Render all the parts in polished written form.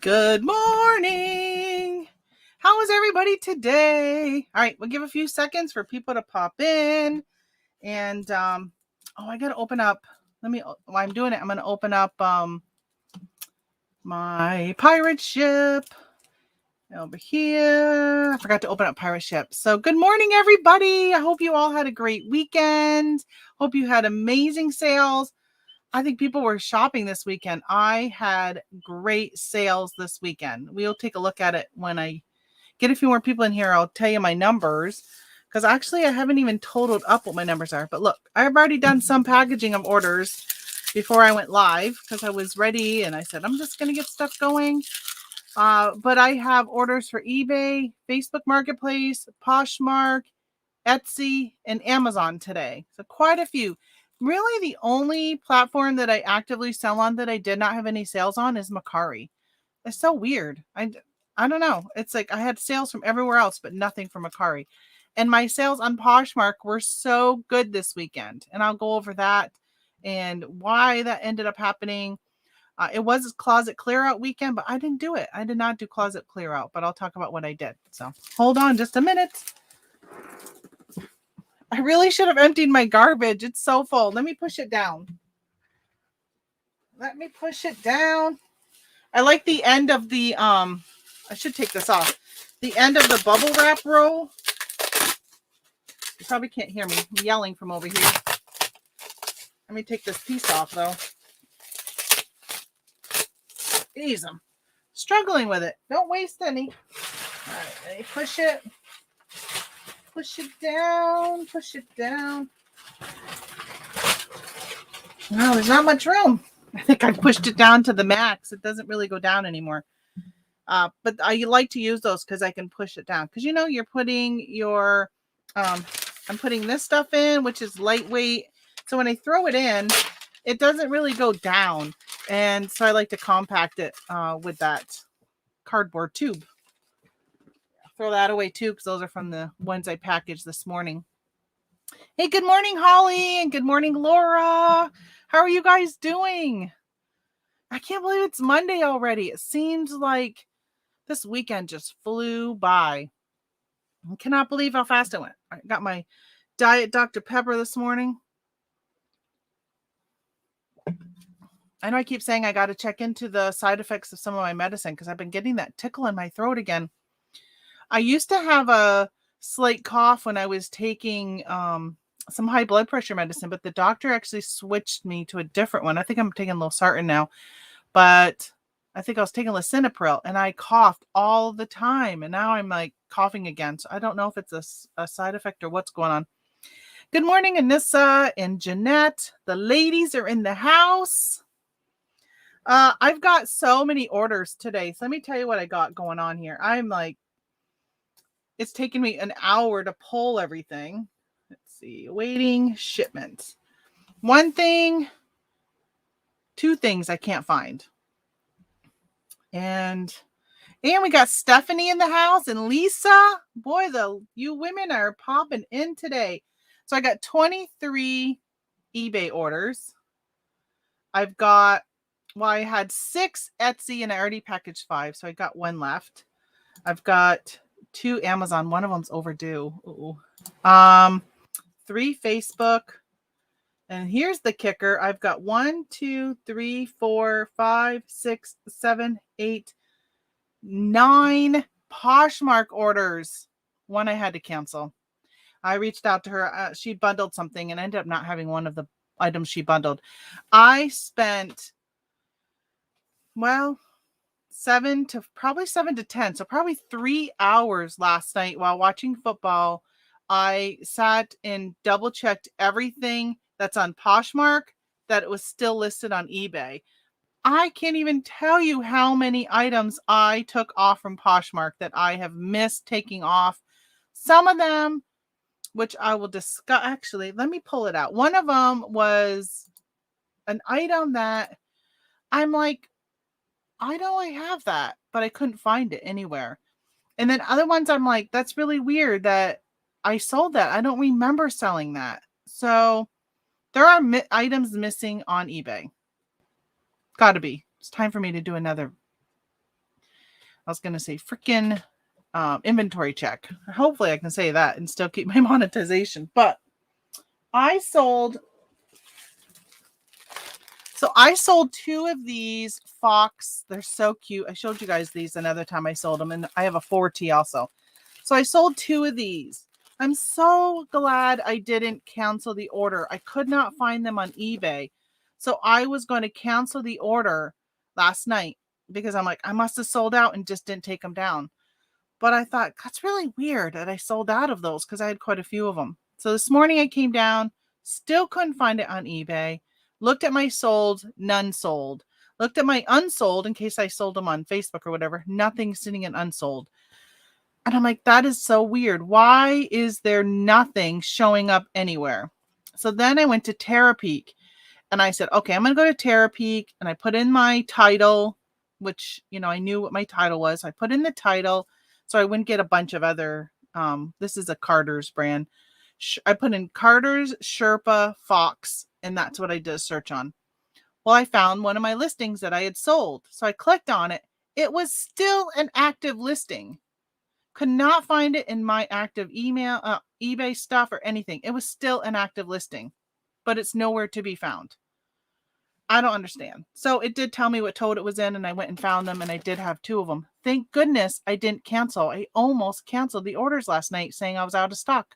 Good morning. How is everybody today? All right, we'll give a few seconds for people to pop in. And I got to open up. While I'm doing it, I'm going to open up my pirate ship over here. I forgot to open up pirate ship. So good morning, everybody. I hope you all had a great weekend. Hope you had amazing sales. I think people were shopping this weekend. I had great sales this weekend. We'll take a look at it when I get a few more people in here. I'll tell you my numbers because actually I haven't even totaled up what my numbers are. But look, I've already done some packaging of orders before I went live because I was ready and I said, I'm just going to get stuff going. But I have orders for eBay, Facebook Marketplace, Poshmark, Etsy, and Amazon today. So quite a few. Really, the only platform that I actively sell on that I did not have any sales on is Mercari. It's so weird. I don't know. It's like I had sales from everywhere else, but nothing from Mercari. And my sales on Poshmark were so good this weekend. And I'll go over that and why that ended up happening. It was closet clear out weekend, but I didn't do it. I did not do closet clear out, but I'll talk about what I did. So hold on just a minute. I really should have emptied my garbage. It's so full. Let me push it down. I like the end of the, I should take this off. The end of the bubble wrap roll. You probably can't hear me. I'm yelling from over here. Let me take this piece off though. Jeez, I'm struggling with it. Don't waste any. All right, let me push it. Push it down. No, there's not much room. I think I pushed it down to the max. It doesn't really go down anymore. But I like to use those because I can push it down. Because you're putting your, I'm putting this stuff in, which is lightweight. So when I throw it in, it doesn't really go down. And so I like to compact it with that cardboard tube. Throw that away too, because those are from the ones I packaged this morning. Hey, good morning, Holly, and good morning, Laura. How are you guys doing? I can't believe it's Monday already. It seems like this weekend just flew by. I cannot believe how fast it went. I got my Diet Dr. Pepper this morning. I know I keep saying I got to check into the side effects of some of my medicine because I've been getting that tickle in my throat again. I used to have a slight cough when I was taking some high blood pressure medicine, but the doctor actually switched me to a different one. I think I'm taking losartan now, but I think I was taking lisinopril and I coughed all the time. And now I'm like coughing again. So I don't know if it's a side effect or what's going on. Good morning, Anissa and Jeanette. The ladies are in the house. I've got so many orders today. So let me tell you what I got going on here. I'm like, it's taken me an hour to pull everything. Let's see, awaiting shipment. Two things I can't find. And we got Stephanie in the house and Lisa. Boy, you women are popping in today. So I got 23 eBay orders. I had 6 Etsy and I already packaged 5. So I got 1 left. I've got 2 Amazon. One of them's overdue. 3 Facebook. And here's the kicker. I've got 1, 2, 3, 4, 5, 6, 7, 8, 9 Poshmark orders. One I had to cancel. I reached out to her. She bundled something and ended up not having one of the items she bundled. I spent, 7 to 10. So probably 3 hours last night while watching football. I sat and double checked everything that's on Poshmark that it was still listed on eBay. I can't even tell you how many items I took off from Poshmark that I have missed taking off. Some of them, which I will discuss. Actually, let me pull it out. One of them was an item that I'm like, I know I have that, but I couldn't find it anywhere. And then other ones I'm like, that's really weird that I sold that. I don't remember selling that. So there are items missing on eBay. Gotta be. It's time for me to do another I was going to say freaking inventory check. Hopefully I can say that and still keep my monetization. But I sold 2 of these Fox. They're so cute. I showed you guys these another time I sold them, and I have a 4T also. So I sold 2 of these. I'm so glad I didn't cancel the order. I could not find them on eBay. So I was going to cancel the order last night because I'm like, I must have sold out and just didn't take them down. But I thought, that's really weird that I sold out of those because I had quite a few of them. So this morning I came down, still couldn't find it on eBay. Looked at my sold, none sold. Looked at my unsold in case I sold them on Facebook or whatever. Nothing sitting in unsold. And I'm like, that is so weird. Why is there nothing showing up anywhere? So then I went to Terapeak and I said, okay, I'm going to go to Terapeak, and I put in my title, which, I knew what my title was. I put in the title so I wouldn't get a bunch of other, this is a Carter's brand. I put in Carter's, Sherpa, Fox, and that's what I did a search on. Well, I found one of my listings that I had sold. So I clicked on it. It was still an active listing. Could not find it in my active email, eBay stuff or anything. It was still an active listing, but it's nowhere to be found. I don't understand. So it did tell me what tote it was in, and I went and found them, and I did have 2 of them. Thank goodness I didn't cancel. I almost canceled the orders last night saying I was out of stock.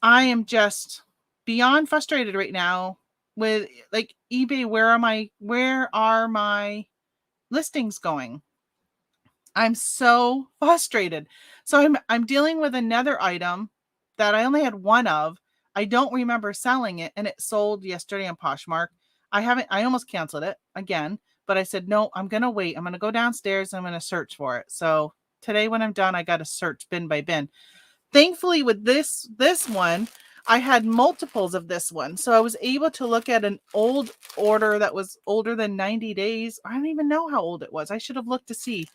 I am just beyond frustrated right now with like eBay. Where are my listings going? I'm so frustrated. So I'm dealing with another item that I only had one of. I don't remember selling it, and it sold yesterday on Poshmark. I almost canceled it again, but I said, no, I'm going to wait. I'm going to go downstairs. And I'm going to search for it. So today when I'm done, I got to search bin by bin. Thankfully with this one, I had multiples of this one. So I was able to look at an old order that was older than 90 days. I don't even know how old it was. I should have looked to see.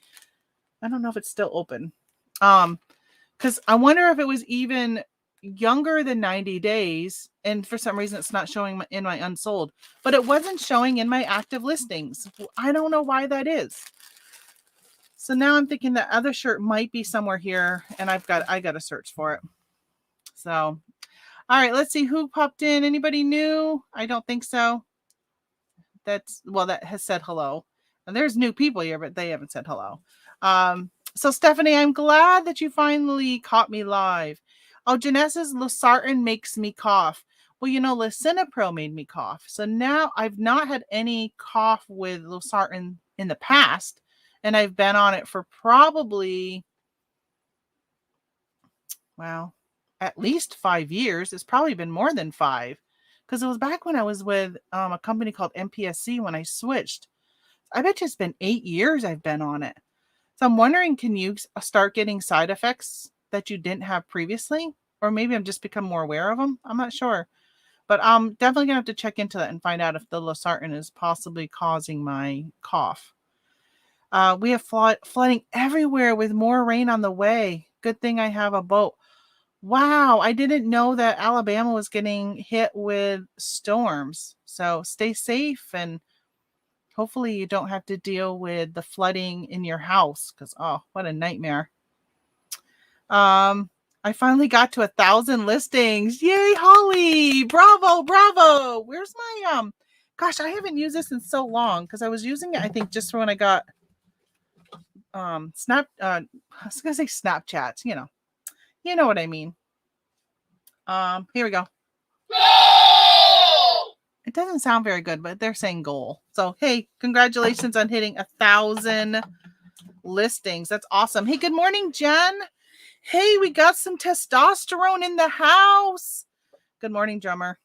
I don't know if it's still open. Because I wonder if it was even younger than 90 days. And for some reason, it's not showing in my unsold. But it wasn't showing in my active listings. I don't know why that is. So now I'm thinking that other shirt might be somewhere here. And I got to search for it. So, all right, let's see who popped in. Anybody new? I don't think so. That has said hello. And there's new people here, but they haven't said hello. So Stephanie, I'm glad that you finally caught me live. Oh, Janessa's losartan makes me cough. Well, Lisinopril made me cough. So now I've not had any cough with losartan in the past. And I've been on it for probably, at least 5 years. It's probably been more than 5. Because it was back when I was with a company called MPSC when I switched. I bet you it's been 8 years I've been on it. So I'm wondering, can you start getting side effects that you didn't have previously? Or maybe I'm just become more aware of them. I'm not sure. But I'm definitely going to have to check into that and find out if the losartan is possibly causing my cough. We have flooding everywhere with more rain on the way. Good thing I have a boat. Wow, I didn't know that Alabama was getting hit with storms. So stay safe, and hopefully you don't have to deal with the flooding in your house, because what a nightmare. I finally got to 1,000 listings. Yay, Holly! Bravo! Where's my gosh, I haven't used this in so long because I was using it, I think, just when I got I was gonna say Snapchats, you know what I mean. Here we go. It doesn't sound very good, but they're saying goal. So, hey, congratulations on hitting 1,000 listings. That's awesome. Hey, good morning, Jen. Hey, we got some testosterone in the house. Good morning, drummer.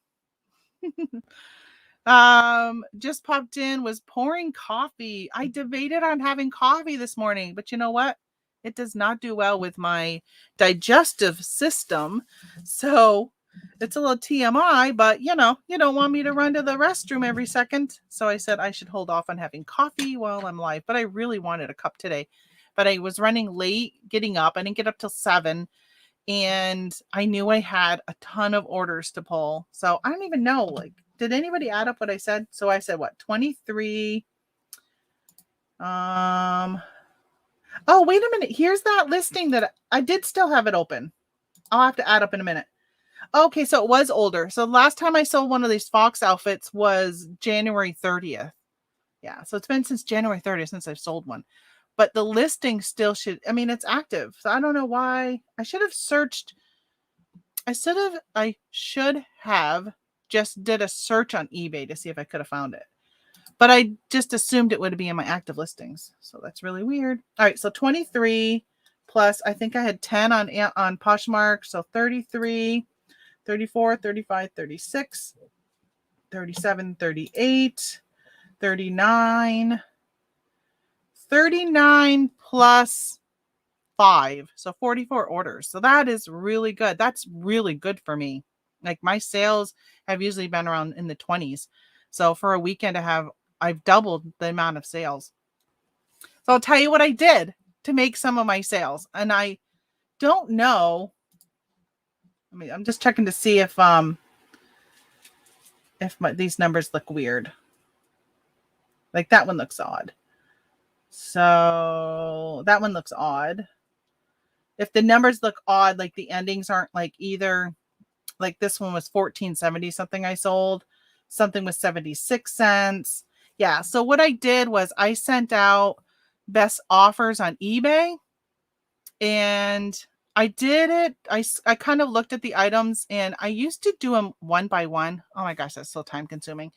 Just popped in, was pouring coffee. I debated on having coffee this morning, but you know what? It does not do well with my digestive system. So it's a little TMI, but you don't want me to run to the restroom every second. So I said I should hold off on having coffee while I'm live, but I really wanted a cup today. But I was running late getting up. I didn't get up till 7. And I knew I had a ton of orders to pull. So I don't even know, did anybody add up what I said? So I said, 23, Oh, wait a minute. Here's that listing that I did still have it open. I'll have to add up in a minute. Okay, so it was older. So last time I sold one of these Fox outfits was January 30th. Yeah, so it's been since January 30th since I've sold one. But the listing still should, I mean, it's active. So I don't know why. I should have searched. I should have just did a search on eBay to see if I could have found it. But I just assumed it would be in my active listings. So that's really weird. All right, so 23 plus, I think I had 10 on Poshmark. So 33, 34, 35, 36, 37, 38, 39, 39 plus 5. So 44 orders. So that is really good. That's really good for me. Like my sales have usually been around in the 20s. So for a weekend I've doubled the amount of sales. So I'll tell you what I did to make some of my sales. And I don't know. I mean, I'm just checking to see if these numbers look weird. Like that one looks odd. So that one looks odd. If the numbers look odd, like the endings aren't like either, like this one was 14.70 something I sold, something was 76 cents. Yeah. So what I did was I sent out best offers on eBay, and I did it. I kind of looked at the items, and I used to do them one by one. Oh my gosh, that's so time consuming.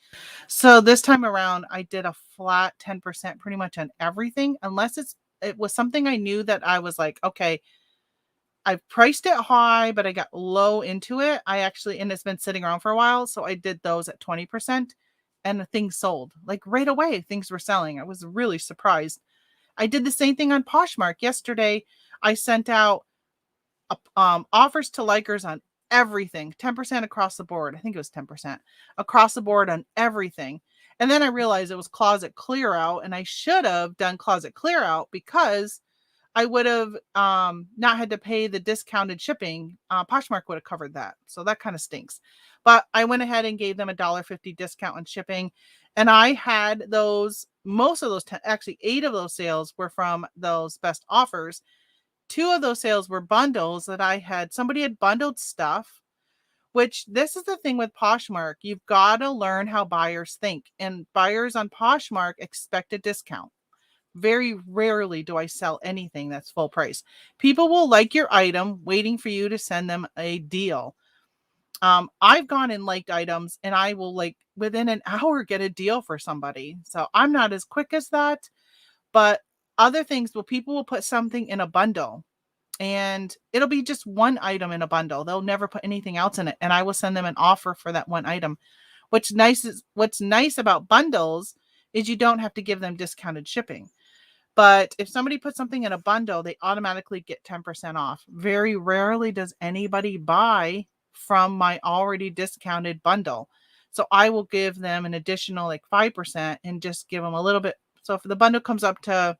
So this time around, I did a flat 10% pretty much on everything, unless it was something I knew that I was like, okay, I've priced it high, but I got low into it. And it's been sitting around for a while. So I did those at 20%, and the thing sold like right away. Things were selling. I was really surprised. I did the same thing on Poshmark yesterday. I sent out offers to likers on everything, 10% across the board. I think it was 10% across the board on everything. And then I realized it was closet clear out, and I should have done closet clear out because I would have not had to pay the discounted shipping. Poshmark would have covered that. So that kind of stinks. But I went ahead and gave them a $1.50 discount on shipping. And I had most of those, actually 8 of those sales were from those best offers. 2 of those sales were bundles that somebody had bundled stuff, which this is the thing with Poshmark. You've got to learn how buyers think. And buyers on Poshmark expect a discount. Very rarely do I sell anything that's full price. People will like your item waiting for you to send them a deal. I've gone and liked items, and I will like within an hour get a deal for somebody. So I'm not as quick as that, but other things, people will put something in a bundle, and it'll be just one item in a bundle. They'll never put anything else in it. And I will send them an offer for that one item. What's nice about bundles is you don't have to give them discounted shipping. But if somebody puts something in a bundle, they automatically get 10% off. Very rarely does anybody buy from my already discounted bundle. So I will give them an additional like 5% and just give them a little bit. So if the bundle comes up to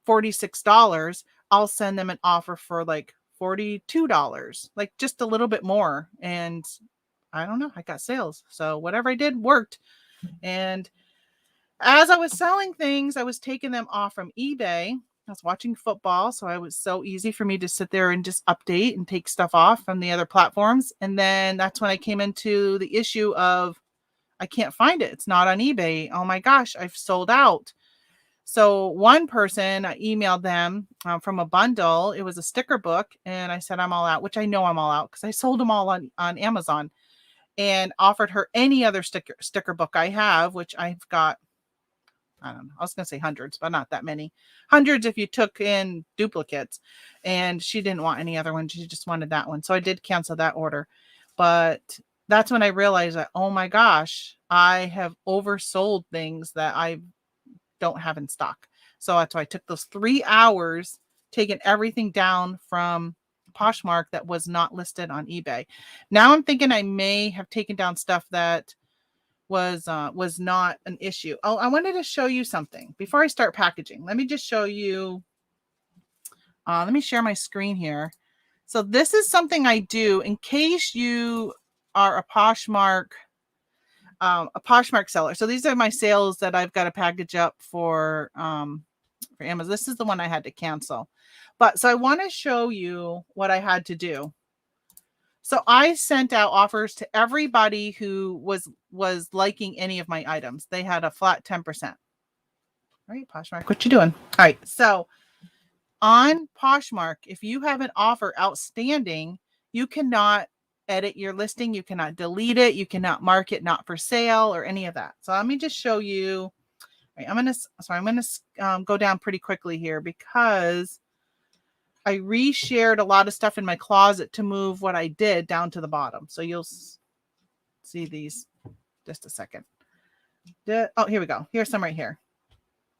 $46, I'll send them an offer for like $42, like just a little bit more. And I don't know, I got sales. So whatever I did worked. And as I was selling things, I was taking them off from eBay. I was watching football, so it was so easy for me to sit there and just update and take stuff off from the other platforms. And then that's when I came into the issue of I can't find it. It's not on eBay. Oh my gosh, I've sold out. So one person, I emailed them from a bundle. It was a sticker book, and I said I'm all out, which I know I'm all out because I sold them all on Amazon, and offered her any other sticker book I have, which I've got. I don't know. I was going to say hundreds, but not that many. Hundreds if you took in duplicates. And she didn't want any other one. She just wanted that one. So I did cancel that order. But that's when I realized that, oh my gosh, I have oversold things that I don't have in stock. So that's why I took those 3 hours, taking everything down from Poshmark that was not listed on eBay. Now I'm thinking I may have taken down stuff that was not an issue. Oh, I wanted to show you something before I start packaging. Let me just show you. Let me share my screen here. So this is something I do in case you are a Poshmark seller. So these are my sales that I've got to package up for for Amazon. This is the one I had to cancel. But so I want to show you what I had to do. So I sent out offers to everybody who was liking any of my items. They had a flat 10%. All right, Poshmark, what you doing? All right, so on Poshmark, if you have an offer outstanding, you cannot edit your listing. You cannot delete it. You cannot mark it not for sale or any of that. So let me just show you. Right, I'm gonna go down pretty quickly here because I reshared a lot of stuff in my closet to move what I did down to the bottom. So you'll see these just a second. Oh, here we go. Here's some right here.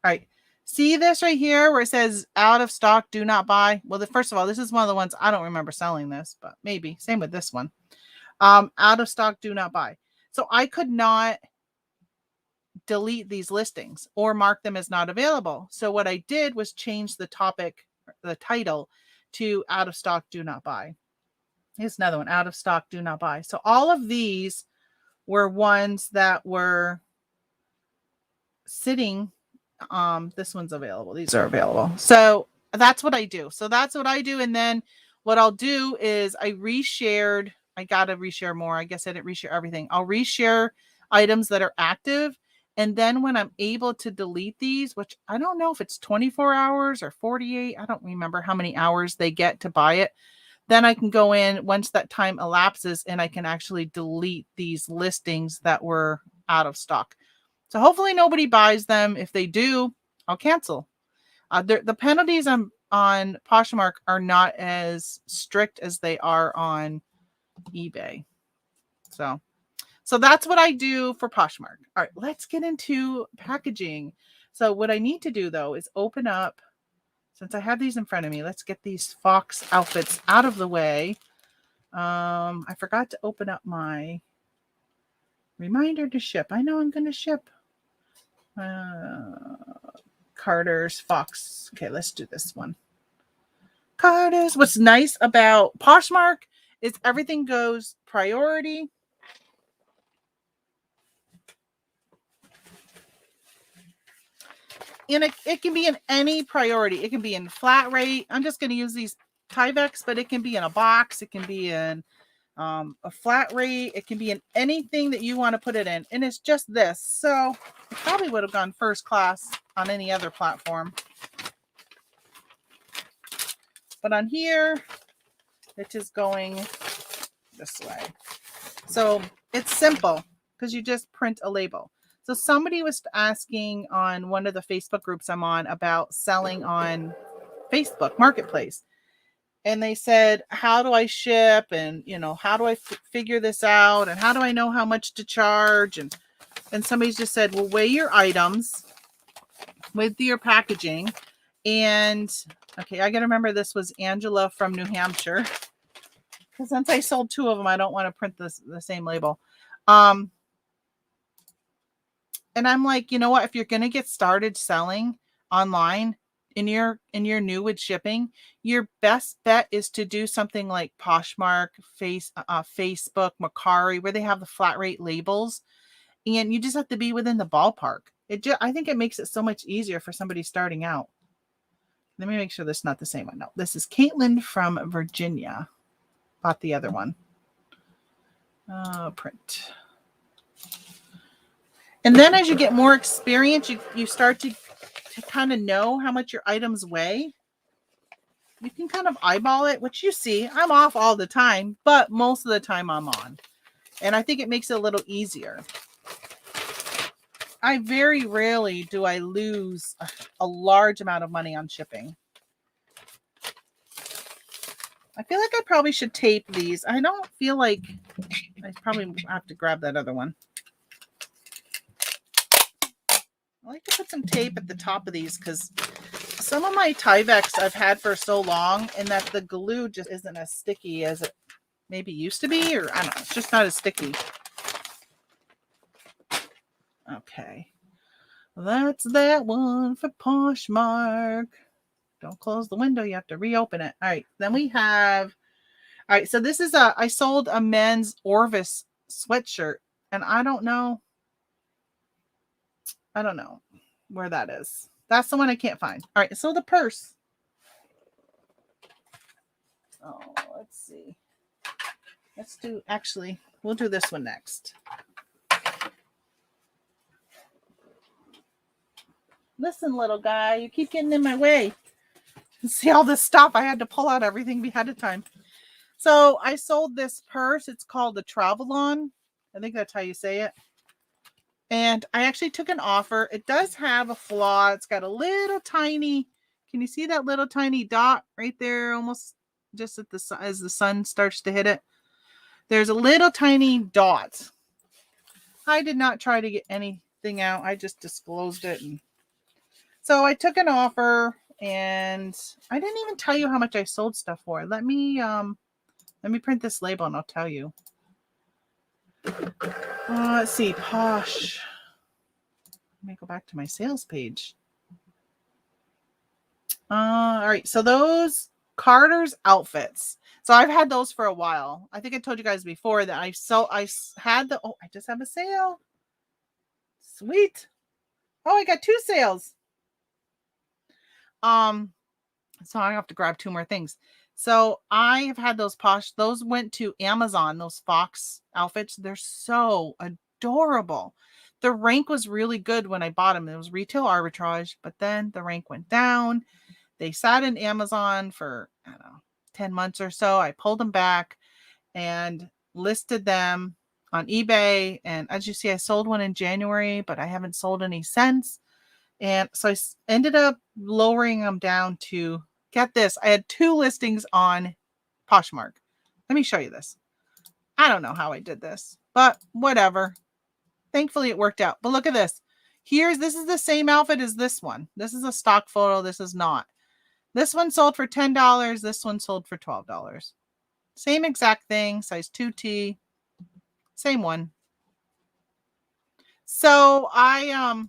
All right. See this right here where it says out of stock, do not buy. Well, first of all, this is one of the ones I don't remember selling this, but maybe same with this one. Out of stock, do not buy. So I could not delete these listings or mark them as not available. So what I did was change the topic, the title to out of stock, do not buy. Here's another one, out of stock, do not buy. So all of these were ones that were sitting. This one's available. These are available. So that's what I do. And then what I'll do is I reshared. I got to reshare more. I guess I didn't reshare everything. I'll reshare items that are active. And then when I'm able to delete these, which I don't know if it's 24 hours or 48, I don't remember how many hours they get to buy it. Then I can go in once that time elapses and I can actually delete these listings that were out of stock. So hopefully nobody buys them. If they do, I'll cancel. The penalties on Poshmark are not as strict as they are on eBay. So that's what I do for Poshmark. All right, let's get into packaging. So what I need to do though is open up, since I have these in front of me, let's get these fox outfits out of the way. I forgot to open up my reminder to ship. I know I'm going to ship. Carter's Fox. Okay, let's do this one. Carter's. What's nice about Poshmark is everything goes priority. And it can be in any priority. It can be in flat rate. I'm just going to use these Tyveks, but it can be in a box. It can be in a flat rate. It can be in anything that you want to put it in. And it's just this. So it probably would have gone first class on any other platform. But on here, it is going this way. So it's simple because you just print a label. So somebody was asking on one of the Facebook groups I'm on about selling on Facebook Marketplace. And they said, how do I ship? And, how do I figure this out? And how do I know how much to charge? And somebody's just said, well, weigh your items with your packaging. And, okay, I got to remember this was Angela from New Hampshire. Because since I sold two of them, I don't want to print the same label. And I'm like, you know what? If you're going to get started selling online and you're new with shipping, your best bet is to do something like Poshmark, Facebook, Mercari, where they have the flat rate labels. And you just have to be within the ballpark. I think it makes it so much easier for somebody starting out. Let me make sure this is not the same one. No, this is Caitlin from Virginia. Bought the other one. Print. And then as you get more experience, you start to kind of know how much your items weigh. You can kind of eyeball it, which you see. I'm off all the time, but most of the time I'm on. And I think it makes it a little easier. I very rarely do I lose a large amount of money on shipping. I feel like I probably should tape these. I don't feel like I probably have to grab that other one. I like to put some tape at the top of these because some of my Tyveks I've had for so long and that the glue just isn't as sticky as it maybe used to be, or I don't know, it's just not as sticky. Okay. That's that one for Poshmark. Don't close the window. You have to reopen it. All right. Then we have, all right. So this is I sold a men's Orvis sweatshirt and I don't know where that is. That's the one I can't find. All right, so the purse. Oh, let's see. We'll do this one next. Listen, little guy, you keep getting in my way. See all this stuff? I had to pull out everything ahead of time. So I sold this purse. It's called the Travelon. I think that's how you say it. And I actually took an offer. It does have a flaw. It's got a little tiny, can you see that little tiny dot right there? Almost just at as the sun starts to hit it. There's a little tiny dot. I did not try to get anything out. I just disclosed it. And so I took an offer, and I didn't even tell you how much I sold stuff for. Let me print this label and I'll tell you. Let's see, Posh. Let me go back to my sales page. All right, so those Carter's outfits. So I've had those for a while. I think I told you guys before that I had the, I just have a sale. Sweet. Oh, I got 2 sales. So I have to grab 2 more things. So I have had those Posh, those went to Amazon, those Fox outfits. They're so adorable. The rank was really good when I bought them. It was retail arbitrage, but then the rank went down. They sat in Amazon for, I don't know, 10 months or so. I pulled them back and listed them on eBay. And as you see, I sold one in January, but I haven't sold any since. And so I ended up lowering them down to, get this, I had 2 listings on Poshmark. Let me show you this. I don't know how I did this, but whatever. Thankfully, it worked out. But look at this. This is the same outfit as this one. This is a stock photo. This is not. This one sold for $10. This one sold for $12. Same exact thing. Size 2T. Same one. So I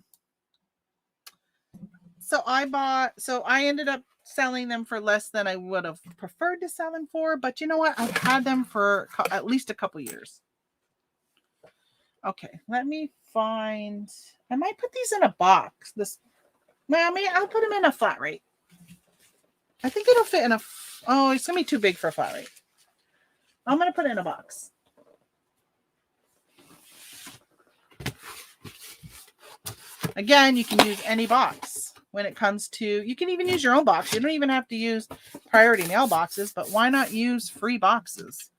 ended up selling them for less than I would have preferred to sell them for. But you know what? I've had them for at least a couple years. Okay, let me find. I might put these in a box. I'll put them in a flat rate. I think it'll fit in a. Oh, it's gonna be too big for a flat rate. I'm gonna put it in a box. Again, you can use any box when it comes to. You can even use your own box. You don't even have to use priority mail boxes, but why not use free boxes?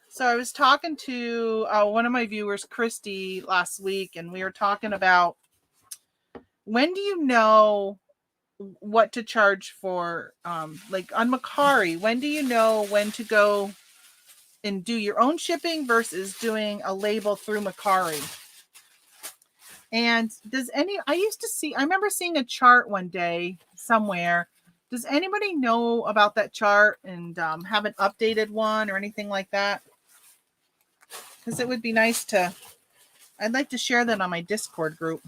So I was talking to one of my viewers, Christy, last week, and we were talking about, when do you know what to charge for, like on Mercari, when do you know when to go and do your own shipping versus doing a label through Mercari? And I remember seeing a chart one day somewhere. Does anybody know about that chart and have an updated one or anything like that? Because it would be nice I'd like to share that on my Discord group.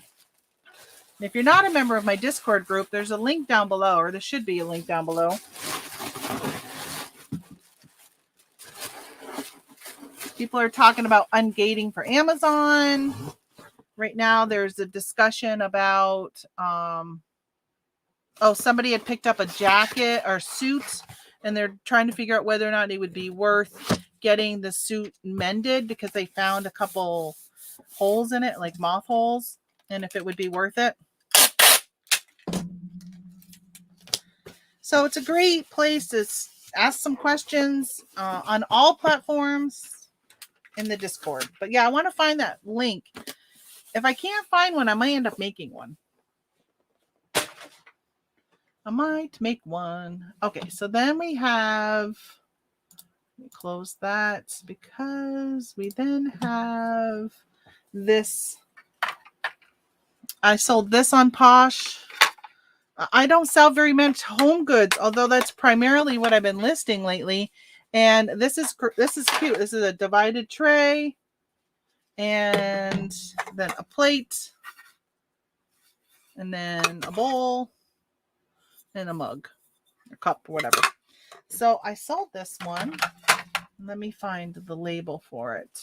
And if you're not a member of my Discord group, there's a link down below, or there should be a link down below. People are talking about ungating for Amazon. Right now, there's a discussion about, somebody had picked up a jacket or suit, and they're trying to figure out whether or not it would be worth getting the suit mended because they found a couple holes in it, like moth holes, and if it would be worth it. So it's a great place to ask some questions on all platforms in the Discord. But yeah, I want to find that link. If I can't find one, I might end up making one. I might make one. Okay, so then we have, let me close that because we then have this. I sold this on Posh. I don't sell very much home goods, although that's primarily what I've been listing lately. And this is cute. This is a divided tray, and then a plate, and then a bowl, and a mug, a cup, or whatever. So I sold this one. Let me find the label for it.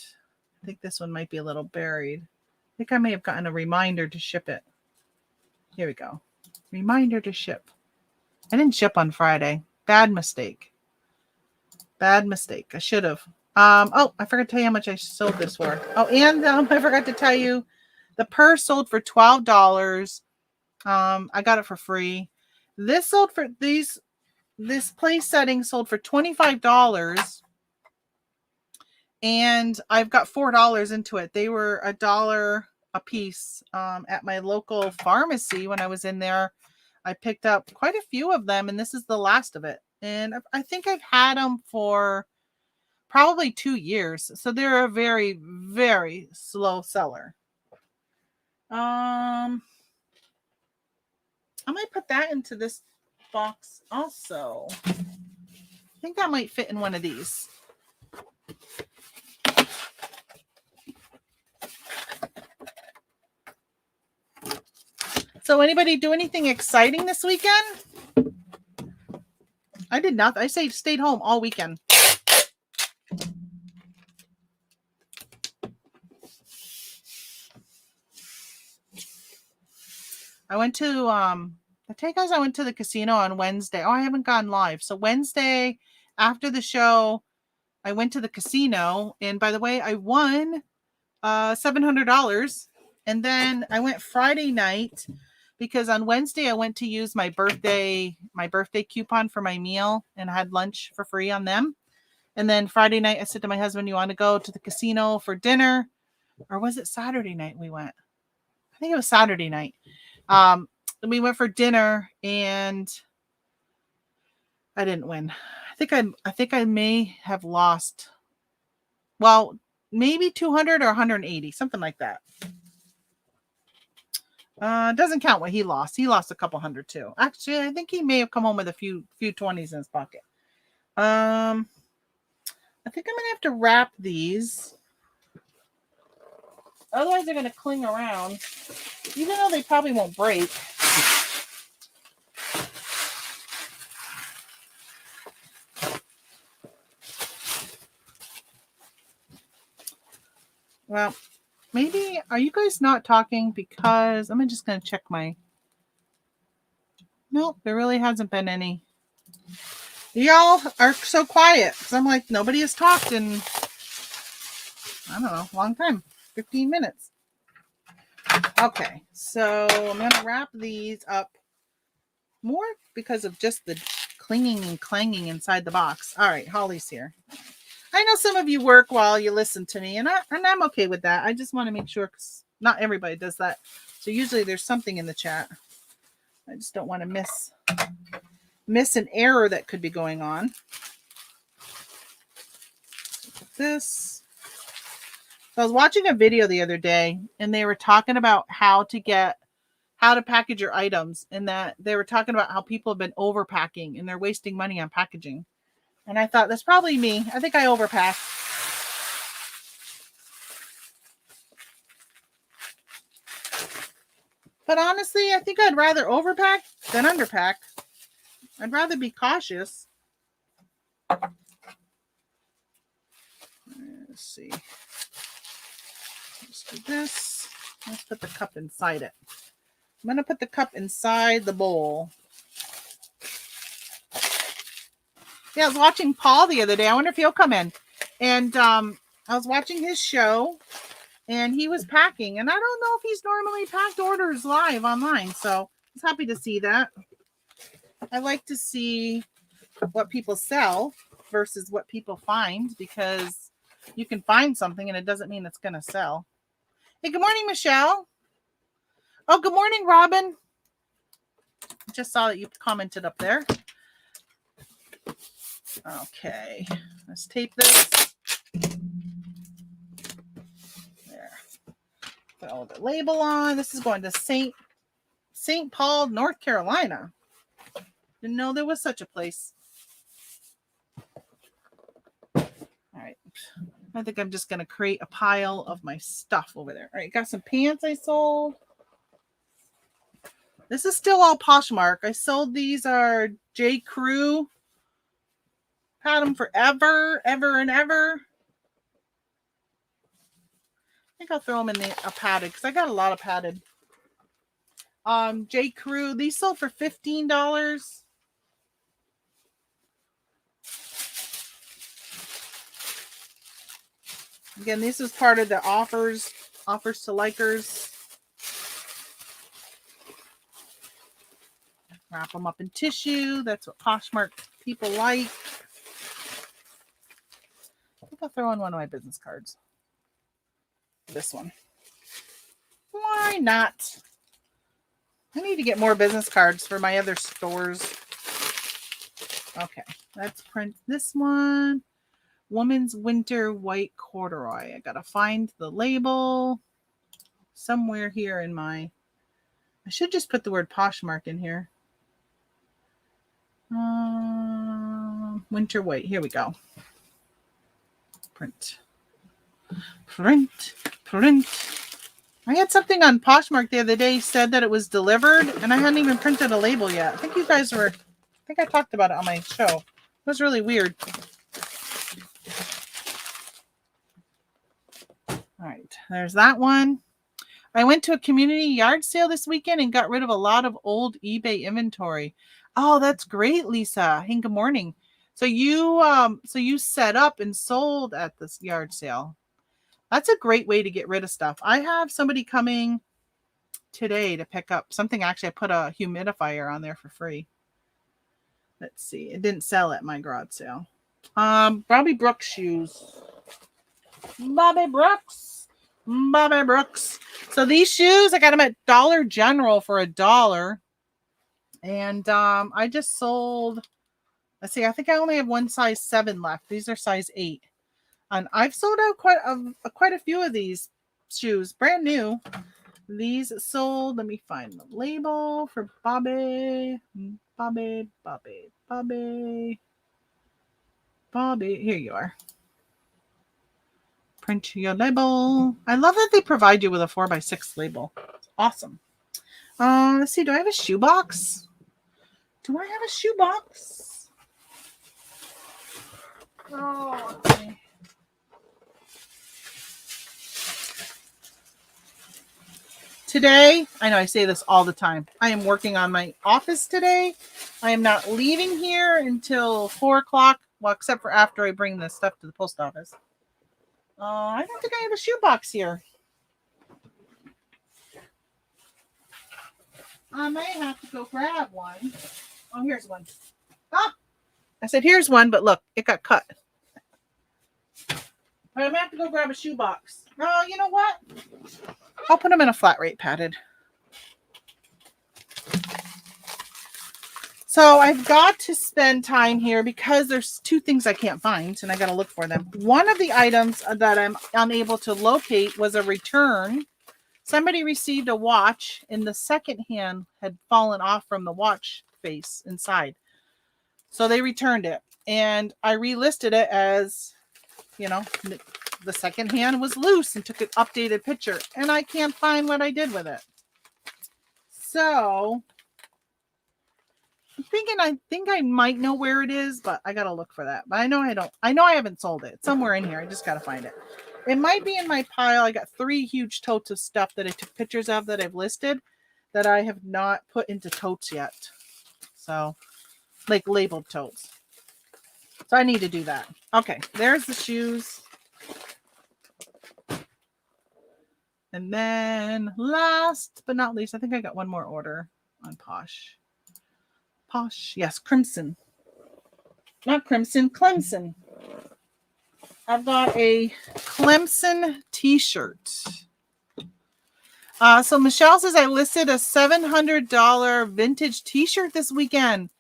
I think this one might be a little buried. I think I may have gotten a reminder to ship it. Here we go. Reminder to ship. I didn't ship on Friday. Bad mistake. Bad mistake. I should have. Oh, I forgot to tell you how much I sold this for. Oh, and I forgot to tell you the purse sold for $12. I got it for free. This sold for this place setting sold for $25. And I've got $4 into it. They were $1 a piece at my local pharmacy when I was in there. I picked up quite a few of them, and this is the last of it. And I think I've had them for probably 2 years. So they're a very, very slow seller. I might put that into this box also. I think that might fit in one of these. So anybody do anything exciting this weekend? I did not. I stayed home all weekend. I went to I tell you guys I went to the casino on Wednesday. Oh, I haven't gone live. So Wednesday after the show, I went to the casino, and by the way, I won $700. And then I went Friday night because on Wednesday I went to use my birthday coupon for my meal, and I had lunch for free on them. And then Friday night I said to my husband, "You want to go to the casino for dinner?" Or was it Saturday night we went? I think it was Saturday night. We went for dinner, and I didn't win. I think I may have lost. Well, maybe 200 or 180, something like that. Doesn't count what he lost. He lost a couple hundred too. Actually, I think he may have come home with a few 20s in his pocket. I think I'm gonna have to wrap these. Otherwise, they're gonna cling around, even though they probably won't break. Well, maybe, are you guys not talking because I'm just going to check my, nope, there really hasn't been any. Y'all are so quiet because I'm like, nobody has talked in, I don't know, a long time, 15 minutes. Okay, so I'm going to wrap these up more because of just the clinging and clanging inside the box. All right, Holly's here. I know some of you work while you listen to me, and I'm okay with that. I just want to make sure, because not everybody does that. So usually there's something in the chat. I just don't want to miss an error that could be going on. Look at this. So I was watching a video the other day, and they were talking about how to package your items, and that they were talking about how people have been overpacking and they're wasting money on packaging. And I thought, that's probably me. I think I overpack. But honestly, I think I'd rather overpack than underpack. I'd rather be cautious. Let's see. Let's do this. Let's put the cup inside it. I'm going to put the cup inside the bowl. Yeah, I was watching Paul the other day. I wonder if he'll come in. And I was watching his show, and he was packing. And I don't know if he's normally packed orders live online. So I was happy to see that. I like to see what people sell versus what people find, because you can find something and it doesn't mean it's going to sell. Hey, good morning, Michelle. Oh, good morning, Robin. Just saw that you commented up there. Okay, let's tape this. There. Put the label on. This is going to St. Paul, North Carolina. Didn't know there was such a place. All right. I think I'm just going to create a pile of my stuff over there. All right, got some pants I sold. This is still all Poshmark. I sold these are J. Crew. Had them forever, ever and ever. think I'll throw them in a padded because I got a lot of padded. J. Crew, these sold for $15. Again, this is part of the offers to likers. Wrap them up in tissue. That's what Poshmark people like. I think I'll throw in one of my business cards. This one. Why not? I need to get more business cards for my other stores. Okay, let's print this one. Woman's Winter White Corduroy. I gotta find the label somewhere here in my... I should just put the word Poshmark in here. Winter White. Here we go. Print. I had something on Poshmark the other day said that it was delivered, and I hadn't even printed a label yet. I think you guys were... I think I talked about it on my show. It was really weird. All right, there's that one. I went to a community yard sale this weekend and got rid of a lot of old eBay inventory. Oh, that's great, Lisa. Hey, good morning. So you set up and sold at this yard sale. That's a great way to get rid of stuff. I have somebody coming today to pick up something. Actually, I put a humidifier on there for free. Let's see. It didn't sell at my garage sale. Bobby Brooks shoes. Bobby Brooks. So these shoes, I got them at Dollar General for $1. And I just sold, let's see, I think I only have one size 7 left. These are size 8. And I've sold out quite a few of these shoes, brand new. These sold, let me find the label for Bobby. Here you are. Print your label. I love that they provide you with a 4x6 label. It's awesome. Let's see. Do I have a shoebox? Oh, okay. Today, I know I say this all the time. I am working on my office today. I am not leaving here until 4 o'clock. Well, except for after I bring this stuff to the post office. I don't think I have a shoebox here. I may have to go grab one. Oh, here's one. Ah! I said, here's one, but look, it got cut. But I'm going to have to go grab a shoebox. Oh, you know what? I'll put them in a flat rate padded. So I've got to spend time here because there's 2 things I can't find, and I got to look for them. One of the items that I'm unable to locate was a return. Somebody received a watch, and the second hand had fallen off from the watch face inside. So they returned it, and I relisted it as, you know, the second hand was loose and took an updated picture, and I can't find what I did with it. So I think I might know where it is, but I gotta look for that. But I know I haven't sold it. It's somewhere in here. I just gotta find it. It might be in my pile. I got 3 huge totes of stuff that I took pictures of that I've listed that I have not put into totes yet. So, like labeled totes. So I need to do that. Okay, there's the shoes. And then last but not least, I think I got one more order on Posh. Yes, Crimson. Not Crimson, Clemson. I've got a Clemson T-Shirt. So Michelle says I listed a $700 vintage T-shirt this weekend.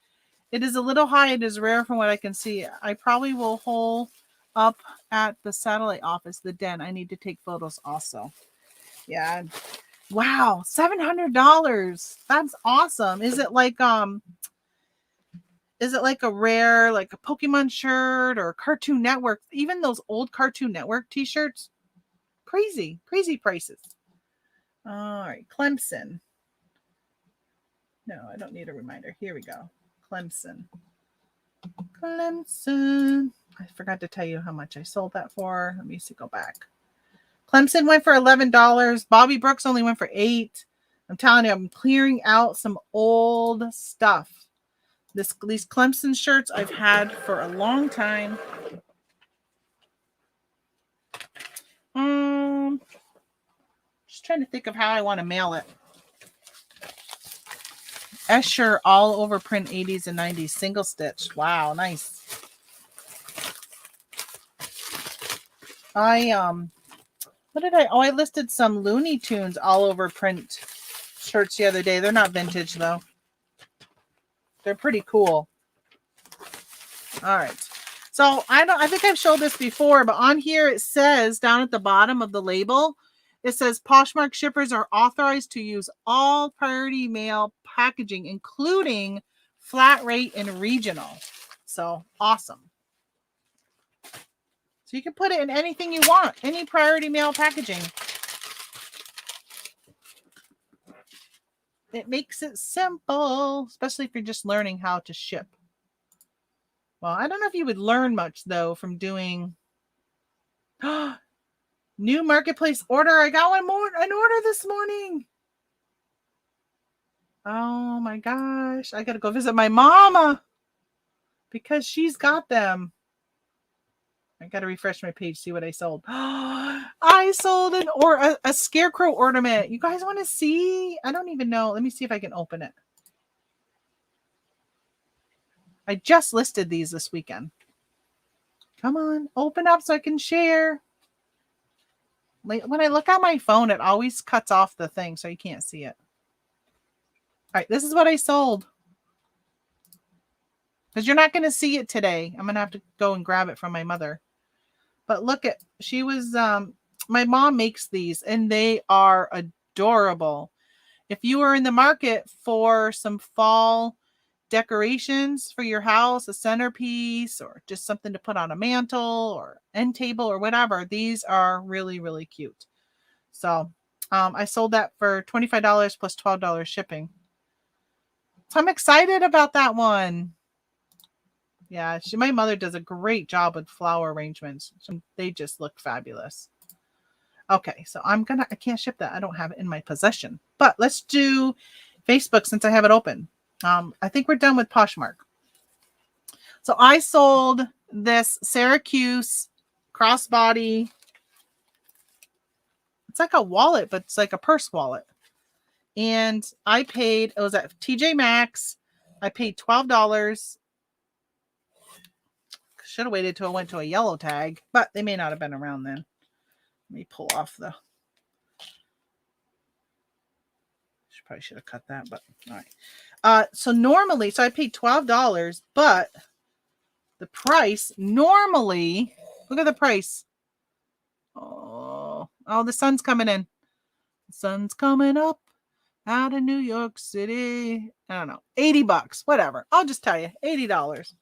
It is a little high. It is rare from what I can see. I probably will hole up at the satellite office, the den. I need to take photos also. Yeah. Wow, $700. That's awesome. Is it like a rare, like a Pokemon shirt or Cartoon Network? Even those old Cartoon Network t-shirts, crazy prices. All right, Clemson. No, I don't need a reminder. Here we go. Clemson. I forgot to tell you how much I sold that for. Let me see, go back. Clemson went for $11. Bobby Brooks only went for $8. I'm telling you, I'm clearing out some old stuff. These Clemson shirts I've had for a long time. Just trying to think of how I want to mail it. Escher all over print 80s and 90s single stitch. Wow, nice. I listed some Looney Tunes all over print shirts the other day. They're not vintage though. They're pretty cool. All right. So I think I've showed this before, but on here it says down at the bottom of the label, it says Poshmark shippers are authorized to use all priority mail packaging, including flat rate and regional. So awesome. So you can put it in anything you want, any priority mail packaging. It makes it simple, especially if you're just learning how to ship. Well, I don't know if you would learn much, though, from doing new marketplace order. I got an order this morning. Oh, my gosh. I got to go visit my mama because she's got them. I got to refresh my page, see what I sold. I sold a scarecrow ornament. You guys want to see? I don't even know. Let me see if I can open it. I just listed these this weekend. Come on, open up so I can share. When I look at my phone, it always cuts off the thing so you can't see it. All right, this is what I sold. Because you're not going to see it today. I'm going to have to go and grab it from my mother. But look at, my mom makes these and they are adorable. If you are in the market for some fall decorations for your house, a centerpiece, or just something to put on a mantle or end table or whatever, these are really, really cute. So I sold that for $25 plus $12 shipping. So I'm excited about that one. Yeah, my mother does a great job with flower arrangements. They just look fabulous. Okay, so I can't ship that. I don't have it in my possession. But let's do Facebook since I have it open. I think we're done with Poshmark. So I sold this Syracuse crossbody. It's like a wallet, but it's like a purse wallet. And it was at TJ Maxx. I paid $12. Should have waited till I went to a yellow tag, but they may not have been around then. Let me pull off probably should have cut that, but all right. So I paid $12, but the price normally, look at the price. Oh, the sun's coming in. The sun's coming up out of New York City. I don't know, $80, whatever. I'll just tell you, $80.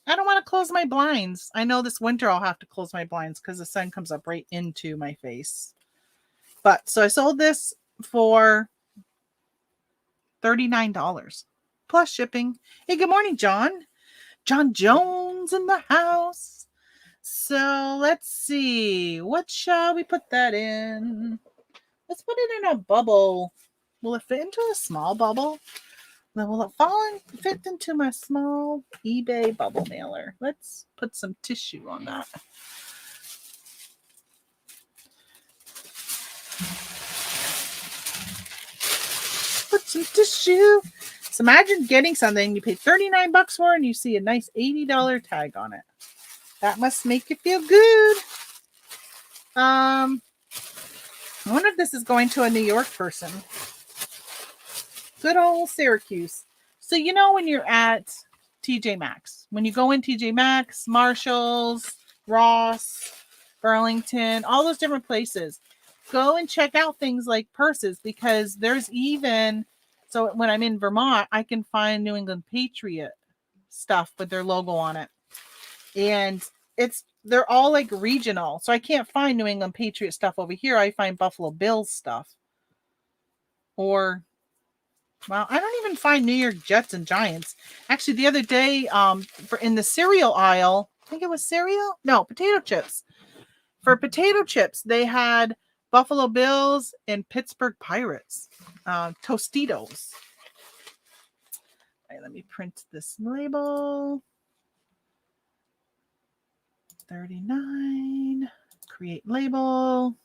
I don't want to close my blinds. I know this winter I'll have to close my blinds because the sun comes up right into my face. But so I sold this for $39 plus shipping. Hey, good morning, John. John Jones in the house. So let's see. What shall we put that in? Let's put it in a bubble. Will it fit into a small bubble? Will it fit into my small eBay bubble mailer? Let's put some tissue on that. Put some tissue. So imagine getting something you paid $39 for and you see a nice $80 tag on it. That must make you feel good. I wonder if this is going to a New York person. Good old Syracuse. So you know when you're at TJ Maxx, when you go in TJ Maxx, Marshalls, Ross, Burlington, all those different places, go and check out things like purses because there's so when I'm in Vermont, I can find New England Patriot stuff with their logo on it. And they're all like regional. So I can't find New England Patriot stuff over here. I find Buffalo Bills stuff. Well, I don't even find New York Jets and Giants. Actually, the other day, in the cereal aisle, I think it was cereal? No, potato chips. For potato chips, they had Buffalo Bills and Pittsburgh Pirates. Tostitos. All right, let me print this label. 39. Create label.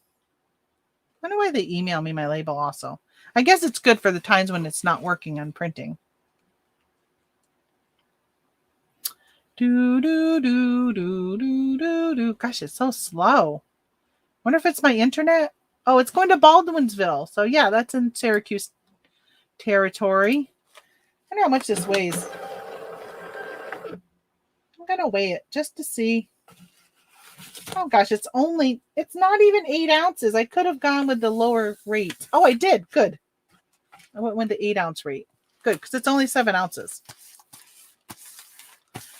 I wonder why they email me my label also. I guess it's good for the times when it's not working on printing. Do, do, do, do, do, do, do. Gosh, it's so slow. Wonder if it's my internet. Oh, it's going to Baldwinsville. So yeah, that's in Syracuse territory. I wonder how much this weighs. I'm going to weigh it just to see. Oh gosh, it's not even 8 ounces. I could have gone with the lower rate. Oh, I did. Good. I went with the 8 ounce rate. Good, because it's only 7 ounces.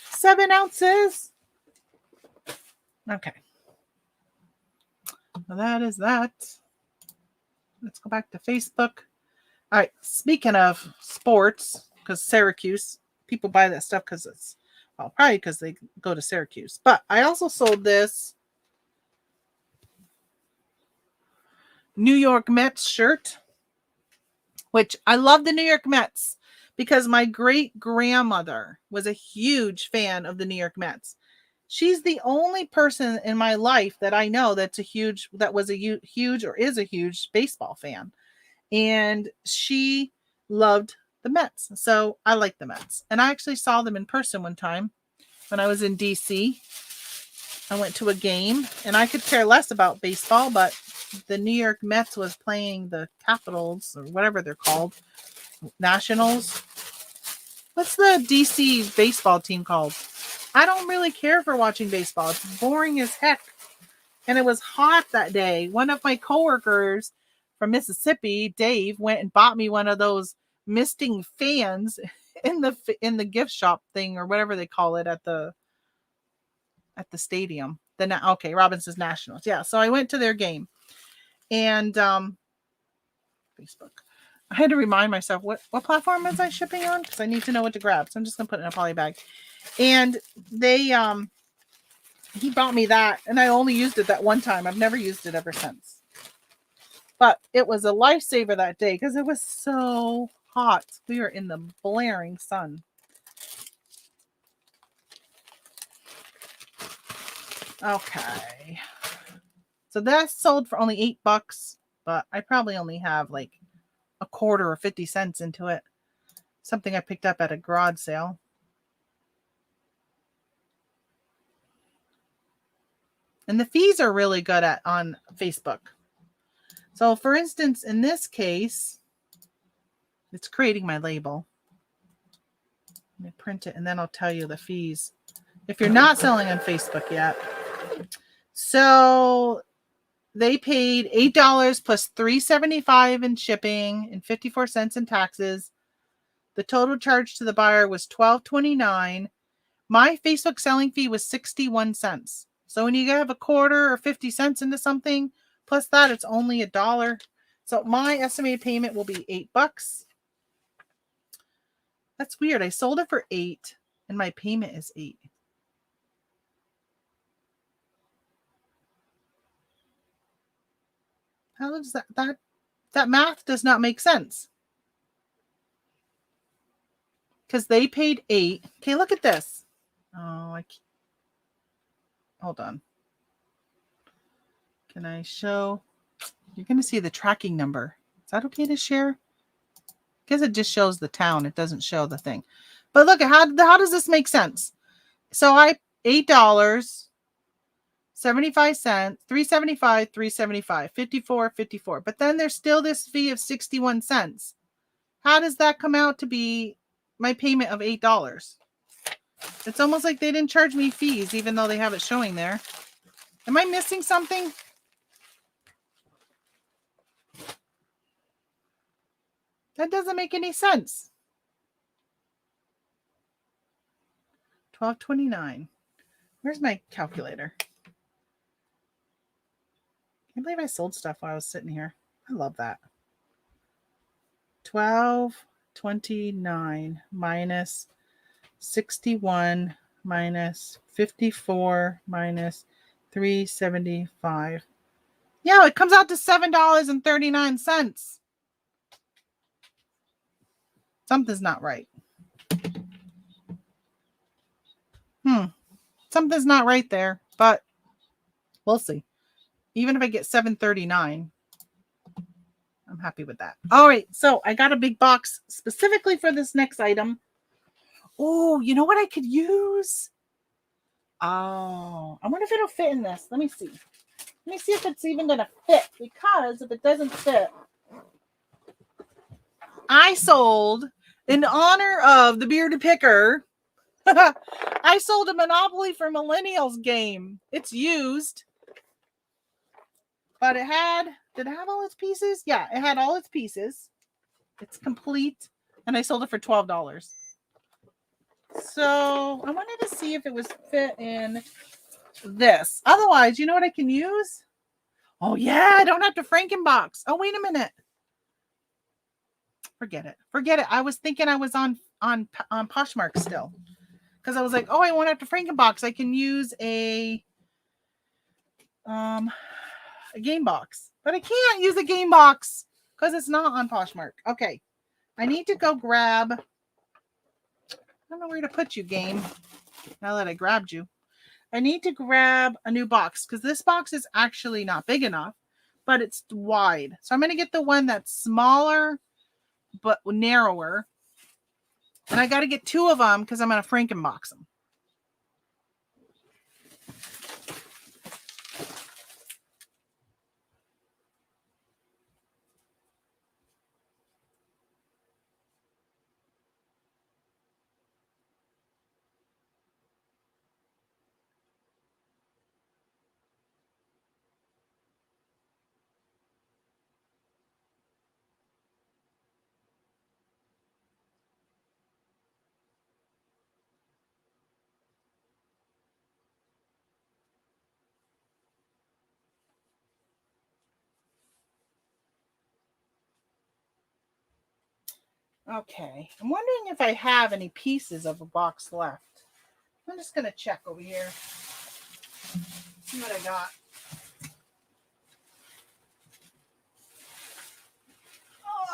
7 ounces. Okay. Well, that is that. Let's go back to Facebook. All right. Speaking of sports, because Syracuse, people buy that stuff because it's, well, probably because they go to Syracuse. But I also sold this New York Mets shirt, which I love the New York Mets because my great grandmother was a huge fan of the New York Mets. She's the only person in my life that I know that was a huge or is a huge baseball fan. And she loved the Mets. So I like the Mets. And I actually saw them in person one time when I was in DC. I went to a game and I could care less about baseball, but the New York Mets was playing the Capitals or whatever they're called. Nationals. What's the DC baseball team called? I don't really care for watching baseball. It's boring as heck. And it was hot that day. One of my coworkers from Mississippi, Dave, went and bought me one of those misting fans in the gift shop thing or whatever they call it at the stadium. Okay, Robinson's Nationals. Yeah, so I went to their game. And Facebook. I had to remind myself what platform was I shipping on because I need to know what to grab. So I'm just gonna put it in a poly bag. And they he bought me that, and I only used it that one time. I've never used it ever since. But it was a lifesaver that day because it was so hot. We were in the blaring sun. Okay. So that sold for only $8, but I probably only have like a quarter or 50 cents into it. Something I picked up at a garage sale. And the fees are really good on Facebook. So for instance, in this case, it's creating my label. Let me print it and then I'll tell you the fees. If you're not selling on Facebook yet. So they paid $8 plus $3.75 in shipping and 54 cents in taxes. The total charge to the buyer was $12.29. My Facebook selling fee was 61 cents. So when you have a quarter or 50 cents into something, plus that, it's only $1. So my estimated payment will be $8. That's weird. I sold it for $8 and my payment is $8. How does that math does not make sense? Because they paid $8. Okay, look at this. Oh, hold on. Can I show? You're going to see the tracking number. Is that okay to share? Because it just shows the town. It doesn't show the thing. But look at how does this make sense? So $8, 75 cents, $3.75, $3.75, 54. But then there's still this fee of 61 cents. How does that come out to be my payment of $8? It's almost like they didn't charge me fees, even though they have it showing there. Am I missing something? That doesn't make any sense. $12.29. Where's my calculator? I believe I sold stuff while I was sitting here. I love that. $12.29 minus 61 minus 54 minus $3.75. Yeah, it comes out to $7.39. Something's not right. Something's not right there, but we'll see. Even if I get $7.39, I'm happy with that. All right, so I got a big box specifically for this next item. Oh, you know what I could use? Oh, I wonder if it'll fit in this. Let me see. Let me see if it's even going to fit, because if it doesn't fit, I sold, in honor of the bearded picker, I sold a Monopoly for Millennials game. It's used, but did it have all its pieces? Yeah, it had all its pieces. It's complete, and I sold it for $12. So I wanted to see if it was fit in this. Otherwise, you know what I can use? Oh yeah, I don't have to Frankenbox. Oh, wait a minute. Forget it. I was thinking I was on Poshmark still, because I was like, oh, I won't have to Frankenbox. I can use a game box, but I can't use a game box because it's not on Poshmark. Okay, I need to go grab. I don't know where to put you, game. Now that I grabbed you, I need to grab a new box, because this box is actually not big enough, but it's wide. So I'm going to get the one that's smaller but narrower. And I got to get 2 of them because I'm going to Frankenbox them. Okay, I'm wondering if I have any pieces of a box left. I'm just going to check over here. See what I got. Oh,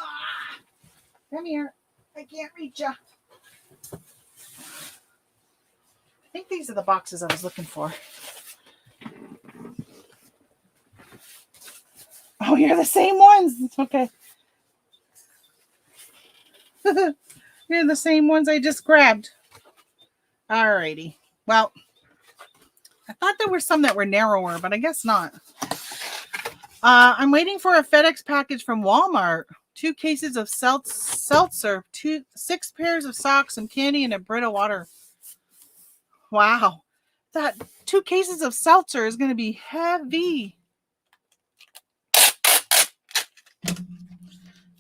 come here. I can't reach you. I think these are the boxes I was looking for. Oh, you're the same ones. Okay. You're the same ones I just grabbed. Alrighty. Well, I thought there were some that were narrower, but I guess not. I'm waiting for a FedEx package from Walmart. 2 cases of seltzer, 6 pairs of socks, some candy, and a Brita water. Wow. That 2 cases of seltzer is going to be heavy.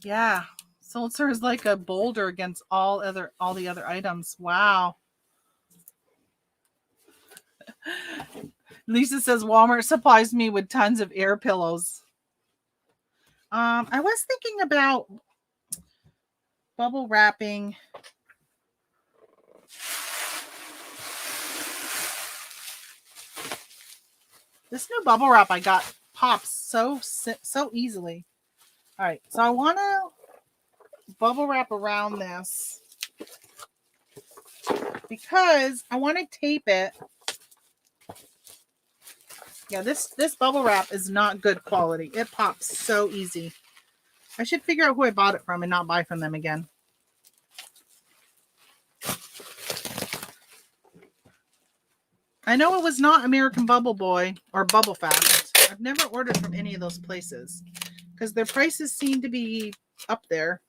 Yeah. Seltzer is like a boulder against all the other items. Wow. Lisa says Walmart supplies me with tons of air pillows. I was thinking about bubble wrapping. This new bubble wrap I got pops so easily. All right, so I want to bubble wrap around this because I want to tape it. Yeah, this bubble wrap is not good quality. It pops so easy. I should figure out who I bought it from and not buy from them again. I know it was not American Bubble Boy or Bubble Fast. I've never ordered from any of those places because their prices seem to be up there.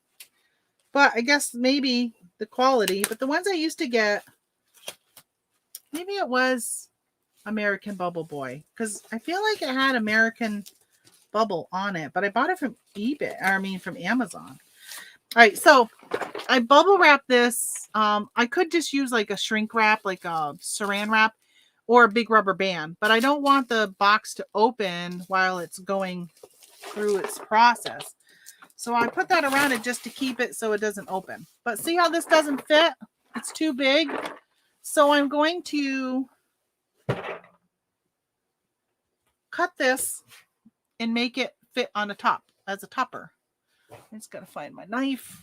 But I guess maybe the quality. But the ones I used to get, maybe it was American Bubble Boy, because I feel like it had American Bubble on it, but I bought it from from Amazon. All right, so I bubble wrap this. I could just use like a shrink wrap, like a saran wrap, or a big rubber band, but I don't want the box to open while it's going through its process. So I put that around it just to keep it so it doesn't open. But see how this doesn't fit? It's too big. So I'm going to cut this and make it fit on the top as a topper. I just got to find my knife.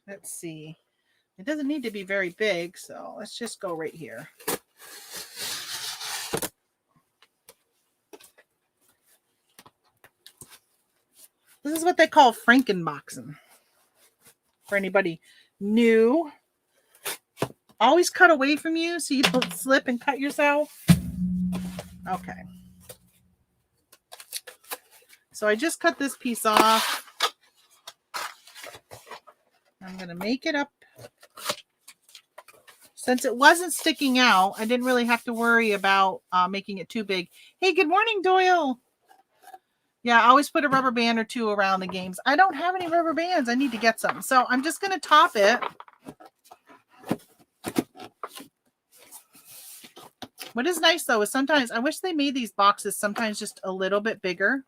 Let's see. It doesn't need to be very big, so let's just go right here. This is what they call Frankenboxing. For anybody new, always cut away from you so you don't slip and cut yourself. Okay. So I just cut this piece off. I'm going to make it up. Since it wasn't sticking out, I didn't really have to worry about making it too big. Hey, good morning, Doyle. Yeah, I always put a rubber band or two around the games. I don't have any rubber bands. I need to get some. So I'm just going to top it. What is nice, though, is sometimes I wish they made these boxes sometimes just a little bit bigger.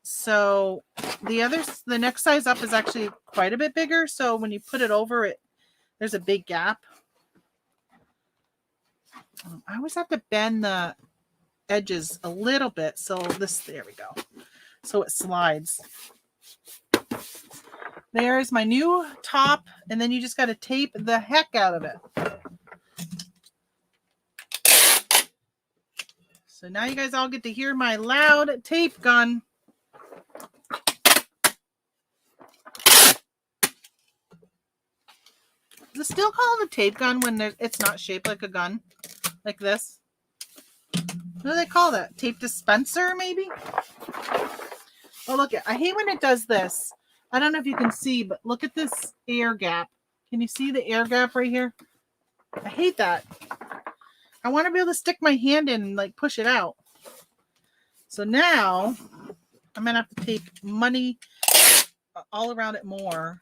So the next size up is actually quite a bit bigger. So when you put it over it, there's a big gap. I always have to bend the edges a little bit. So there we go. So it slides. There's my new top. And then you just got to tape the heck out of it. So now you guys all get to hear my loud tape gun. Is it still called a tape gun when it's not shaped like a gun? Like this? What do they call that? Tape dispenser, maybe? Oh, look, I hate when it does this. I don't know if you can see, but look at this air gap. Can you see the air gap right here? I hate that. I want to be able to stick my hand in and like push it out. So now I'm going to have to tape money all around it more.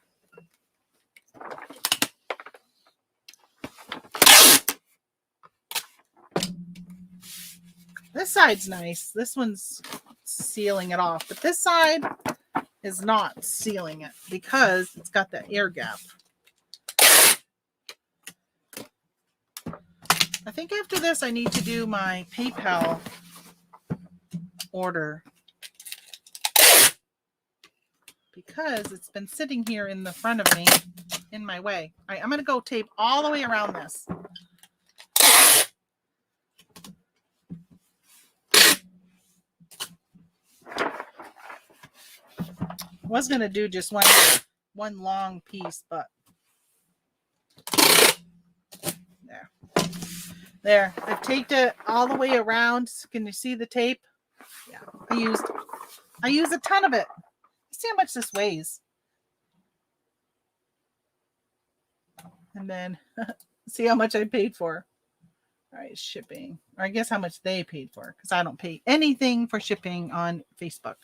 This side's nice. This one's sealing it off, but this side is not sealing it because it's got that air gap. I think after this, I need to do my PayPal order because it's been sitting here in the front of me in my way. All right, I'm going to go tape all the way around this. Was going to do just one long piece, but there. I've taped it all the way around. Can you see the tape? Yeah, I used a ton of it. See how much this weighs. And then see how much I paid for. All right, shipping. Or I guess how much they paid for, because I don't pay anything for shipping on Facebook.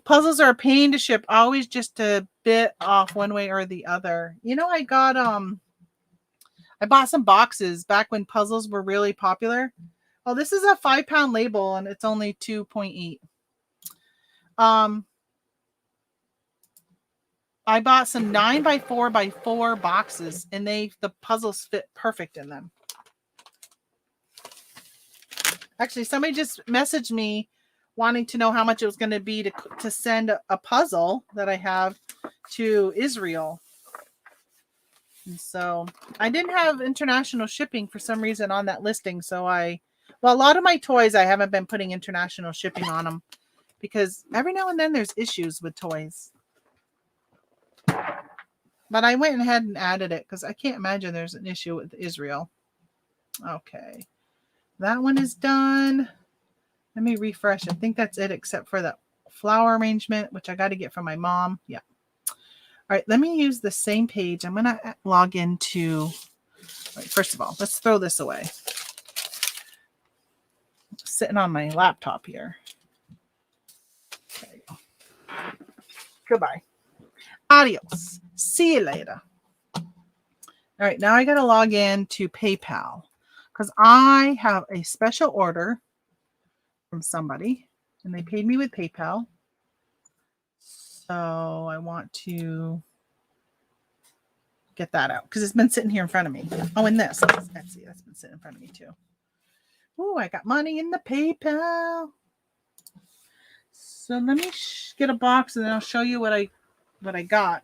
Puzzles are a pain to ship, always just a bit off one way or the other. You know, I bought some boxes back when puzzles were really popular. Oh, this is a 5-pound label and it's only 2.8. I bought some 9x4x4 boxes and the puzzles fit perfect in them. Actually, somebody just messaged me wanting to know how much it was going to be to send a puzzle that I have to Israel. And so I didn't have international shipping for some reason on that listing. So a lot of my toys, I haven't been putting international shipping on them because every now and then there's issues with toys. But I went ahead and added it because I can't imagine there's an issue with Israel. Okay. That one is done. Let me refresh. I think that's it except for the flower arrangement, which I got to get from my mom. Yeah. All right. Let me use the same page. I'm going to log into. All right, first of all, let's throw this away. Sitting on my laptop here. There you go. Goodbye. Adios. See you later. All right. Now I got to log in to PayPal because I have a special order from somebody and they paid me with PayPal. So I want to get that out because it's been sitting here in front of me. Oh, and this. Etsy, that's been sitting in front of me too. Oh, I got money in the PayPal. So let me get a box and then I'll show you what I got.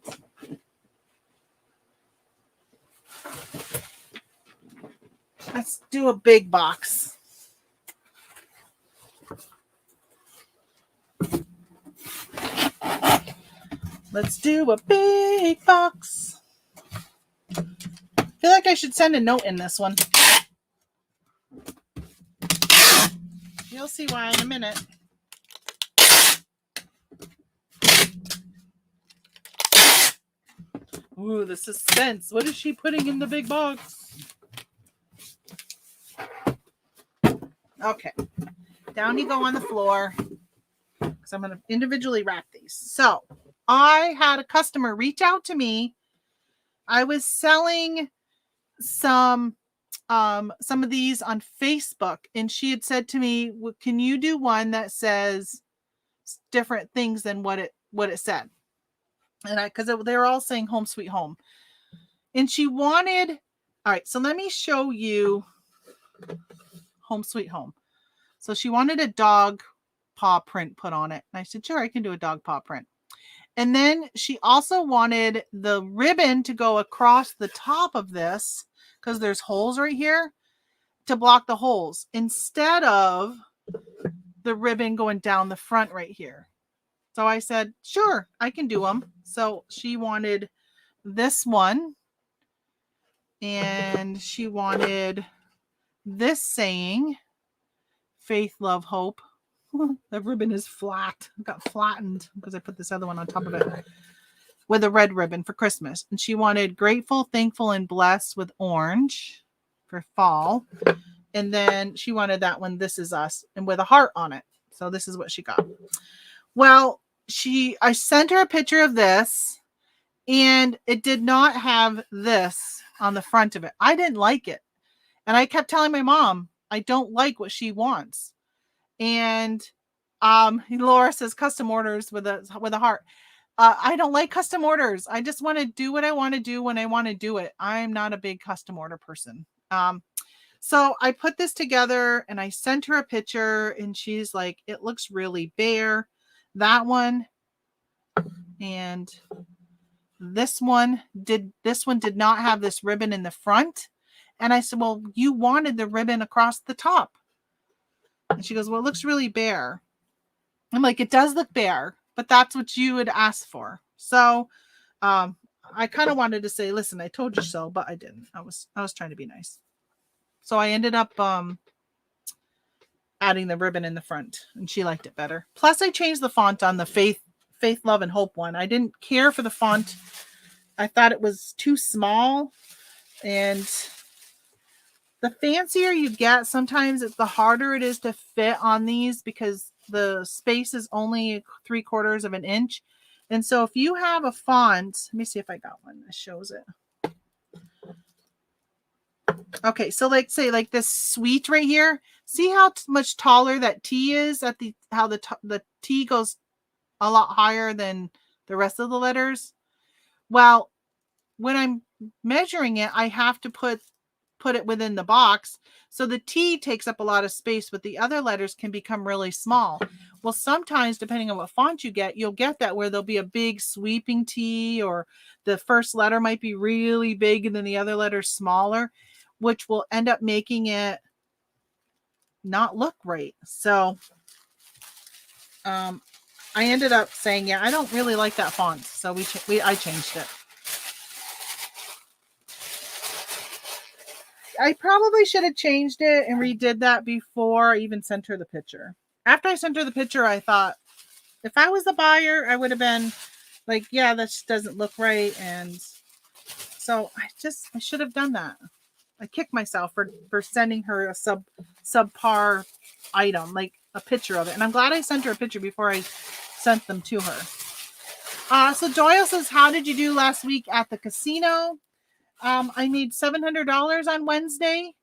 Let's do a big box. Let's do a big box. I feel like I should send a note in this one. You'll see why in a minute. Ooh, the suspense. What is she putting in the big box? Okay. Down you go on the floor. Because I'm going to individually wrap these. So, I had a customer reach out to me. I was selling some of these on Facebook, and she had said to me, can you do one that says different things than what it said? And because they were all saying home sweet home, and she wanted, all right, so let me show you home sweet home. So she wanted a dog paw print put on it, and I said, sure, I can do a dog paw print. And then she also wanted the ribbon to go across the top of this, because there's holes right here, to block the holes, instead of the ribbon going down the front right here. So I said, sure, I can do them. So she wanted this one, and she wanted this saying, faith, love, hope. The ribbon is flat. It got flattened because I put this other one on top of it with a red ribbon for Christmas. And she wanted grateful, thankful, and blessed with orange for fall. And then she wanted that one, this is us, and with a heart on it. So this is what she got. Well, I sent her a picture of this, and it did not have this on the front of it. I didn't like it. And I kept telling my mom, I don't like what she wants. And Laura says custom orders with a heart. I don't like custom orders. I just want to do what I want to do when I want to do it. I'm not a big custom order person. So I put this together and I sent her a picture, and she's like, it looks really bare. That one and this one did not have this ribbon in the front. And I said, well, you wanted the ribbon across the top. And she goes, well, it looks really bare. I'm like, it does look bare, but that's what you had asked for. So I kind of wanted to say, listen, I told you so, but I didn't. I was trying to be nice. So I ended up adding the ribbon in the front, and she liked it better. Plus, I changed the font on the faith, love, and hope one. I didn't care for the font. I thought it was too small, and the fancier you get, sometimes the harder it is to fit on these because the space is only 3/4 of an inch. And so if you have a font, let me see if I got one that shows it. Okay, so like say like this sweet right here. See how much taller that T is at how the T goes a lot higher than the rest of the letters. Well, when I'm measuring it, I have to put it within the box. So the T takes up a lot of space, but the other letters can become really small. Well, sometimes depending on what font you get, you'll get that where there'll be a big sweeping T, or the first letter might be really big and then the other letter smaller, which will end up making it not look right. So I ended up saying, yeah, I don't really like that font. So I changed it. I probably should have changed it and redid that before I even sent her the picture. After I sent her the picture, I thought, if I was the buyer, I would have been like, yeah, that just doesn't look right. And so I should have done that. I kicked myself for sending her a subpar item, like a picture of it. And I'm glad I sent her a picture before I sent them to her. So Doyle says, how did you do last week at the casino? I made $700 on Wednesday,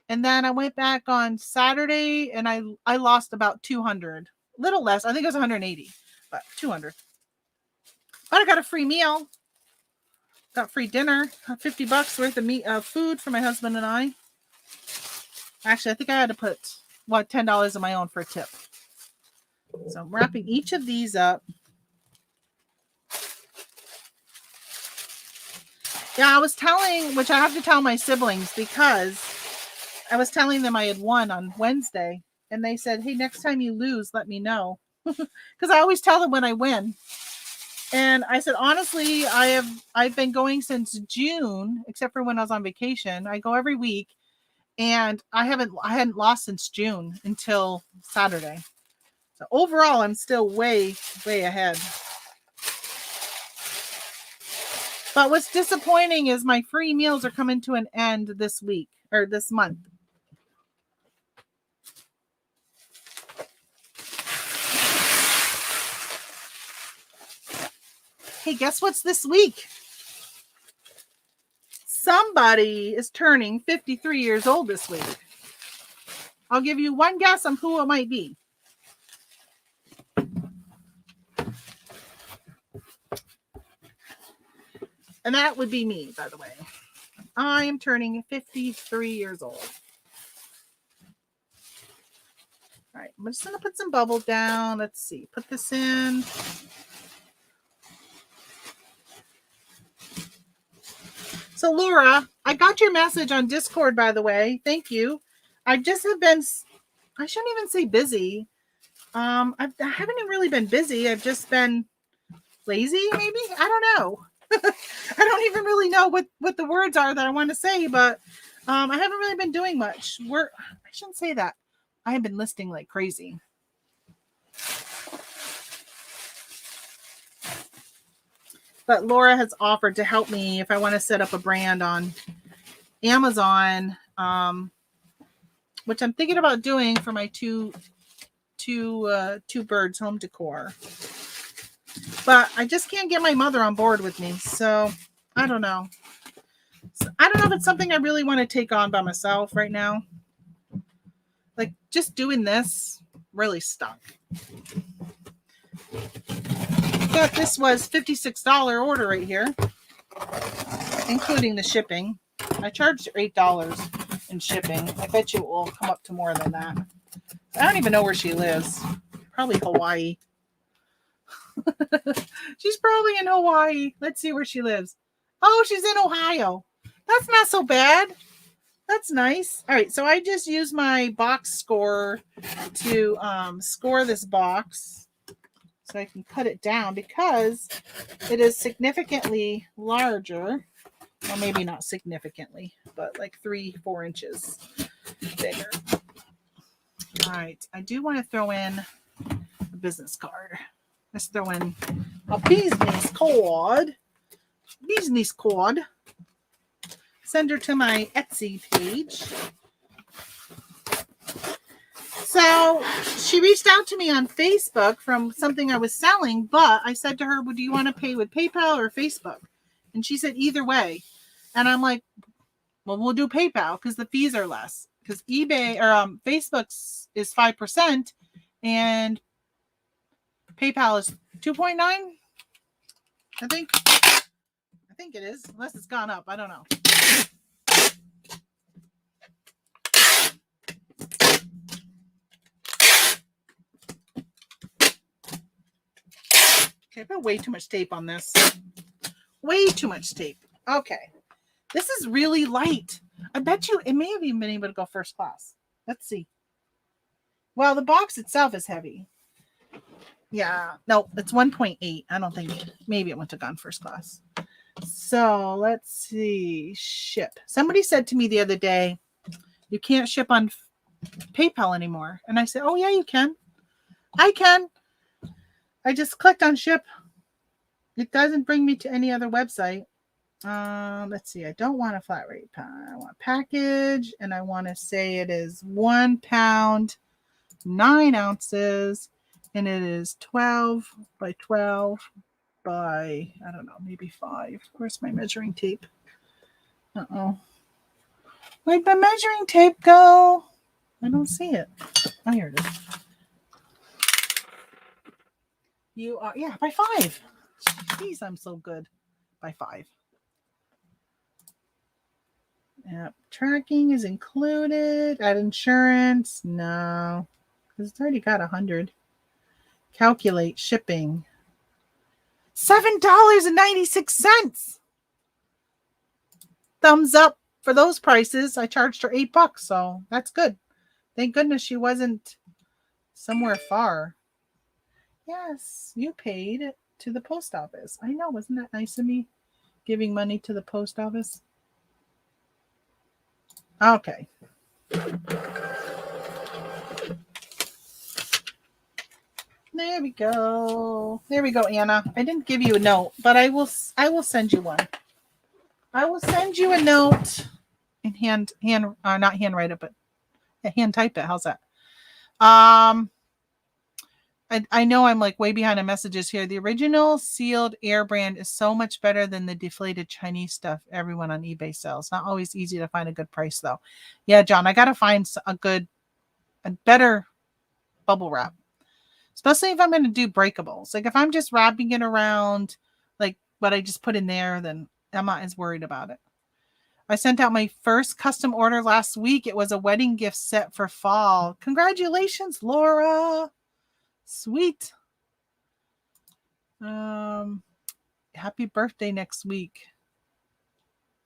and then I went back on Saturday, and I lost about 200, a little less. I think it was 180, but 200. But I got a free meal, got free dinner, $50 worth of food for my husband and I. Actually, I think I had to put $10 of my own for a tip. So I'm wrapping each of these up. Yeah, I was telling, which I have to tell my siblings, because I was telling them I had won on Wednesday, and they said, hey, next time you lose, let me know. Because I always tell them when I win. And I said, honestly, I've been going since June, except for when I was on vacation. I go every week, and I hadn't lost since June until Saturday. So overall, I'm still way, way ahead. But what's disappointing is my free meals are coming to an end this week, or this month. Hey, guess what's this week? Somebody is turning 53 years old this week. I'll give you one guess on who it might be. And that would be me, by the way. I am turning 53 years old. All right, I'm just going to put some bubble down. Let's see. Put this in. So, Laura, I got your message on Discord, by the way. Thank you. I just have been, I shouldn't even say busy. I haven't really been busy. I've just been lazy, maybe? I don't know. I don't even really know what the words are that I want to say, but I haven't really been doing much. I shouldn't say that. I have been listing like crazy. But Laura has offered to help me if I want to set up a brand on Amazon, which I'm thinking about doing for my two birds home decor. But I just can't get my mother on board with me, so I don't know. So I don't know if it's something I really want to take on by myself right now. Like, just doing this really stunk. But this was $56 order right here, including the shipping. I charged $8 in shipping. I bet you it will come up to more than that. I don't even know where she lives. Probably Hawaii. She's probably in Hawaii. Let's see where she lives. Oh, she's in Ohio. That's not so bad. That's nice. All right, so I just used my box score to score this box so I can cut it down because it is significantly larger. Well, maybe not significantly, but like 3-4 inches bigger. All right, I do want to throw in a business card. Let's throw in a business card. Business card. Send her to my Etsy page. So she reached out to me on Facebook from something I was selling, but I said to her, well, do you want to pay with PayPal or Facebook? And she said either way. And I'm like, well, we'll do PayPal because the fees are less. Because eBay or Facebook's is 5% and PayPal is 2.9. I think it is, unless it's gone up. I don't know. Okay, I put way too much tape on this. Way too much tape. Okay. This is really light. I bet you it may have even been able to go first class. Let's see. Well, the box itself is heavy. Yeah. No, it's 1.8. I don't think. Maybe it went to gone first class. So let's see. Ship. Somebody said to me the other day, you can't ship on PayPal anymore. And I said, oh, yeah, you can. I can. I just clicked on ship. It doesn't bring me to any other website. Let's see. I don't want a flat rate. I want package, and I want to say it is 1 pound, 9 ounces, and it is 12 by 12 by, I don't know, maybe 5. Where's my measuring tape? Uh-oh. Where'd my measuring tape go? I don't see it. Oh, here it is. You are, yeah, by 5. Jeez, I'm so good. By 5. Yep. Tracking is included. Add insurance. No. Because it's already got 100. Calculate shipping. $7.96. Thumbs up for those prices. I charged her $8, so that's good. Thank goodness she wasn't somewhere far. Yes, you paid to the post office. I know, wasn't that nice of me? Giving money to the post office. Okay. There we go. There we go, Anna. I didn't give you a note, but I will send you one. I will send you a note and not handwrite it, but hand type it. How's that? I know I'm like way behind on messages here. The original sealed air brand is so much better than the deflated Chinese stuff everyone on eBay sells. Not always easy to find a good price though. Yeah, John, I got to find a better bubble wrap, especially if I'm going to do breakables. Like if I'm just wrapping it around like what I just put in there, then I'm not as worried about it. I sent out my first custom order last week. It was a wedding gift set for fall. Congratulations, Laura. Sweet. Happy birthday next week.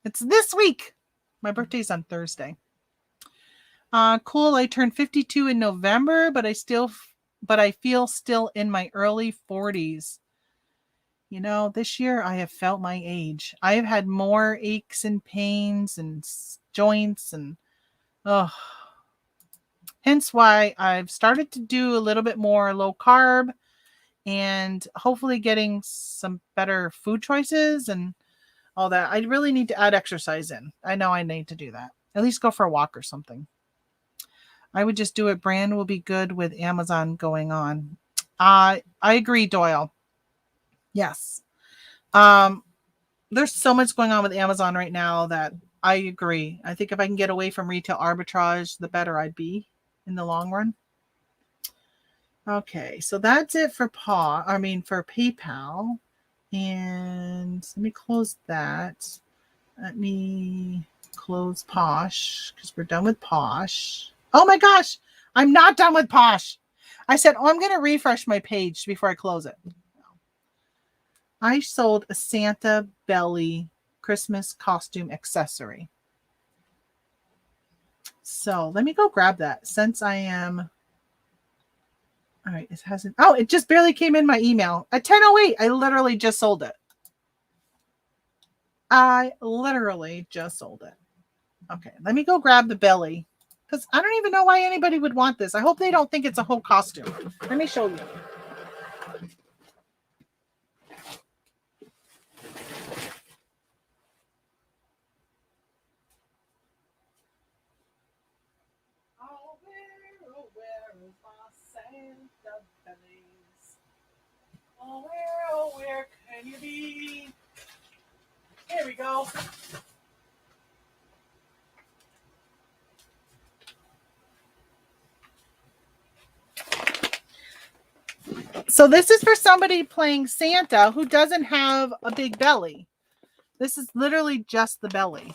It's this week. My birthday's on Thursday. Cool. I turned 52 in November, but I feel still in my early 40s. You know, this year I have felt my age. I have had more aches and pains and joints and hence why I've started to do a little bit more low carb and hopefully getting some better food choices and all that. I really need to add exercise in. I know I need to do that. At least go for a walk or something. I would just do it. Brand will be good with Amazon going on. I agree, Doyle. Yes. There's so much going on with Amazon right now that I agree. I think if I can get away from retail arbitrage, the better I'd be in the long run. Okay, so that's it for for PayPal. And let me close that. Let me close Posh because we're done with Posh. Oh my gosh, I'm not done with Posh. I said, I'm going to refresh my page before I close it. I sold a Santa belly Christmas costume accessory. So let me go grab that since I am. All right, it hasn't. Oh, it just barely came in my email at 10:08. I literally just sold it. Okay, let me go grab the belly because I don't even know why anybody would want this. I hope they don't think it's a whole costume. Let me show you. Where can you be? Here we go. So this is for somebody playing Santa who doesn't have a big belly. This is literally just the belly.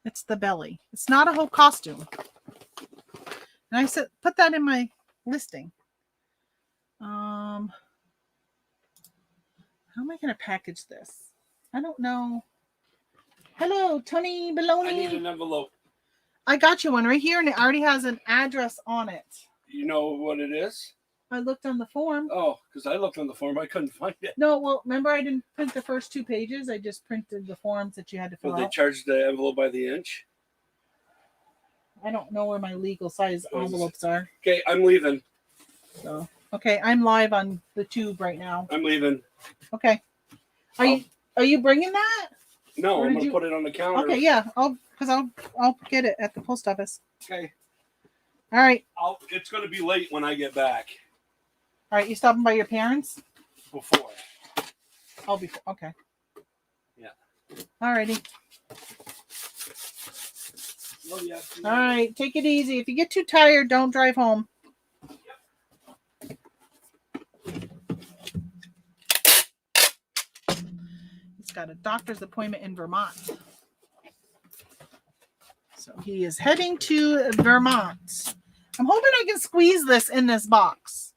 It's the belly. It's not a whole costume. And I said, put that in my listing. How am I going to package this? I don't know. Hello, Tony Baloney. I need an envelope. I got you one right here, and it already has an address on it. You know what it is? I looked on the form. Oh, because I looked on the form. I couldn't find it. No, well, remember I didn't print the first 2 pages. I just printed the forms that you had to fill out. They charged the envelope by the inch? I don't know where my legal size envelopes are. Okay, I'm leaving. So, okay, I'm live on the tube right now. I'm leaving. Okay. Are you bringing that? No, I'm going to put it on the counter. Okay, yeah. I'll get it at the post office. Okay. All right. It's going to be late when I get back. All right, you stopping by your parents? Before. Oh, before. Okay. Yeah. All righty. Love you. All right, take it easy. If you get too tired, don't drive home. Yep. He's got a doctor's appointment in Vermont. So he is heading to Vermont. I'm hoping I can squeeze this in this box.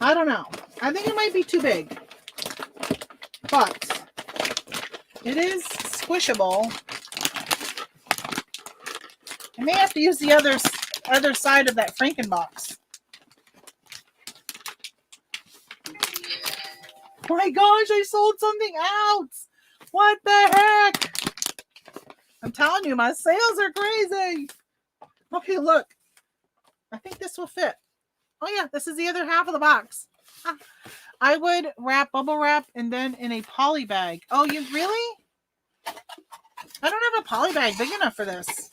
I don't know. I think it might be too big. But it is squishable. I may have to use the other side of that Frankenbox. My gosh, I sold something out. What the heck? I'm telling you, my sales are crazy. Okay, look. I think this will fit. Oh yeah, this is the other half of the box. I would wrap bubble wrap and then in a poly bag. Oh, you really? I don't have a poly bag big enough for this.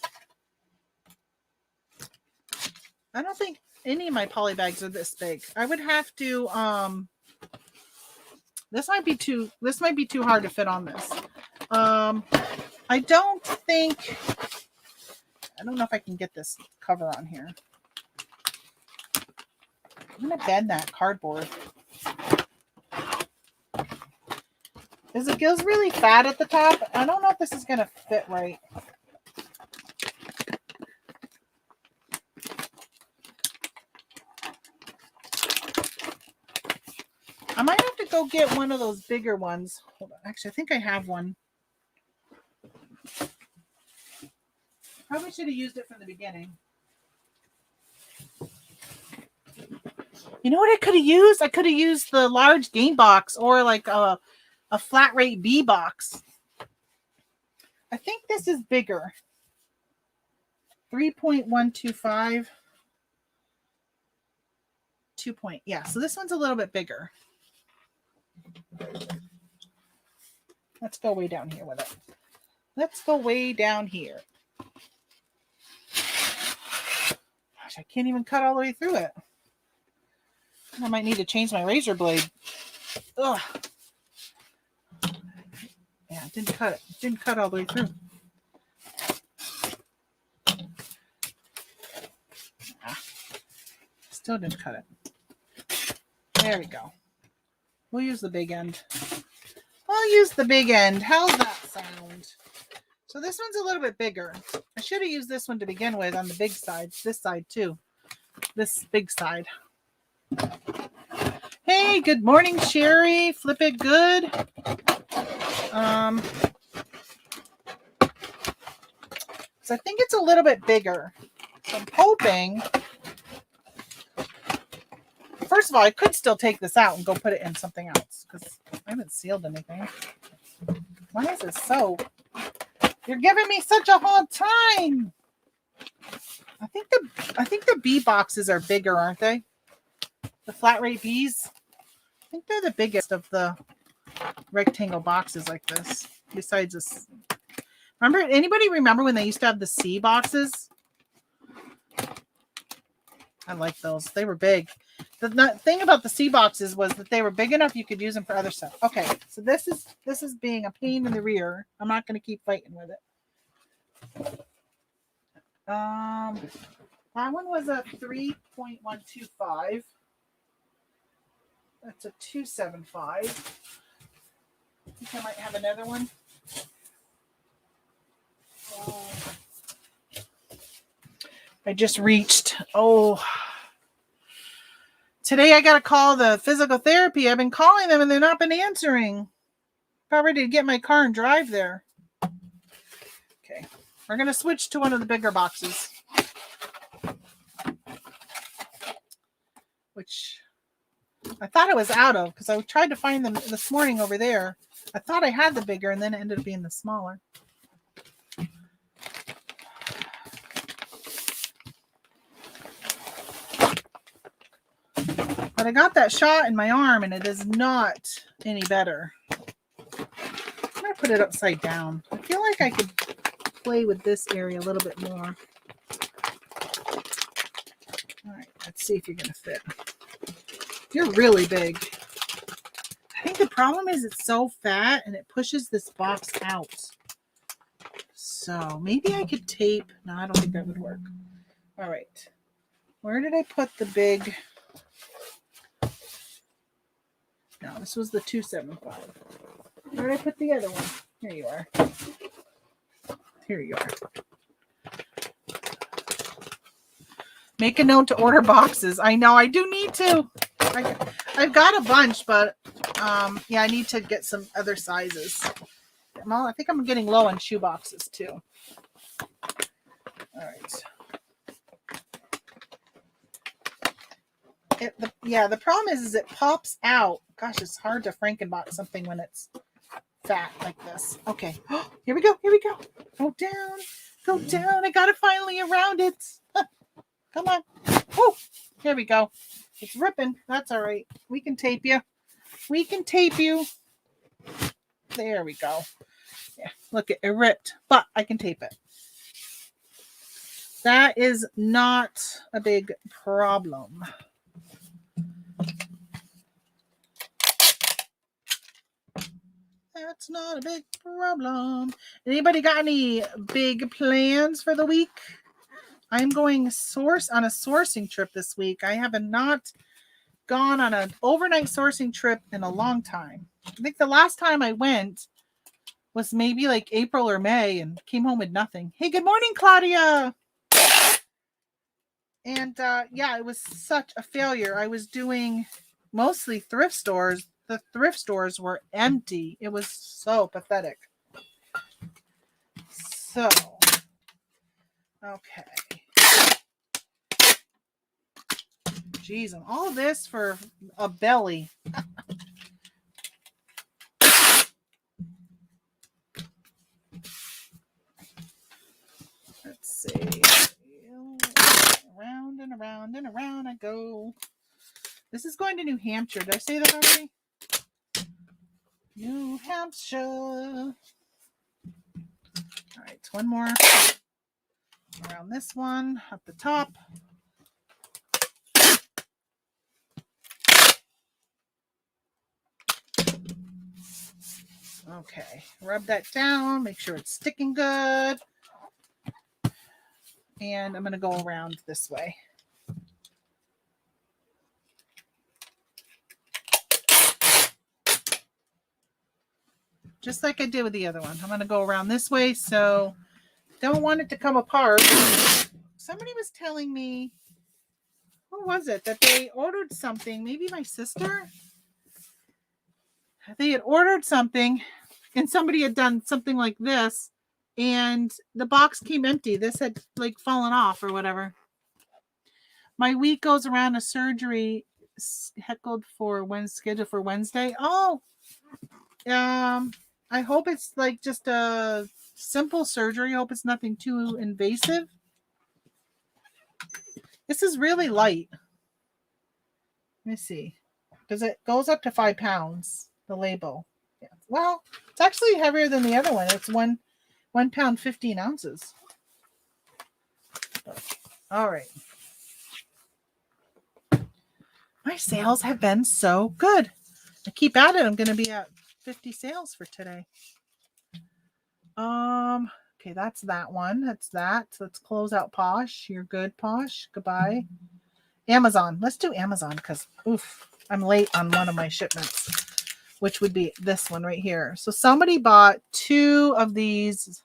I don't think any of my poly bags are this big. I would have to this might be too hard to fit on this. I don't know if I can get this cover on here. I'm gonna bend that cardboard. It feels really fat at the top. I don't know if this is gonna fit right. I might have to go get one of those bigger ones. Hold on. Actually, I think I have one. Probably should have used it from the beginning. You know what I could have used? I could have used the large game box or like a flat rate B box. I think this is bigger. 3.125. 2 point. Yeah, so this one's a little bit bigger. Let's go way down here with it. Let's go way down here. Gosh, I can't even cut all the way through it. I might need to change my razor blade. Ugh. Yeah, it didn't cut it. It didn't cut all the way through. Still didn't cut it. There we go. We'll use the big end. I'll use the big end. How's that sound? So this one's a little bit bigger. I should have used this one to begin with on the big side. This side too. This big side. Hey, good morning, Sherry. Flip it good. So I think it's a little bit bigger. So I'm hoping. First of all, I could still take this out and go put it in something else because I haven't sealed anything. Why is this so? You're giving me such a hard time. I think the B boxes are bigger, aren't they? The flat rate Bs. I think they're the biggest of the rectangle boxes like this. Besides this, anybody remember when they used to have the C boxes? I like those. They were big. The thing about the C boxes was that they were big enough you could use them for other stuff. Okay, so this is being a pain in the rear. I'm not going to keep fighting with it. That one was a 3.125. That's a 275. I think I might have another one. I just reached. Today I got to call the physical therapy. I've been calling them and they've not been answering. Probably to get my car and drive there. Okay. We're going to switch to one of the bigger boxes. Which I thought it was out of because I tried to find them this morning over there. I thought I had the bigger and then it ended up being the smaller. But I got that shot in my arm and it is not any better. I'm going to put it upside down. I feel like I could play with this area a little bit more. All right, let's see if you're going to fit. You're really big. I think the problem is it's so fat and it pushes this box out. So maybe I could tape. No, I don't think that would work. All right. Where did I put the big... No, this was the 275. Where did I put the other one? Here you are. Here you are. Make a note to order boxes. I know I do need to. I've got a bunch, but yeah, I need to get some other sizes. I think I'm getting low on shoe boxes too. All right. The problem is it pops out. Gosh, it's hard to Frankenbox something when it's fat like this. Okay. Here we go. Here we go. Go down. Go down. I got it finally around it. Come on. Woo. Here we go. It's ripping. That's all right. We can tape you. We can tape you. There we go. Yeah. Look, it ripped, but I can tape it. That is not a big problem. That's not a big problem. Anybody got any big plans for the week? I'm going on a sourcing trip this week. I have not gone on an overnight sourcing trip in a long time. I think the last time I went was maybe like April or May and came home with nothing. Hey, good morning, Claudia. And yeah, it was such a failure. I was doing mostly thrift stores. The thrift stores were empty. It was so pathetic. So, okay. Jeez, and all this for a belly. Let's see. Around and around and around I go. This is going to New Hampshire. Did I say that already? New Hampshire. All right, one more. Around this one, up the top. Okay, rub that down, make sure it's sticking good. And I'm going to go around this way. Just like I did with the other one. I'm going to go around this way, so don't want it to come apart. Somebody was telling me, who was it, that they ordered something, maybe my sister? They had ordered something, and somebody had done something like this, and the box came empty. This had like fallen off or whatever. My week goes around a surgery scheduled for Wednesday. Oh, I hope it's like just a simple surgery. I hope it's nothing too invasive. This is really light. Let me see. It goes up to 5 pounds, the label. Yeah. Well, it's actually heavier than the other one. It's 1 pound, 15 ounces. All right. My sales have been so good. I keep at it. I'm going to be at 50 sales for today. Okay, that's that one. That's that. So let's close out Posh. You're good, Posh. Goodbye. Amazon. Let's do Amazon because I'm late on one of my shipments, which would be this one right here. So somebody bought 2 of these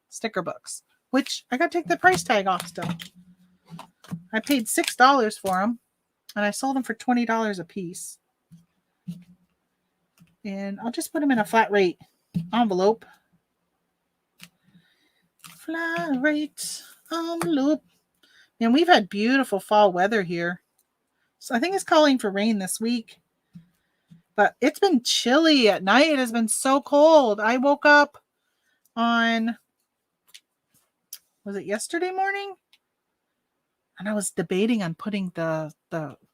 sticker books, which I got to take the price tag off still. I paid $6 for them, and I sold them for $20 a piece. And I'll just put them in a flat rate envelope. Flat rate envelope. And we've had beautiful fall weather here. So I think it's calling for rain this week. But it's been chilly at night. It has been so cold. I woke up on, was it yesterday morning? And I was debating on putting the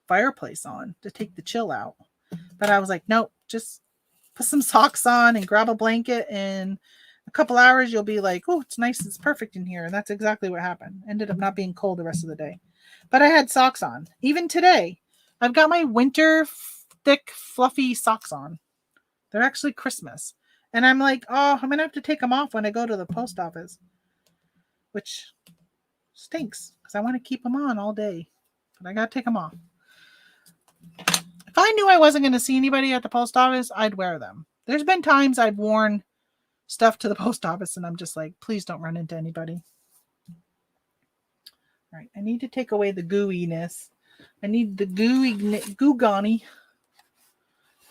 fireplace on to take the chill out. But I was like, nope, just put some socks on and grab a blanket. And a couple hours, you'll be like, oh, it's nice. It's perfect in here. And that's exactly what happened. Ended up not being cold the rest of the day. But I had socks on. Even today, I've got my winter thick, fluffy socks on. They're actually Christmas. And I'm like, oh, I'm going to have to take them off when I go to the post office. Which stinks because I want to keep them on all day. But I got to take them off. If I knew I wasn't going to see anybody at the post office, I'd wear them. There's been times I've worn stuff to the post office, and I'm just like, please don't run into anybody. All right, I need to take away the gooiness. I need the goo-gani.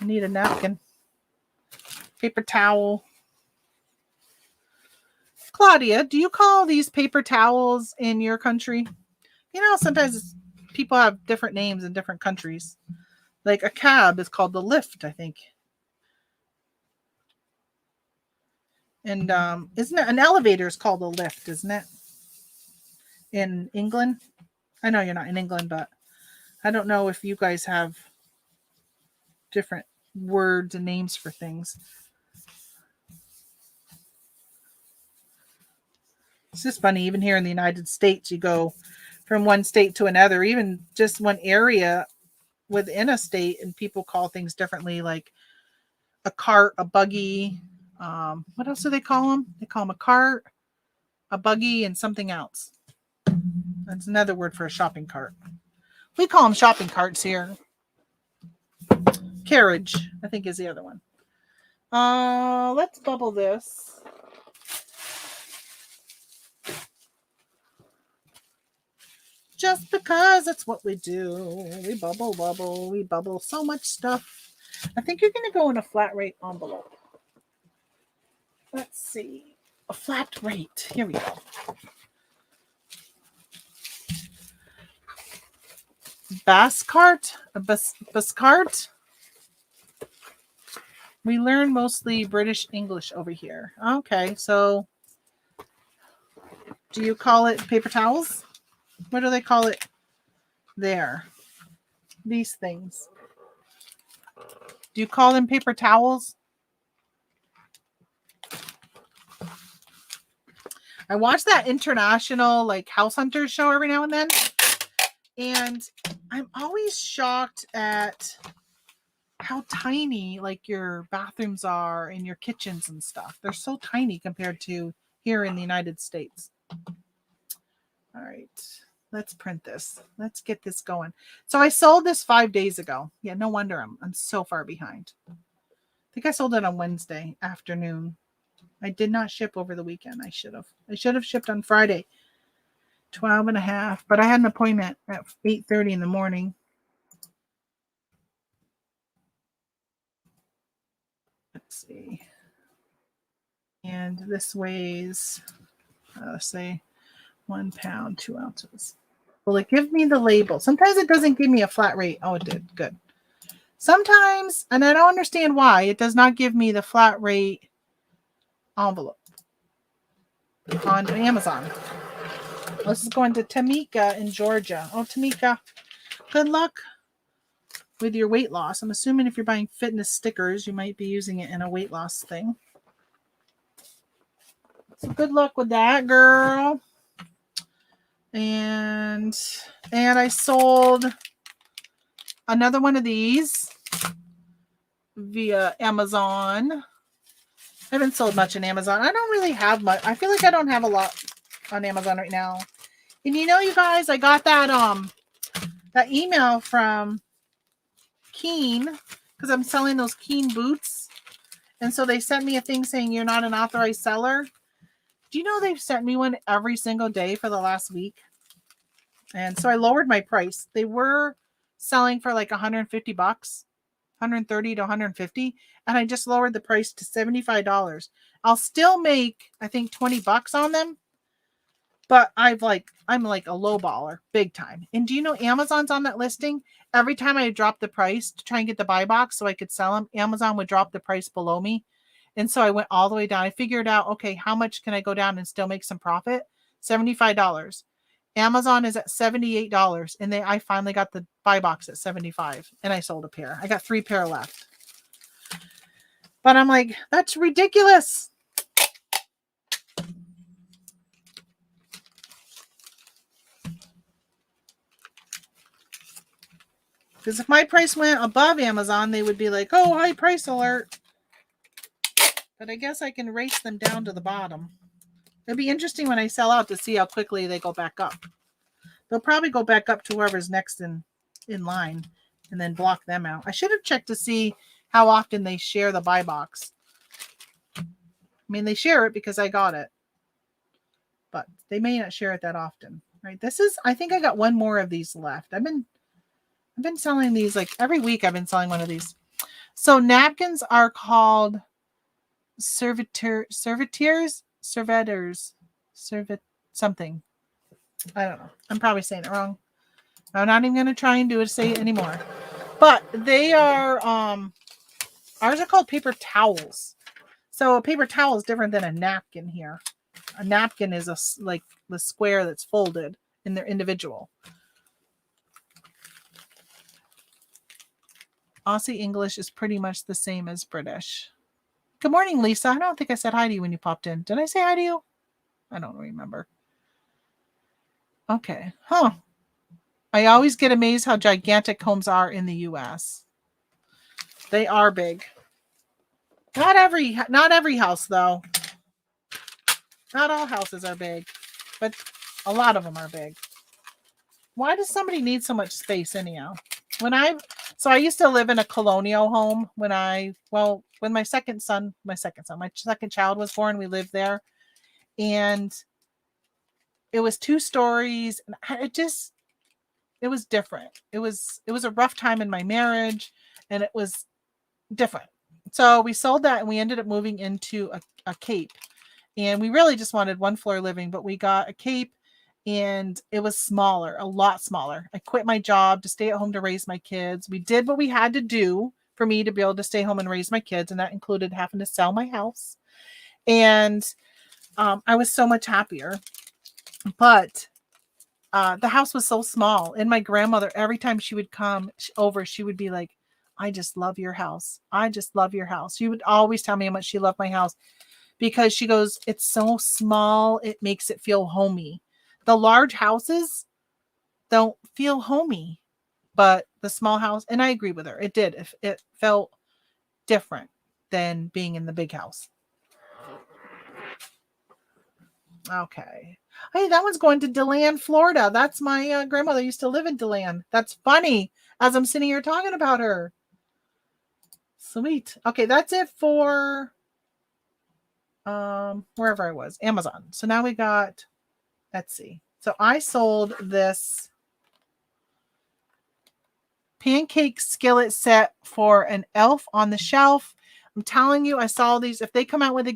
I need a napkin. Paper towel. Claudia, do you call these paper towels in your country? You know, sometimes people have different names in different countries. Like a cab is called the lift, I think. And isn't it an elevator is called a lift, isn't it? In England? I know you're not in England, but I don't know if you guys have different words and names for things. It's just funny, even here in the United States, you go from one state to another, even just one area within a state, and people call things differently, like a cart, a buggy. What else do they call them? They call them a cart, a buggy, and something else. That's another word for a shopping cart. We call them shopping carts here. Carriage, I think, is the other one. Let's bubble this. Just because that's what we do. We bubble. We bubble so much stuff. I think you're going to go in a flat rate envelope. Let's see. A flat rate. Here we go. Bass cart? A bus cart? We learn mostly British English over here. Okay, so do you call it paper towels? What do they call it there? These things. Do you call them paper towels? I watch that international like house hunters show every now and then. And I'm always shocked at how tiny like your bathrooms are and your kitchens and stuff. They're so tiny compared to here in the United States. All right, let's print this. Let's get this going. So I sold this 5 days ago. Yeah, no wonder I'm so far behind. I think I sold it on Wednesday afternoon. I did not ship over the weekend. I should have shipped on Friday. 12 and a half, but I had an appointment at 8:30 in the morning. Let's see. And this weighs, say 1 pound, 2 ounces. Will it give me the label? Sometimes it doesn't give me a flat rate. Oh, it did. Good. Sometimes, and I don't understand why, it does not give me the flat rate envelope on Amazon. This is going to Tamika in Georgia. Oh, Tamika, good luck with your weight loss. I'm assuming if you're buying fitness stickers, you might be using it in a weight loss thing. So good luck with that, girl. And I sold another one of these via Amazon. I haven't sold much on Amazon. I don't really have much. I feel like I don't have a lot on Amazon right now. And you know, you guys, I got that that email from Keen because I'm selling those Keen boots. And so they sent me a thing saying you're not an authorized seller. Do you know they've sent me one every single day for the last week? And so I lowered my price. They were selling for like $150, 130 to 150, and I just lowered the price to $75. I'll still make, I think, $20 on them. But I'm like a low baller, big time. And do you know Amazon's on that listing? Every time I drop the price to try and get the buy box so I could sell them, Amazon would drop the price below me. And so I went all the way down. I figured out, okay, how much can I go down and still make some profit? $75. Amazon is at $78. And I finally got the buy box at $75. And I sold a pair. I got 3 pair left. But I'm like, that's ridiculous. Because if my price went above Amazon, they would be like, oh, high price alert. But I guess I can race them down to the bottom. It'll be interesting when I sell out to see how quickly they go back up. They'll probably go back up to whoever's next in line and then block them out. I should have checked to see how often they share the buy box. I mean, they share it because I got it, but they may not share it that often, right? This is, I think I got one more of these left. I've been selling these like every week. I've been selling one of these. So napkins are called servitors, something. I don't know. I'm probably saying it wrong. I'm not even going to try and say it anymore. But they are, ours are called paper towels. So a paper towel is different than a napkin here. A napkin is like the square that's folded and they're individual. Aussie English is pretty much the same as British. Good morning, Lisa. I don't think I said hi to you when you popped in. Did I say hi to you? I don't remember. Okay. Huh. I always get amazed how gigantic homes are in the U.S. They are big. Not every house, though. Not all houses are big, but a lot of them are big. Why does somebody need so much space anyhow? So I used to live in a colonial home when my second child was born, we lived there, and it was 2 stories. And it was different. It was a rough time in my marriage, and it was different. So we sold that and we ended up moving into a cape, and we really just wanted 1 floor living, but we got a cape and it was smaller, a lot smaller. I quit my job to stay at home to raise my kids. We did what we had to do for me to be able to stay home and raise my kids, and that included having to sell my house. And I was so much happier. But the house was so small, and my grandmother, every time she would come over, she would be like, I just love your house. I just love your house. She would always tell me how much she loved my house because she goes, it's so small, it makes it feel homey. The large houses don't feel homey, but the small house, and I agree with her, it did. It felt different than being in the big house. Okay. Hey, that one's going to DeLand, Florida. That's my grandmother used to live in DeLand. That's funny as I'm sitting here talking about her. Sweet. Okay, that's it for wherever I was, Amazon. So now we got Etsy. So I sold this pancake skillet set for an elf on the shelf. I'm telling you, I saw these. If they come out with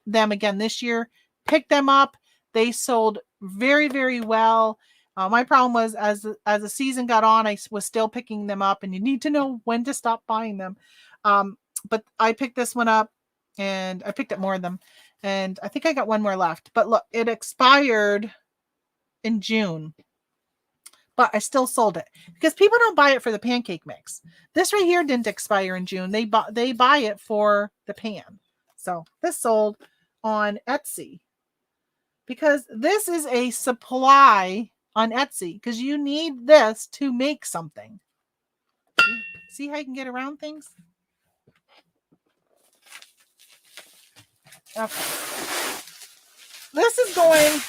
them again this year, pick them up. They sold very, very well. My problem was as the season got on, I was still picking them up, and you need to know when to stop buying them. But I picked this one up, and I picked up more of them, and I think I got one more left. But look, it expired in June, but I still sold it because people don't buy it for the pancake mix. This right here didn't expire in June. They buy it for the pan. So this sold on Etsy because this is a supply on Etsy because you need this to make something. See how you can get around things? Okay. This is going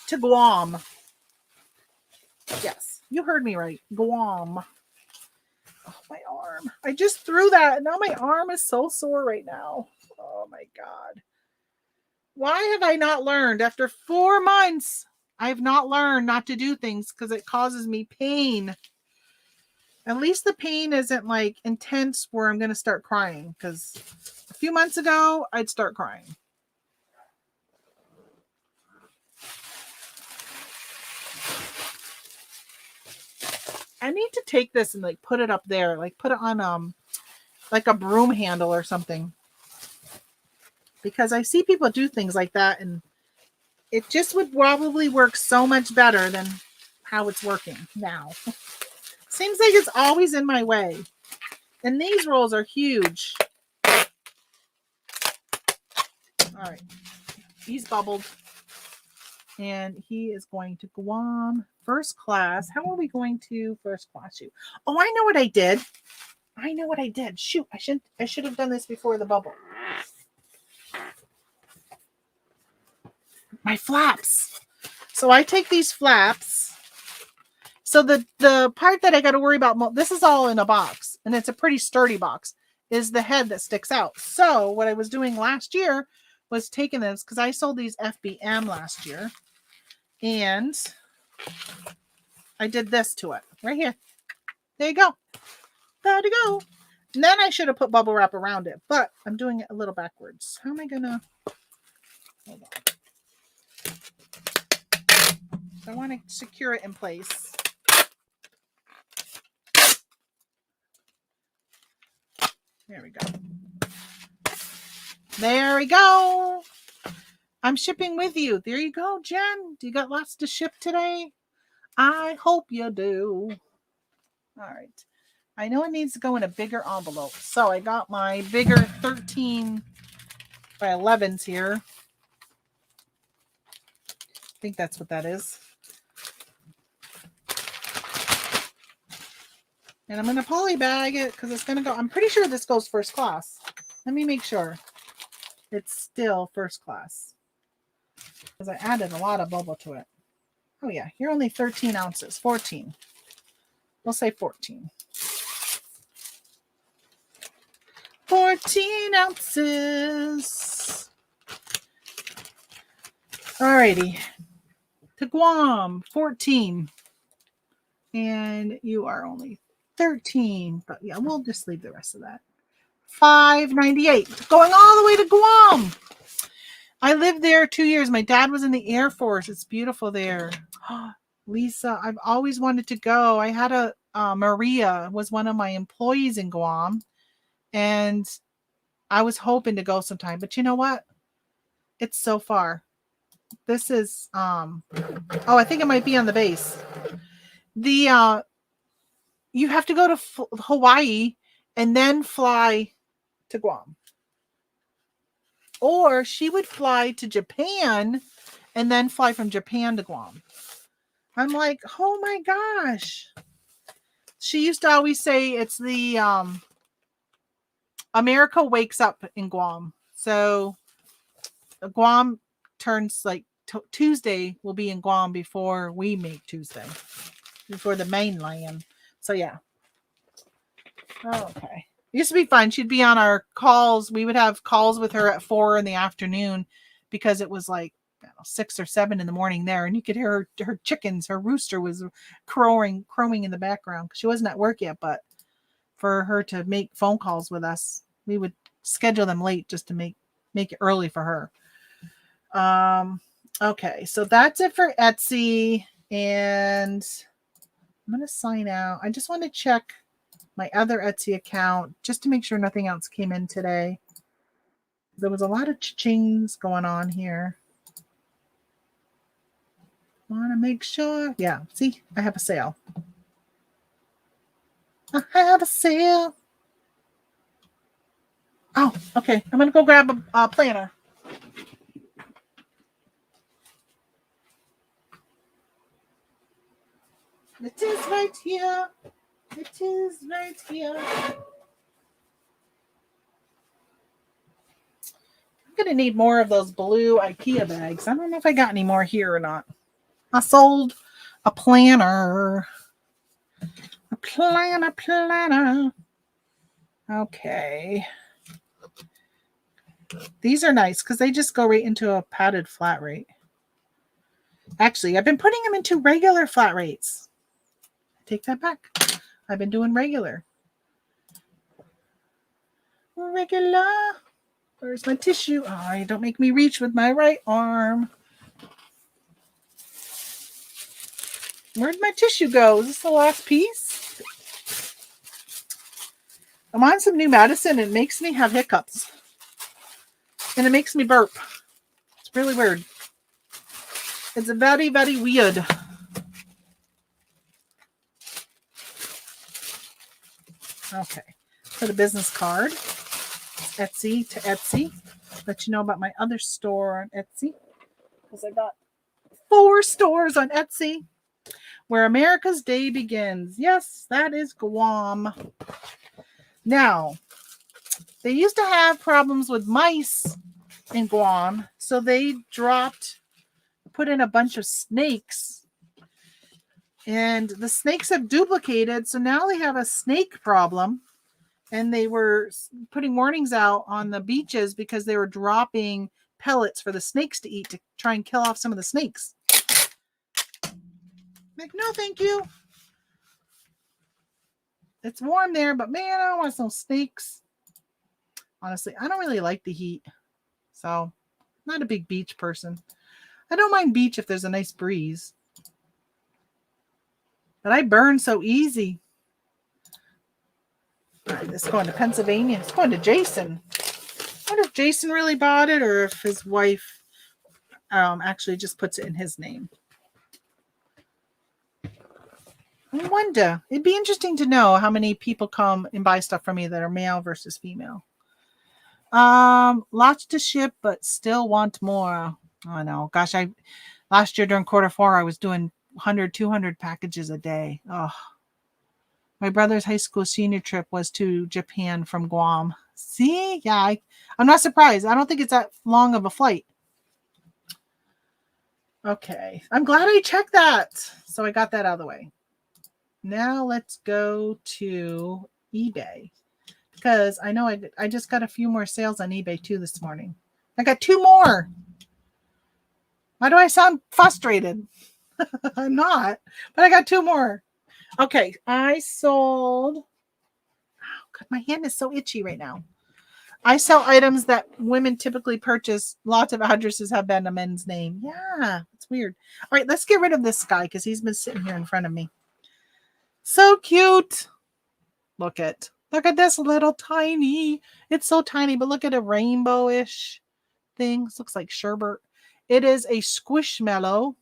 to Guam. Yes, you heard me right. Guam. Oh, my arm. I just threw that, and now my arm is so sore right now. Oh, my God. Why have I not learned? After 4 months, I have not learned not to do things because it causes me pain. At least the pain isn't like intense where I'm going to start crying, because a few months ago, I'd start crying. I need to take this and like put it up there, like put it on like a broom handle or something, because I see people do things like that, and it just would probably work so much better than how it's working now. Seems like it's always in my way, and these rolls are huge. All right, he's bubbled, and he is going to Guam. First class. How are we going to first class you? Oh, I know what I did. Shoot, I should have done this before the bubble. My flaps. So I take these flaps. So the part that I got to worry about, this is all in a box, and it's a pretty sturdy box, is the head that sticks out. So what I was doing last year was taking this because I sold these FBM last year. And I did this to it right here. There you go. There you go. And then I should have put bubble wrap around it, but I'm doing it a little backwards. How am I going to... Hold on. I want to secure it in place. There we go. There we go. I'm shipping with you. There you go, Jen. Do you got lots to ship today? I hope you do. All right. I know it needs to go in a bigger envelope. So I got my bigger 13 by 11s here. I think that's what that is. And I'm going to poly bag it because it's going to go. I'm pretty sure this goes first class. Let me make sure. It's still first class. Because I added a lot of bubble to it. Oh yeah, you're only 13 ounces. 14. We'll say 14. 14 ounces. Alrighty. To Guam, 14. And you are only 13. But yeah, we'll just leave the rest of that. $5.98. Going all the way to Guam. I lived there 2 years. My dad was in the Air Force. It's beautiful there. Lisa, I've always wanted to go. I had a Maria was one of my employees in Guam. And I was hoping to go sometime. But you know what? It's so far. This is, I think it might be on the base. You have to go to Hawaii and then fly to Guam. Or she would fly to Japan and then fly from Japan to Guam. I'm like, oh my gosh. She used to always say it's the America wakes up in Guam. So Guam turns like Tuesday will be in Guam before we make Tuesday. Before the mainland. So yeah. Okay. It used to be fun. She'd be on our calls. We would have calls with her at 4 in the afternoon because it was like 6 or 7 in the morning there. And you could hear her chickens. Her rooster was crowing in the background. She wasn't at work yet, but for her to make phone calls with us, we would schedule them late just to make it early for her. Okay. So that's it for Etsy. And I'm going to sign out. I just want to check my other Etsy account just to make sure nothing else came in today. There was a lot of cha-chings going on here. Want to make sure. Yeah, see, I have a sale. I have a sale. Oh, okay. I'm going to go grab a planner. It is right here. It is right here. I'm going to need more of those blue IKEA bags. I don't know if I got any more here or not. I sold a planner. A planner. Okay. These are nice because they just go right into a padded flat rate. Actually, I've been putting them into regular flat rates. Take that back. I've been doing regular. Regular. Where's my tissue? Oh, don't make me reach with my right arm. Where'd my tissue go? Is this the last piece? I'm on some new medicine. It makes me have hiccups. And it makes me burp. It's really weird. It's very, very weird. Okay. For the business card. Etsy to Etsy. Let you know about my other store on Etsy. Because I got 4 stores on Etsy. Where America's Day begins. Yes, that is Guam. Now, they used to have problems with mice in Guam. So they put in a bunch of snakes. And the snakes have duplicated. So now they have a snake problem. And they were putting warnings out on the beaches because they were dropping pellets for the snakes to eat to try and kill off some of the snakes. Like, no, thank you. It's warm there, but man, I don't want some snakes. Honestly, I don't really like the heat. So, I'm not a big beach person. I don't mind beach if there's a nice breeze. But I burn so easy. All right, this is going to Pennsylvania. It's going to Jason. I wonder if Jason really bought it or if his wife actually just puts it in his name. I wonder. It'd be interesting to know how many people come and buy stuff from me that are male versus female. Lots to ship, but still want more. I know. Gosh, last year during Q4, I was doing 100, 200 packages a day. Oh, my brother's high school senior trip was to Japan from Guam. See? Yeah, I'm not surprised. I don't think it's that long of a flight. Okay. I'm glad I checked that. So I got that out of the way. Now let's go to eBay. Because I know I just got a few more sales on eBay too this morning. I got 2 more. Why do I sound frustrated? I'm not. But I got 2 more. Okay. I sold. Oh, God, my hand is so itchy right now. I sell items that women typically purchase. Lots of addresses have been a men's name. Yeah, it's weird. All right, let's get rid of this guy because he's been sitting here in front of me. So cute. Look at this little tiny. It's so tiny, but look at a rainbow-ish thing. This looks like sherbet. It is a squishmallow.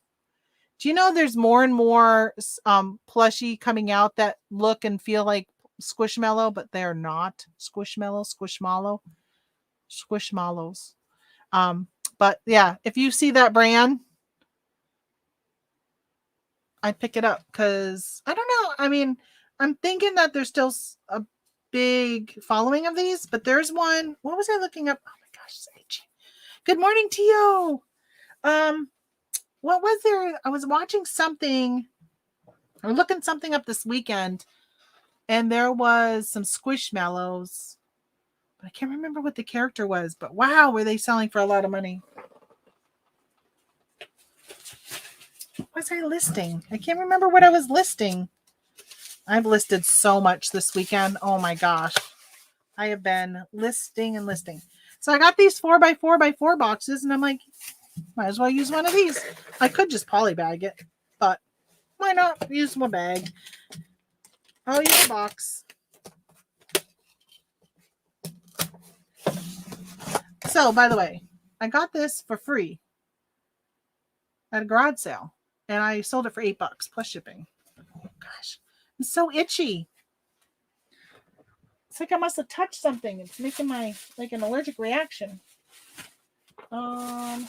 Do you know there's more and more plushie coming out that look and feel like Squishmallow, but they're not Squishmallows. But yeah, if you see that brand, I'd pick it up because I don't know. I mean, I'm thinking that there's still a big following of these, but there's one. What was I looking up? Oh my gosh, it's itchy. Good morning, Tio. What was there? I was watching something or looking something up this weekend, and there was some Squishmallows. But I can't remember what the character was, but wow, were they selling for a lot of money? What was I listing? I can't remember what I was listing. I've listed so much this weekend. Oh my gosh. I have been listing and listing. So I got these 4x4x4 boxes, and I'm like, might as well use one of these. I could just polybag it, but why not use my bag? I'll use a box. So, by the way, I got this for free at a garage sale, and I sold it for $8 plus shipping. Oh, gosh, I'm so itchy. It's like I must have touched something. It's making my like an allergic reaction. Why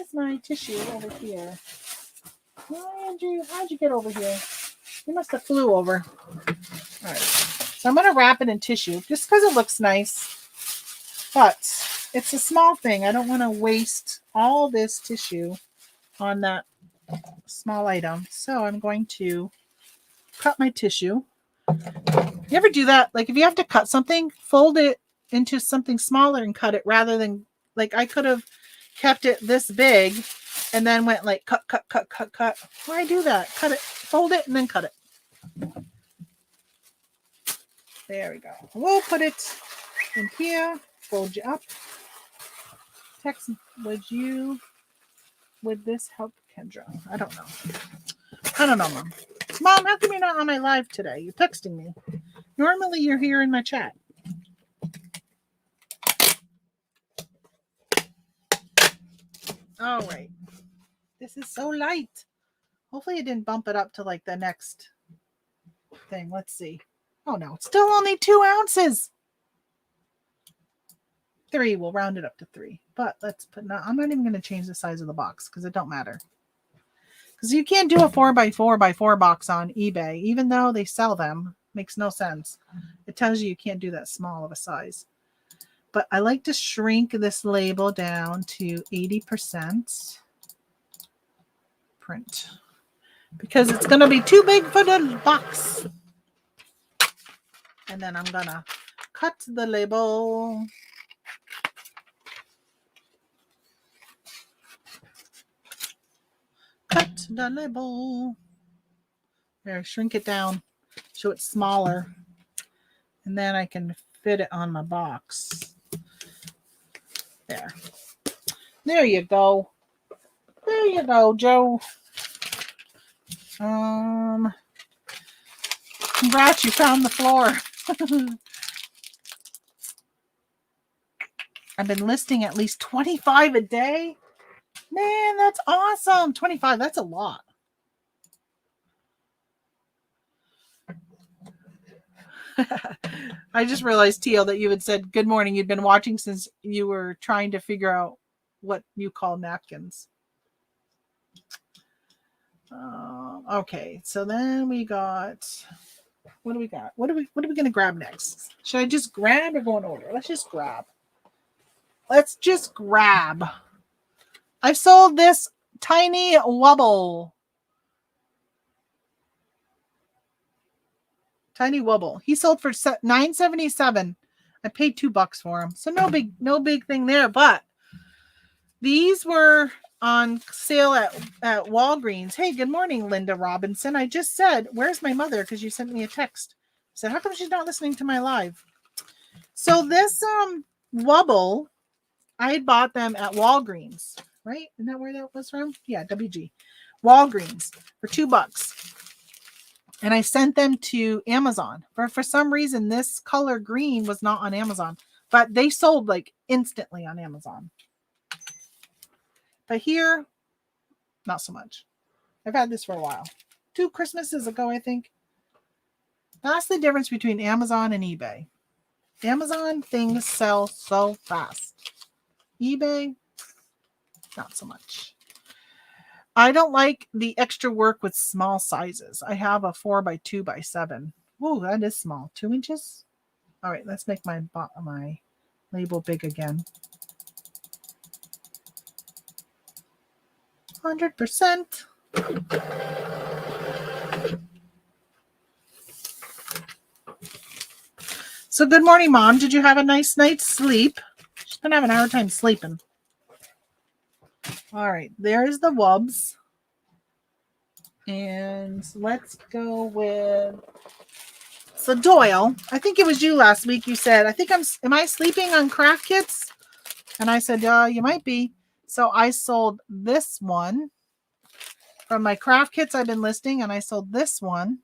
is my tissue over here? How'd you get over here? You must have flew over. All right. So I'm going to wrap it in tissue just because it looks nice. But it's a small thing. I don't want to waste all this tissue on that small item. So I'm going to cut my tissue. You ever do that? Like if you have to cut something, fold it into something smaller and cut it rather than like I could have kept it this big and then went like cut. Why do that? Cut it, fold it, and then cut it. There we go. We'll put it in here. Fold you up. Text, would this help Kendra? I don't know, Mom. Mom, how come you're not on my live today? You're texting me. Normally you're here in my chat. All right. This is so light. Hopefully it didn't bump it up to like the next thing. Let's see. Oh no, it's still only 2 ounces. 3, we'll round it up to 3. But let's put, I'm not even going to change the size of the box because it don't matter. Because you can't do a 4x4x4 box on eBay, even though they sell them. Makes no sense. It tells you can't do that small of a size. But I like to shrink this label down to 80% print. Because it's going to be too big for the box. And then I'm going to cut the label. the label. There, shrink it down so it's smaller. And then I can fit it on my box. There. There you go. There you go, Joe. Congrats, you found the floor. I've been listing at least 25 a day. Man, that's awesome. 25, that's a lot. I just realized, Teal, that you had said good morning. You'd been watching since you were trying to figure out what you call napkins. Okay, so then we got, what do we got? What are we going to grab next? Should I just grab or go in order? Let's just grab. Let's just grab. I've sold this tiny wobble. Tiny wobble. He sold for $9.77. I paid $2 for him. So no big thing there, but these were on sale at Walgreens. Hey, good morning, Linda Robinson. I just said, where's my mother? Because you sent me a text. I said, how come she's not listening to my live? So this wobble, I had bought them at Walgreens, right? Isn't that where that was from? Yeah, WG. Walgreens for $2. And I sent them to Amazon. For some reason, this color green was not on Amazon. But they sold like instantly on Amazon. But here, not so much. I've had this for a while. 2 Christmases ago, I think. That's the difference between Amazon and eBay. Amazon things sell so fast. eBay, not so much. I don't like the extra work with small sizes. I have a 4x2x7. Oh, that is small. 2 inches. All right, let's make my label big again. 100%. So good morning, Mom. Did you have a nice night's sleep? She's been having a hard time sleeping. All right, there's the wubs. And let's go with, so Doyle, I think it was you last week. You said, am I sleeping on craft kits? And I said, you might be. So I sold this one from my craft kits I've been listing, and I sold this one,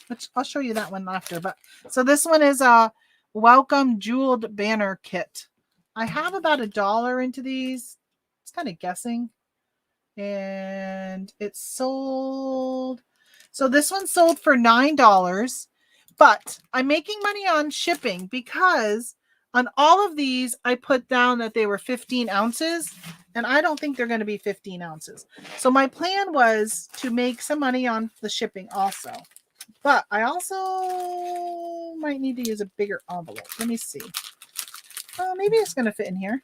which I'll show you that one after. But so this one is a welcome jeweled banner kit. I have about $1 into these. It's kind of guessing. And it sold. So this one sold for $9, but I'm making money on shipping because on all of these, I put down that they were 15 ounces, and I don't think they're going to be 15 ounces. So my plan was to make some money on the shipping also, but I also might need to use a bigger envelope. Let me see. Maybe it's going to fit in here.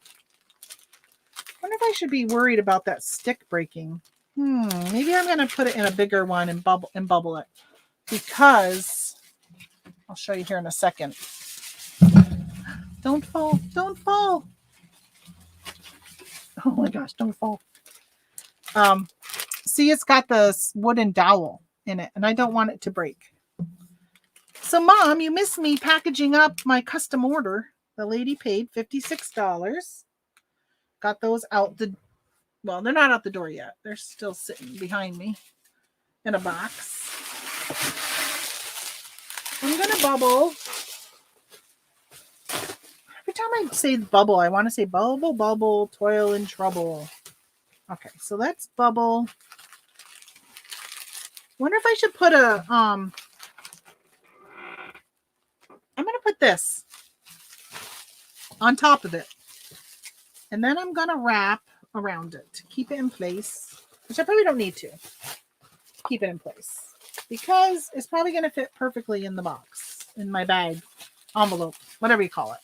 I wonder if I should be worried about that stick breaking. Maybe I'm going to put it in a bigger one and bubble it, because I'll show you here in a second. Don't fall. Don't fall. Oh my gosh, don't fall. See, it's got this wooden dowel in it, and I don't want it to break. So, Mom, you missed me packaging up my custom order. The lady paid $56. Got those out well, they're not out the door yet. They're still sitting behind me in a box. I'm going to bubble. Every time I say bubble, I want to say bubble, bubble, toil and trouble. Okay, so let's bubble. Wonder if I should put a, I'm going to put this on top of it. And then I'm going to wrap around it to keep it in place, which I probably don't need to keep it in place because it's probably going to fit perfectly in the box, in my bag, envelope, whatever you call it.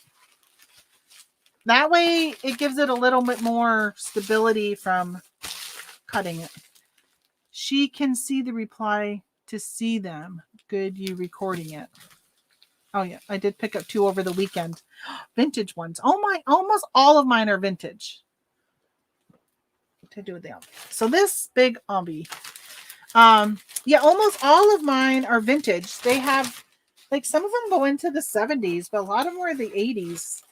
That way it gives it a little bit more stability from cutting it. She can see the reply to see them. Good, you recording it. Oh yeah, I did pick up 2 over the weekend. Vintage ones. Oh my, almost all of mine are vintage. To do with the envelope. So this big obby. Yeah, almost all of mine are vintage. They have, like, some of them go into the 70s, but a lot of them are the 80s.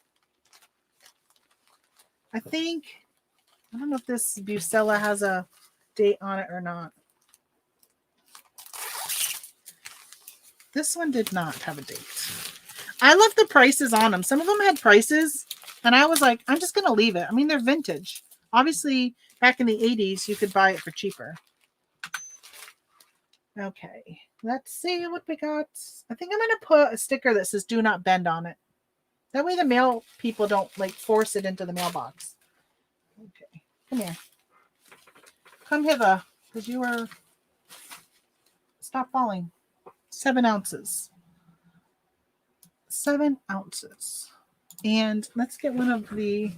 I think, I don't know if this Bucella has a date on it or not. This one did not have a date. I left the prices on them. Some of them had prices, and I was like, I'm just going to leave it. I mean, they're vintage. Obviously, back in the 80s, you could buy it for cheaper. Okay, let's see what we got. I think I'm going to put a sticker that says do not bend on it. That way the mail people don't, like, force it into the mailbox. Okay, come here. Come hither, because you are... Stop falling. 7 ounces. 7 ounces. And let's get one of the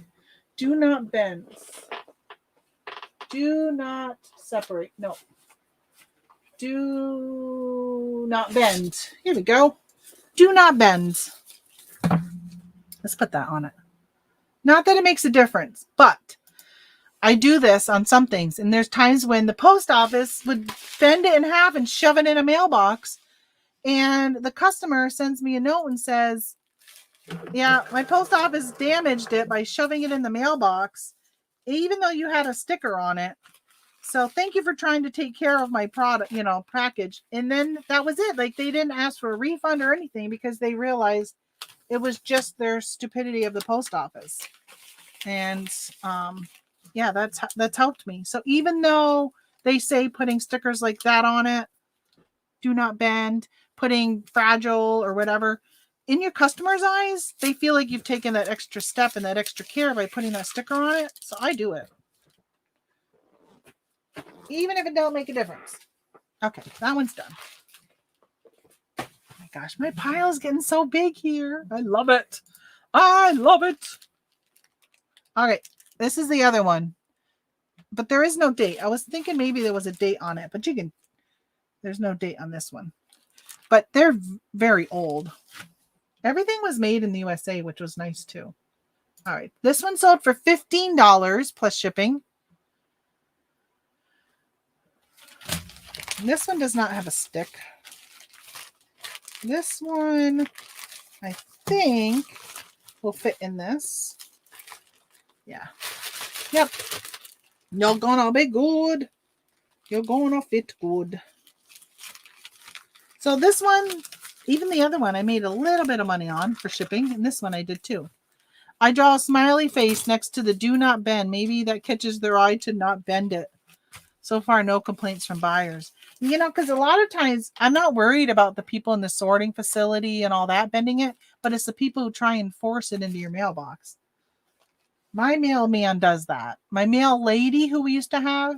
do not bend. Do not separate. No. Do not bend. Here we go. Do not bend. Let's put that on it. Not that it makes a difference, but I do this on some things. And there's times when the post office would bend it in half and shove it in a mailbox. And the customer sends me a note and says, yeah, my post office damaged it by shoving it in the mailbox, even though you had a sticker on it. So thank you for trying to take care of my product, package. And then that was it. Like, they didn't ask for a refund or anything because they realized it was just their stupidity of the post office. And yeah, that's helped me. So even though they say putting stickers like that on it, do not bend, putting fragile or whatever, in your customer's eyes, they feel like you've taken that extra step and that extra care by putting that sticker on it. So I do it. Even if it don't make a difference. Okay, that one's done. Oh my gosh, my pile is getting so big here. I love it. I love it. All right, this is the other one. But there is no date. I was thinking maybe there was a date on it, but there's no date on this one. But they're very old. Everything was made in the USA, which was nice too. All right, this one sold for $15 plus shipping. This one does not have a stick. This one, I think, will fit in this. Yeah. Yep. You're gonna be good. You're gonna fit good. So this one, even the other one, I made a little bit of money on for shipping. And this one I did too. I draw a smiley face next to the do not bend. Maybe that catches their eye to not bend it. So far, no complaints from buyers. Because a lot of times I'm not worried about the people in the sorting facility and all that bending it, but it's the people who try and force it into your mailbox. My mailman does that. My mail lady who we used to have,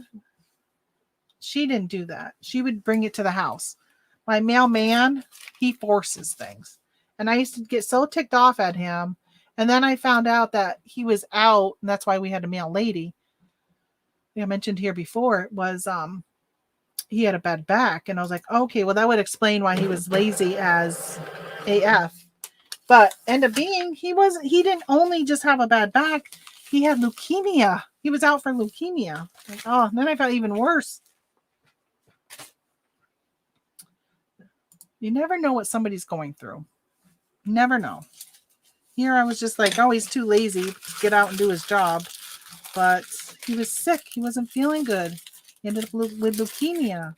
she didn't do that. She would bring it to the house. My mailman, he forces things. And I used to get so ticked off at him. And then I found out that he was out, and that's why we had a mail lady. I mentioned here before, it was he had a bad back, and I was like, okay, well, that would explain why he was lazy as AF. But end up being he didn't only just have a bad back, he had leukemia. He was out for leukemia. Like, oh, then I felt even worse. You never know what somebody's going through. Never know. Here I was just like, oh, he's too lazy to get out and do his job. But he was sick. He wasn't feeling good. He ended up with leukemia.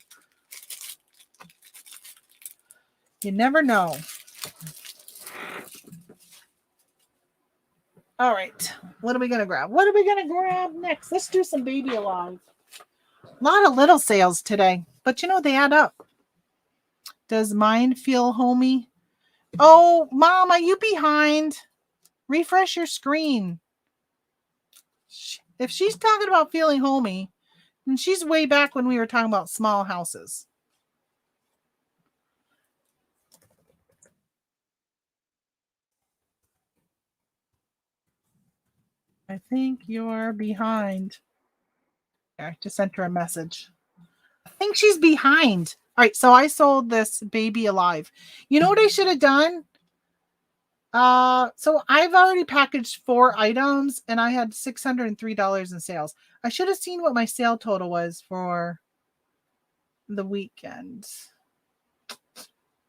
You never know. All right. What are we going to grab? What are we going to grab next? Let's do some Baby Alive. A lot of little sales today. But they add up. Does mine feel homey? Oh, Mom, are you behind? Refresh your screen. If she's talking about feeling homey, then she's way back when we were talking about small houses. I think you're behind. I just sent her a message. I think she's behind. All right, so I sold this Baby Alive. You know what I should have done? So I've already packaged 4 items and I had $603 in sales. I should have seen what my sale total was for the weekend.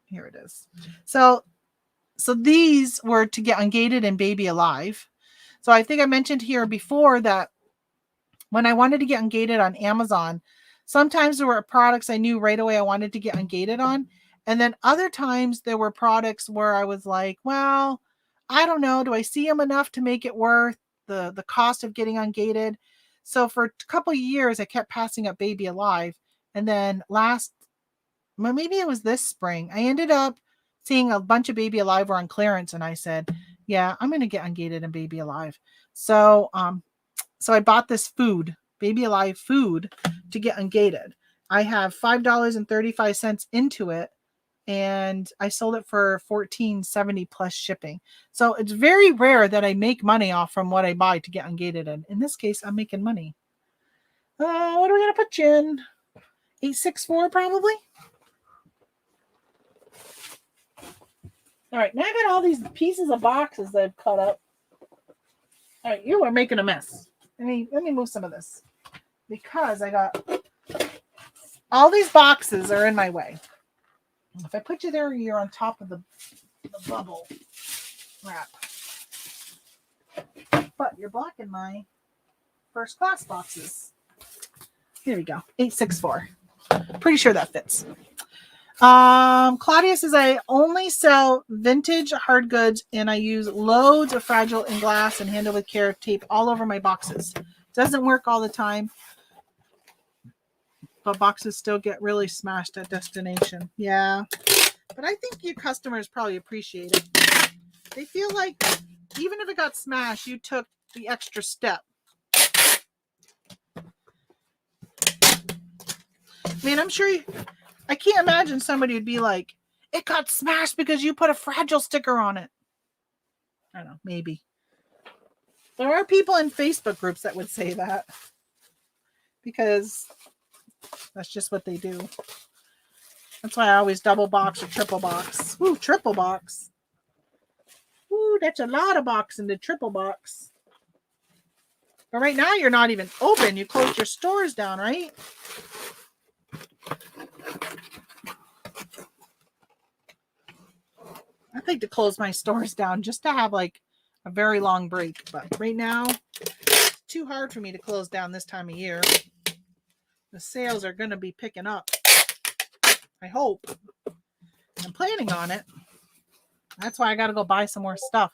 Here it is. So these were to get ungated and baby alive. So I think I mentioned here before that when I wanted to get ungated on Amazon, sometimes there were products I knew right away I wanted to get ungated on. And then other times there were products where I was like, well, I don't know. Do I see them enough to make it worth the cost of getting ungated? So for a couple of years, I kept passing up baby alive. And then maybe it was this spring, I ended up seeing a bunch of baby alive were on clearance. And I said, yeah, I'm going to get ungated and baby alive. So I bought this food, baby alive food, to get ungated. I have $5.35 into it, and I sold it for $14.70 plus shipping. So it's very rare that I make money off from what I buy to get ungated. And in this case, I'm making money. What are we going to put you in? 864 probably? All right, now I got all these pieces of boxes that I've cut up. All right, you are making a mess. Let me move some of this because I got all these boxes are in my way. If I put you there, you're on top of the bubble wrap. But you're blocking my first class boxes. Here we go. 864. Pretty sure that fits. Claudia says I only sell vintage hard goods and I use loads of fragile and glass and handle with care tape all over my boxes. Doesn't work all the time, but boxes still get really smashed at destination. Yeah, but I think your customers probably appreciate it. They feel like even if it got smashed, you took the extra step. I mean, I'm sure I can't imagine somebody would be like, it got smashed because you put a fragile sticker on it. I don't know, maybe. There are people in Facebook groups that would say that because that's just what they do. That's why I always double box or triple box. Ooh, triple box. Ooh, that's a lot of box in the triple box. But right now you're not even open. You closed your stores down, right? I'd like to close my stores down just to have like a very long break. But right now, it's too hard for me to close down this time of year. The sales are going to be picking up. I hope. I'm planning on it. That's why I got to go buy some more stuff.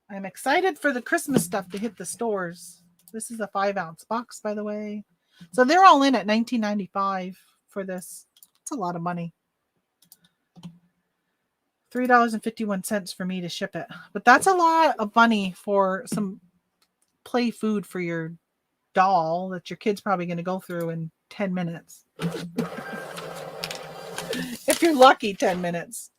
I'm excited for the Christmas stuff to hit the stores. This is a 5-ounce box, by the way. So they're all in at $19.95 for this. It's a lot of money. $3.51 for me to ship it. But that's a lot of money for some play food for your doll that your kid's probably going to go through in 10 minutes. If you're lucky, 10 minutes.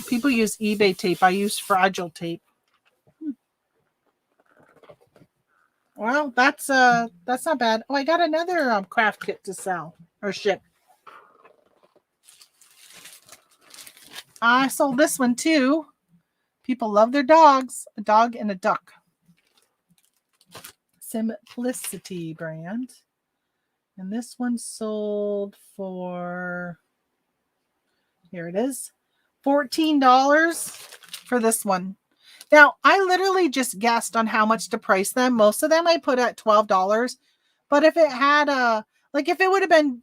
People use eBay tape. I use fragile tape. Well, that's not bad. Oh, I got another craft kit to sell or ship. I sold this one too. People love their dogs. A dog and a duck. Simplicity brand. And this one sold for, here it is, $14 for this one. Now, I literally just guessed on how much to price them. Most of them I put at $12. But if it had if it would have been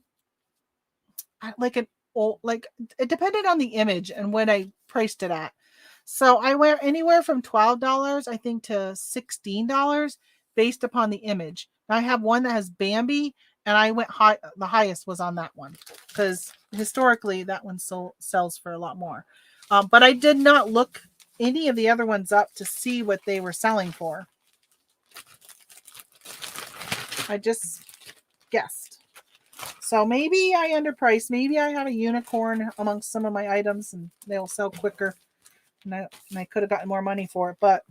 it depended on the image and what I priced it at. So I wear anywhere from $12, I think, to $16 based upon the image. Now I have one that has Bambi, and I went high. The highest was on that one because historically that one sells for a lot more. But I did not look any of the other ones up to see what they were selling for. I just guessed. So maybe I underpriced. Maybe I have a unicorn amongst some of my items and they'll sell quicker. And I could have gotten more money for it. But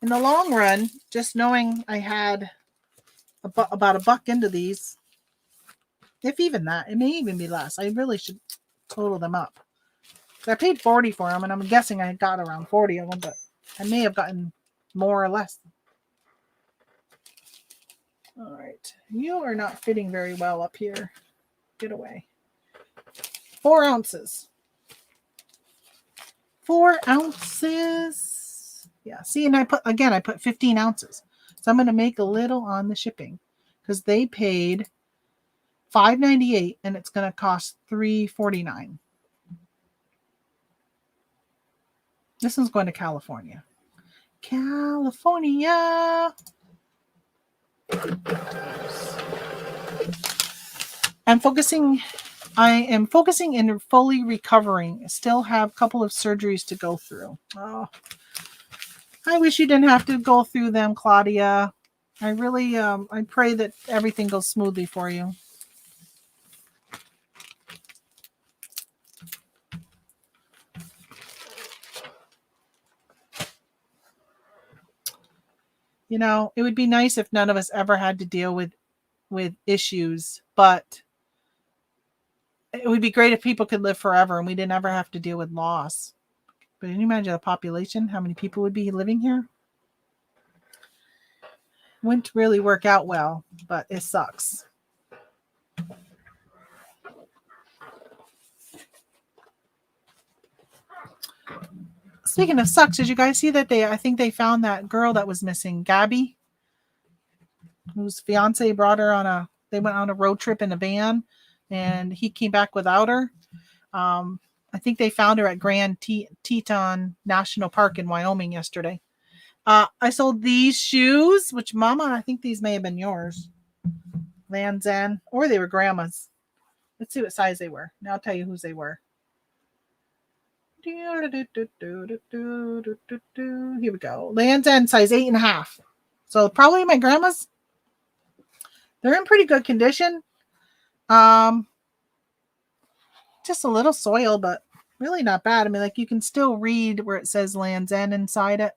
in the long run, just knowing I had about $1 into these, if even that, it may even be less. I really should total them up. I paid $40 for them, and I'm guessing I got around 40 of them, but I may have gotten more or less All right. You are not fitting very well up here. Get away. 4 ounces. 4 ounces. Yeah. See, and I put 15 ounces. So I'm going to make a little on the shipping because they paid $5.98 and it's going to cost $3.49. This one's going to California. California. I am focusing and fully recovering. I still have a couple of surgeries to go through. Oh, I wish you didn't have to go through them, Claudia. I really, I pray that everything goes smoothly for you. You know, it would be nice if none of us ever had to deal with issues, but it would be great if people could live forever and we didn't ever have to deal with loss. But can you imagine the population? How many people would be living here? Wouldn't really work out well, but it sucks. Speaking of sucks, did you guys see that I think they found that girl that was missing, Gabby, whose fiance brought her they went on a road trip in a van and he came back without her. I think they found her at Grand Teton National Park in Wyoming yesterday. I sold these shoes, which Mama, I think these may have been yours. Land's End, or they were Grandma's. Let's see what size they were. Now I'll tell you whose they were. Here we go. Land's End, size 8.5. So probably my grandma's. They're in pretty good condition. Just a little soil, but really not bad. I mean, like you can still read where it says Land's End inside it.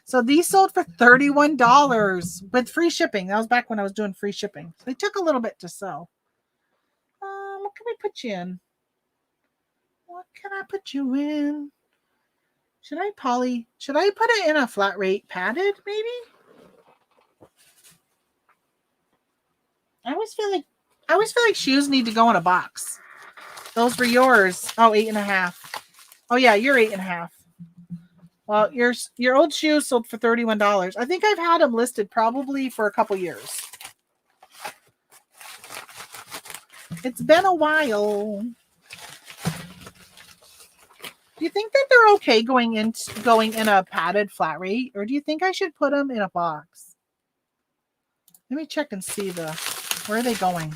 So these sold for $31 with free shipping. That was back when I was doing free shipping. So they took a little bit to sew. What can we put you in? What can I put you in? Should I put it in a flat rate padded, maybe? I always feel like shoes need to go in a box. Those were yours. Oh, 8.5. Oh yeah, you're 8.5. Well, your old shoes sold for $31. I think I've had them listed probably for a couple years. It's been a while. Do you think that they're okay going in a padded flat rate, or do you think I should put them in a box? Let me check and see where are they going?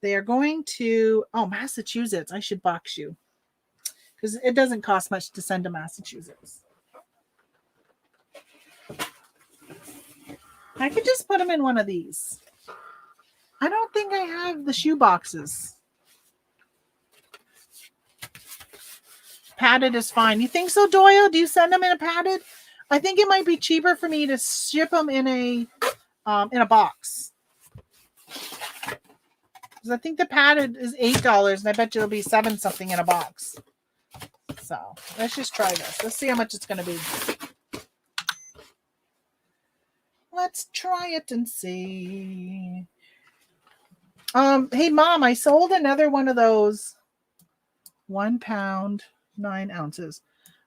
They are going to Massachusetts. I should box you because it doesn't cost much to send to Massachusetts. I could just put them in one of these. I don't think I have the shoe boxes. Padded is fine. You think so, Doyle? Do you send them in a padded? I think it might be cheaper for me to ship them in a box. Because I think the padded is $8, and I bet you it'll be $7 something in a box. So let's just try this. Let's see how much it's going to be. Let's try it and see. Hey, Mom, I sold another one of those 1 pound. 9 ounces.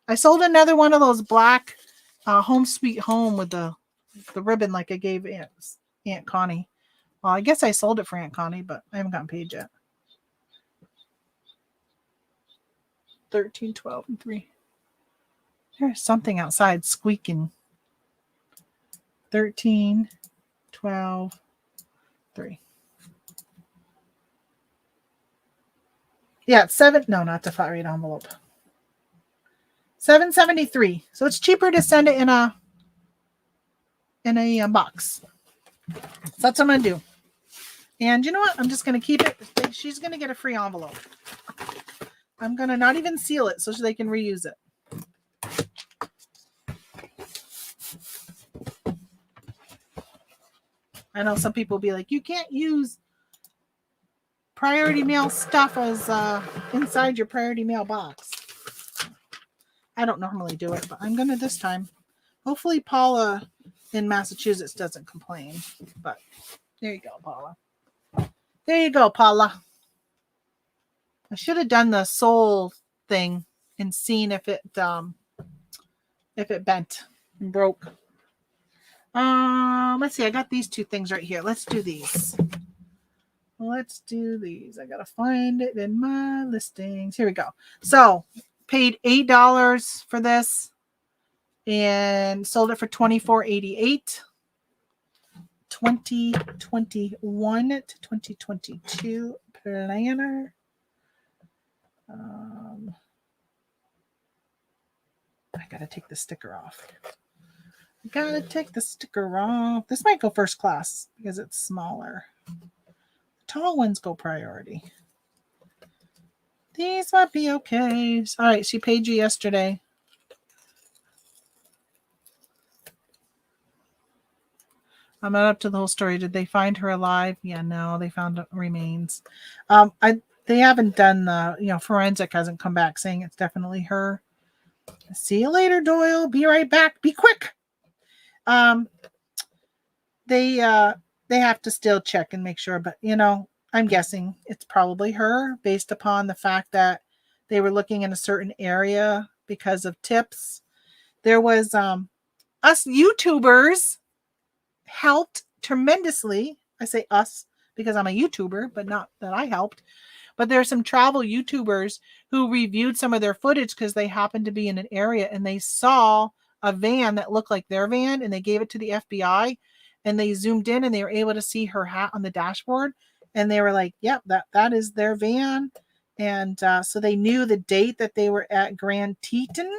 I sold another one of those black Home Sweet Home with the ribbon like I gave Aunt Connie. Well, I guess I sold it for Aunt Connie, but I haven't gotten paid yet. 13, 12, and 3. There's something outside squeaking. 13, 12, 3. Yeah, it's 7. No, not the flat rate envelope. $7.73. So it's cheaper to send it in a box. So that's what I'm going to do. And you know what? I'm just going to keep it. She's going to get a free envelope. I'm going to not even seal it so they can reuse it. I know some people will be like, you can't use priority mail stuff as inside your priority mail box. I don't normally do it, but I'm going to this time. Hopefully Paula in Massachusetts doesn't complain. But there you go, Paula. There you go, Paula. I should have done the sole thing and seen if it bent and broke. Let's see. I got these two things right here. Let's do these. I gotta find it in my listings. Here we go. So paid $8 for this and sold it for $24.88. 2021 to 2022 planner. I gotta take the sticker off. This might go first class because it's smaller. Tall ones go priority. These might be okay. All right, she paid you yesterday. I'm not up to the whole story. Did they find her alive? Yeah, no, they found remains. They haven't done the, forensic hasn't come back saying it's definitely her. See you later, Doyle. Be right back. Be quick. They have to still check and make sure, but I'm guessing it's probably her based upon the fact that they were looking in a certain area because of tips. There was us YouTubers helped tremendously. I say us because I'm a YouTuber, but not that I helped. But there are some travel YouTubers who reviewed some of their footage because they happened to be in an area and they saw a van that looked like their van and they gave it to the FBI and they zoomed in and they were able to see her hat on the dashboard and they were like, yep, that is their van. And so they knew the date that they were at Grand Teton.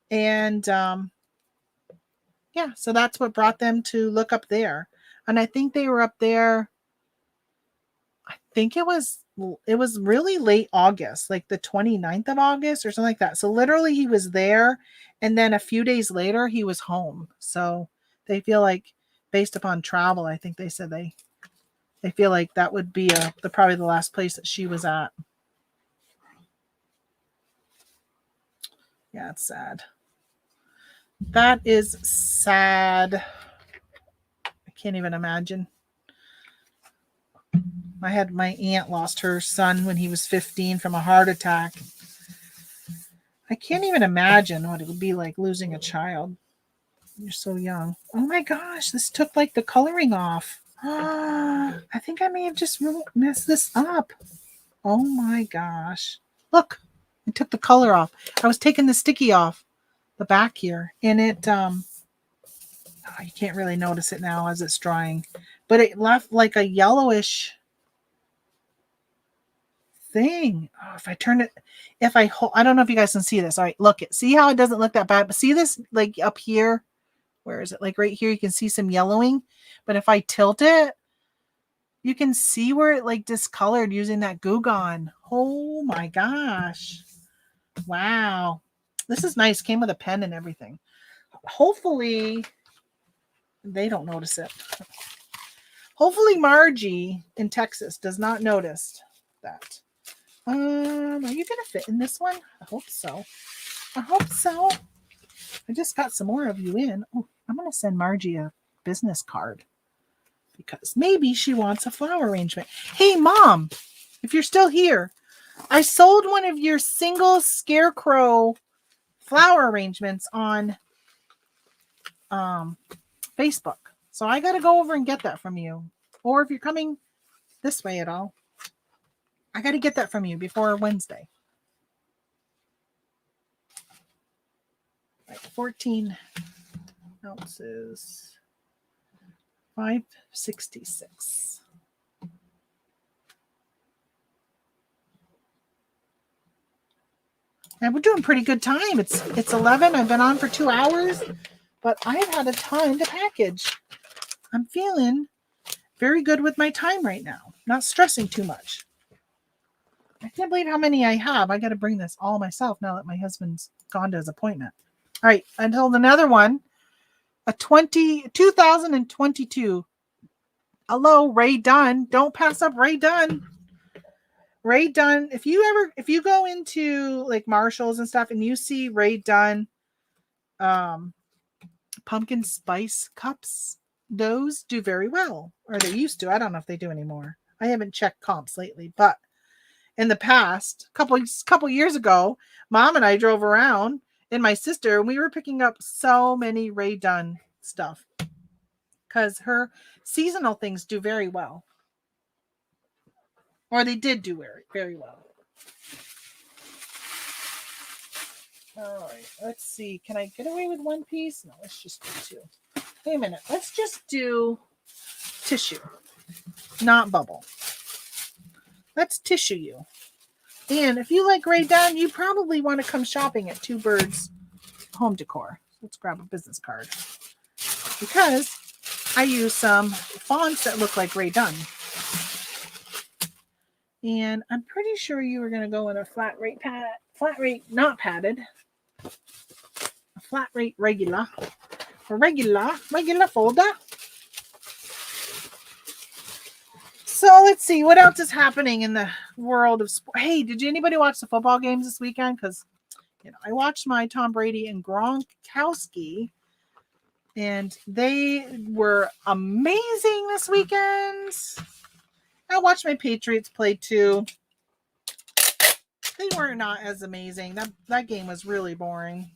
And yeah, so that's what brought them to look up there. And I think they were up there. I think it was really late August, like the 29th of August or something like that. So literally he was there and then a few days later he was home. So they feel like based upon travel, I think they said they feel like that would be probably the last place that she was at. Yeah, it's sad. That is sad. I can't even imagine. My aunt lost her son when he was 15 from a heart attack. I can't even imagine what it would be like losing a child. You're so young. Oh my gosh, this took like the coloring off. I think I may have just messed this up. Oh my gosh. Look, it took the color off. I was taking the sticky off the back here and it, you can't really notice it now as it's drying, but it left like a yellowish thing. Oh, if I turn it, I don't know if you guys can see this. All right, look it. See how it doesn't look that bad, but see this like up here? Where is it? Like right here, you can see some yellowing, but if I tilt it, you can see where it like discolored using that Goo Gone. Oh my gosh. Wow. This is nice. Came with a pen and everything. Hopefully they don't notice it. Hopefully Margie in Texas does not notice that. Are you going to fit in this one? I hope so. I just got some more of you in. Oh, I'm going to send Margie a business card because maybe she wants a flower arrangement. Hey, Mom, if you're still here, I sold one of your single scarecrow flower arrangements on Facebook. So I got to go over and get that from you. Or if you're coming this way at all, I got to get that from you before Wednesday. Like 14 ounces, $5.66. And we're doing pretty good time. It's 11. I've been on for 2 hours, but I've had a ton to package. I'm feeling very good with my time right now. Not stressing too much. I can't believe how many I have. I got to bring this all myself now that my husband's gone to his appointment. All right, I told another one. 2022. Hello, Ray Dunn. Don't pass up Ray Dunn. Ray Dunn. If you go into like Marshalls and stuff and you see Ray Dunn pumpkin spice cups. Those do very well, or they used to. I don't know if they do anymore. I haven't checked comps lately, but in the past, couple years ago, Mom and I drove around, and my sister, and we were picking up so many Rae Dunn stuff because her seasonal things do very well, or they did do very, very well. All right, let's see. Can I get away with one piece? No, let's just do two. Wait a minute. Let's just do tissue, not bubble. Let's tissue you. And if you like Rae Dunn, you probably want to come shopping at Two Birds Home Decor. Let's grab a business card. Because I use some fonts that look like Rae Dunn. And I'm pretty sure you were going to go in a flat rate not padded. A flat rate regular folder. So let's see what else is happening in the world of sport. Hey, did anybody watch the football games this weekend? Because I watched my Tom Brady and Gronkowski, and they were amazing this weekend. I watched my Patriots play too. They were not as amazing. That game was really boring.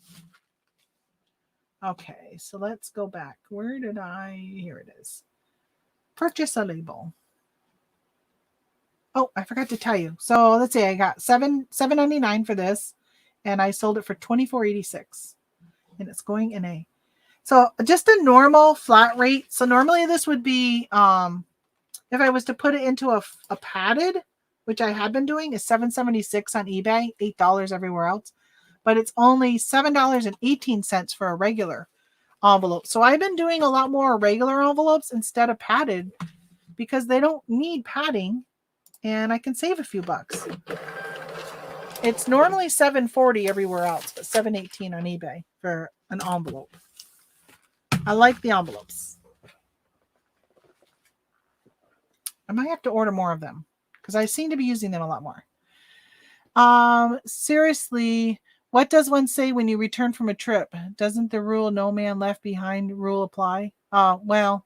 Okay, so let's go back. Where did here it is. Purchase a label. Oh, I forgot to tell you. So let's see, I got $7.99 for this, and I sold it for $24.86. And it's going in a just a normal flat rate. So normally this would be if I was to put it into a padded, which I had been doing, is $7.76 on eBay, $8 everywhere else. But it's only $7.18 for a regular envelope. So I've been doing a lot more regular envelopes instead of padded because they don't need padding, and I can save a few bucks. It's normally $7.40 everywhere else, but $7.18 on eBay for an envelope. I like the envelopes. I might have to order more of them because I seem to be using them a lot more. Seriously, what does one say when you return from a trip? Doesn't the rule "no man left behind" rule apply? Well,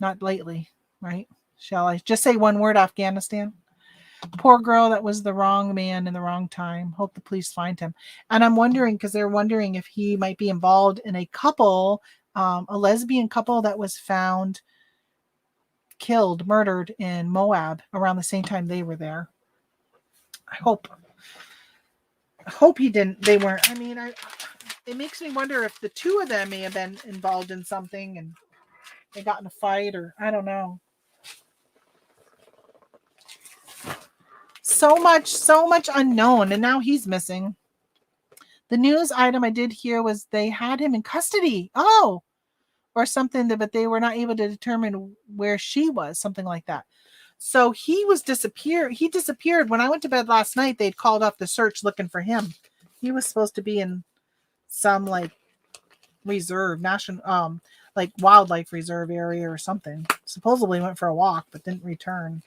not lately, right? Shall I just say one word? Afghanistan. Poor girl, that was the wrong man in the wrong time. Hope the police find him. And I'm wondering, because they're wondering if he might be involved in a couple, a lesbian couple that was found killed, murdered in Moab around the same time they were there. I hope he didn't. They weren't. I mean, it makes me wonder if the two of them may have been involved in something and they got in a fight, or I don't know. So much unknown, and now he's missing. The news item I did hear was they had him in custody. Oh, or something, but they were not able to determine where she was, something like that. So he disappeared. When I went to bed last night, they'd called off the search looking for him. He was supposed to be in some reserve, national, wildlife reserve area or something. Supposedly went for a walk, but didn't return.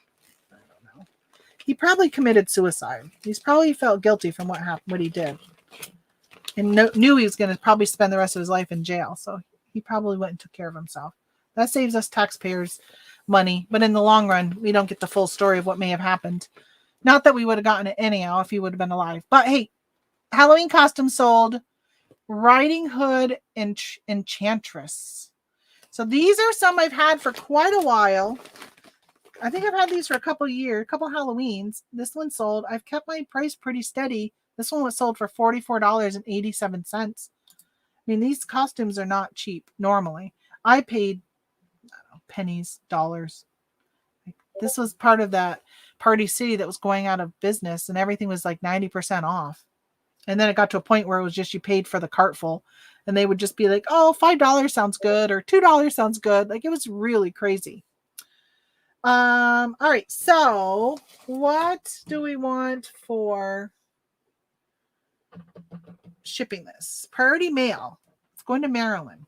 I don't know. He probably committed suicide. He's probably felt guilty from what happened, what he did, and knew he was going to probably spend the rest of his life in jail. So he probably went and took care of himself. That saves us taxpayers money, but in the long run, we don't get the full story of what may have happened. Not that we would have gotten it anyhow if he would have been alive. But hey, Halloween costume sold. Riding Hood and Enchantress. So these are some I've had for quite a while. I think I've had these for a couple Halloweens. This one sold. I've kept my price pretty steady. This one was sold for $44.87. I mean, these costumes are not cheap normally. I paid pennies, dollars. This was part of that Party City that was going out of business, and everything was 90% off. And then it got to a point where it was just you paid for the cartful, and they would just be like, "Oh, $5 sounds good," or $2 sounds good. It was really crazy. All right. So what do we want for shipping this? Priority mail. It's going to Maryland.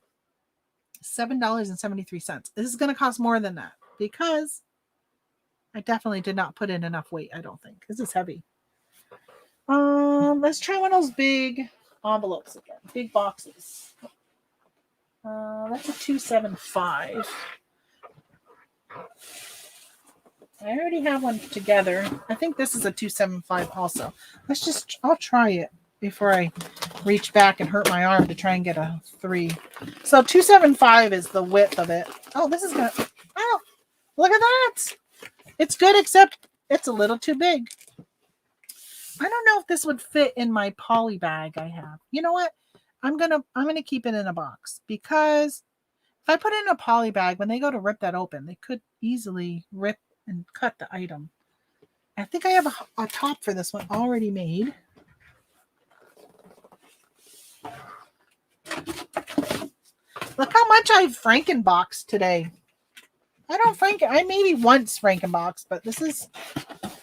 $7.73. This is going to cost more than that because I definitely did not put in enough weight. I don't think this is heavy. Let's try one of those big envelopes again. Big boxes. That's a 275. I already have one together. I think this is a 275 also. I'll try it before I reach back and hurt my arm to try and get a 3. So 275 is the width of it. Oh, this is gonna, oh, look at that. It's good, except it's a little too big. I don't know if this would fit in my poly bag I have. You know what? I'm gonna keep it in a box, because if I put it in a poly bag, when they go to rip that open, they could easily rip and cut the item. I think I have a top for this one already made. Look how much I've Frankenboxed today. I maybe once Frankenboxed, but this is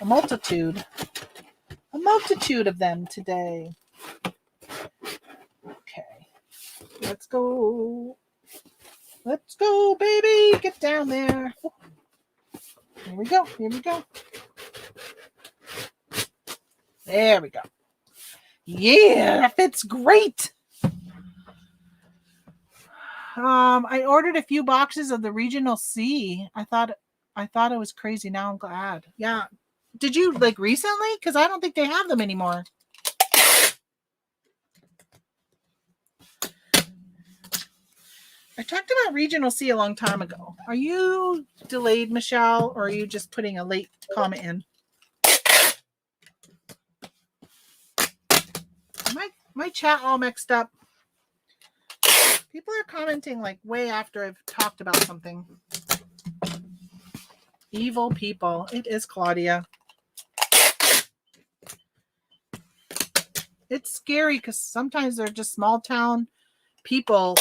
a multitude. A multitude of them today. Okay. Let's go. Let's go, baby. Get down there. Here we go. Here we go. There we go. Yeah, that fits great. I ordered a few boxes of the Regional C. I thought it was crazy. Now I'm glad. Yeah. Did you like recently? Because I don't think they have them anymore. I talked about Regional C a long time ago. Are you delayed, Michelle, or are you just putting a late comment in? My chat all mixed up. People are commenting like way after I've talked about something. Evil people. It is Claudia. It's scary because sometimes they're just small town people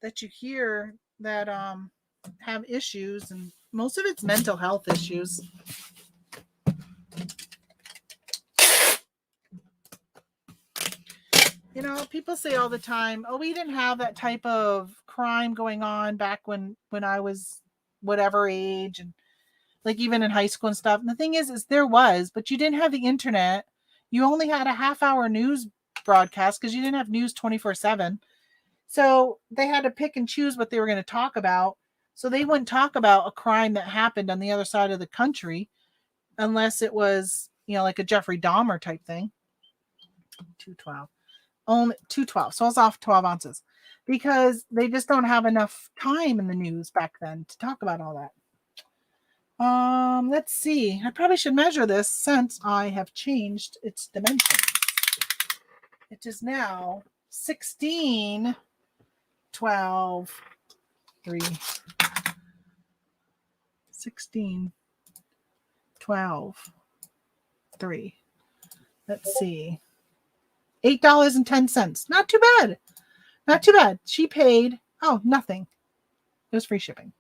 that you hear that have issues, and most of it's mental health issues. You know, people say all the time, oh, we didn't have that type of crime going on back when I was whatever age, and like even in high school and stuff. And the thing is there was, but you didn't have the internet. You only had a half-hour news broadcast because you didn't have news 24/7. So they had to pick and choose what they were going to talk about. So they wouldn't talk about a crime that happened on the other side of the country unless it was, like a Jeffrey Dahmer type thing. 212. Only 212. So I was off 12 ounces because they just don't have enough time in the news back then to talk about all that. Let's see. I probably should measure this since I have changed its dimensions. It is now 16, 12, 3, 16, 12, 3. Let's see. $8.10. Not too bad. Not too bad. She paid, nothing. It was free shipping.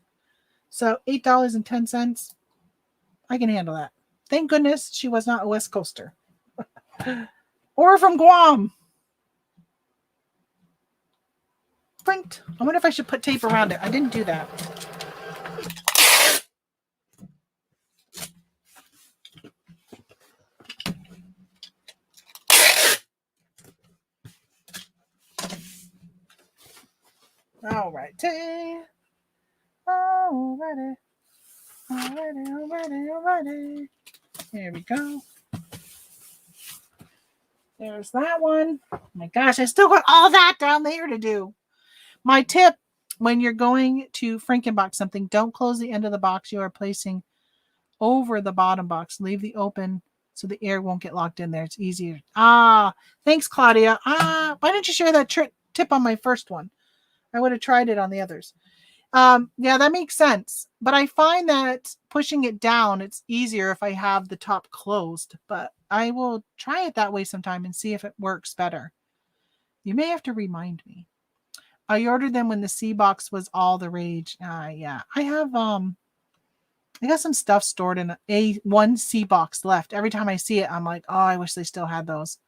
So $8.10. I can handle that. Thank goodness she was not a West Coaster. Or from Guam. Pranked. I wonder if I should put tape around it. I didn't do that. Alrighty. Alrighty. Here we go. There's that one. Oh my gosh, I still got all that down there to do. My tip, when you're going to Frankenbox something, don't close the end of the box you are placing over the bottom box. Leave the open so the air won't get locked in there. It's easier. Thanks, Claudia. Why didn't you share that tip on my first one? I would have tried it on the others. Yeah, that makes sense. But I find that pushing it down, it's easier if I have the top closed. But I will try it that way sometime and see if it works better. You may have to remind me. I ordered them when the C box was all the rage. Yeah, I have I got some stuff stored in one C box left. Every time I see it, I'm like, oh, I wish they still had those.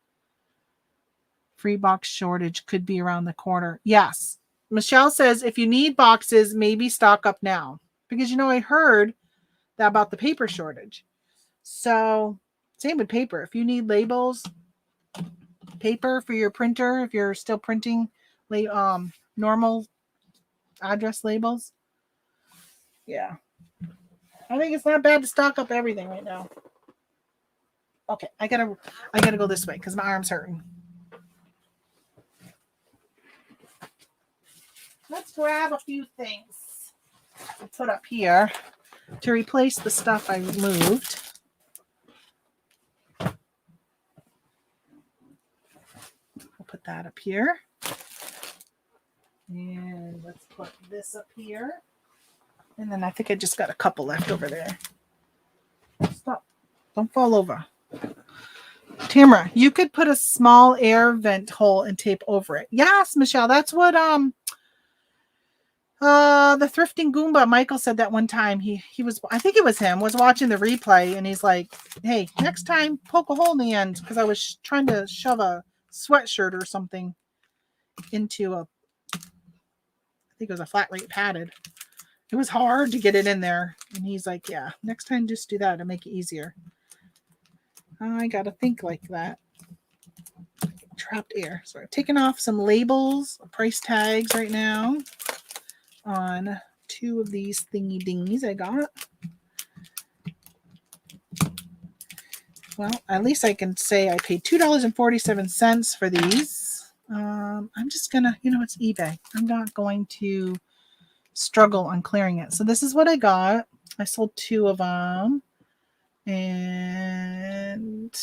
Free box shortage could be around the corner. Yes. Michelle says, if you need boxes, maybe stock up now. Because, I heard that about the paper shortage. So, same with paper. If you need labels, paper for your printer if you're still printing normal address labels. Yeah. I think it's not bad to stock up everything right now. Okay, I gotta go this way because my arm's hurting. Let's grab a few things to put up here to replace the stuff I moved. I'll put that up here. And let's put this up here. And then I think I just got a couple left over there. Stop. Don't fall over. Tamara, you could put a small air vent hole and tape over it. Yes, Michelle, that's what the thrifting Goomba Michael said that one time. He was, I think it was him, was watching the replay and he's like, hey, next time poke a hole in the end, because I was trying to shove a sweatshirt or something into I think it was a flat rate padded. It was hard to get it in there. And he's like, yeah, next time just do that to make it easier. I got to think like that. Trapped air. So I'm taking off some labels, price tags right now on 2 of these thingy dingies I got. Well, at least I can say I paid $2.47 for these. I'm just going to, it's eBay. I'm not going to struggle on clearing it. So this is what I got. I sold 2 of them. And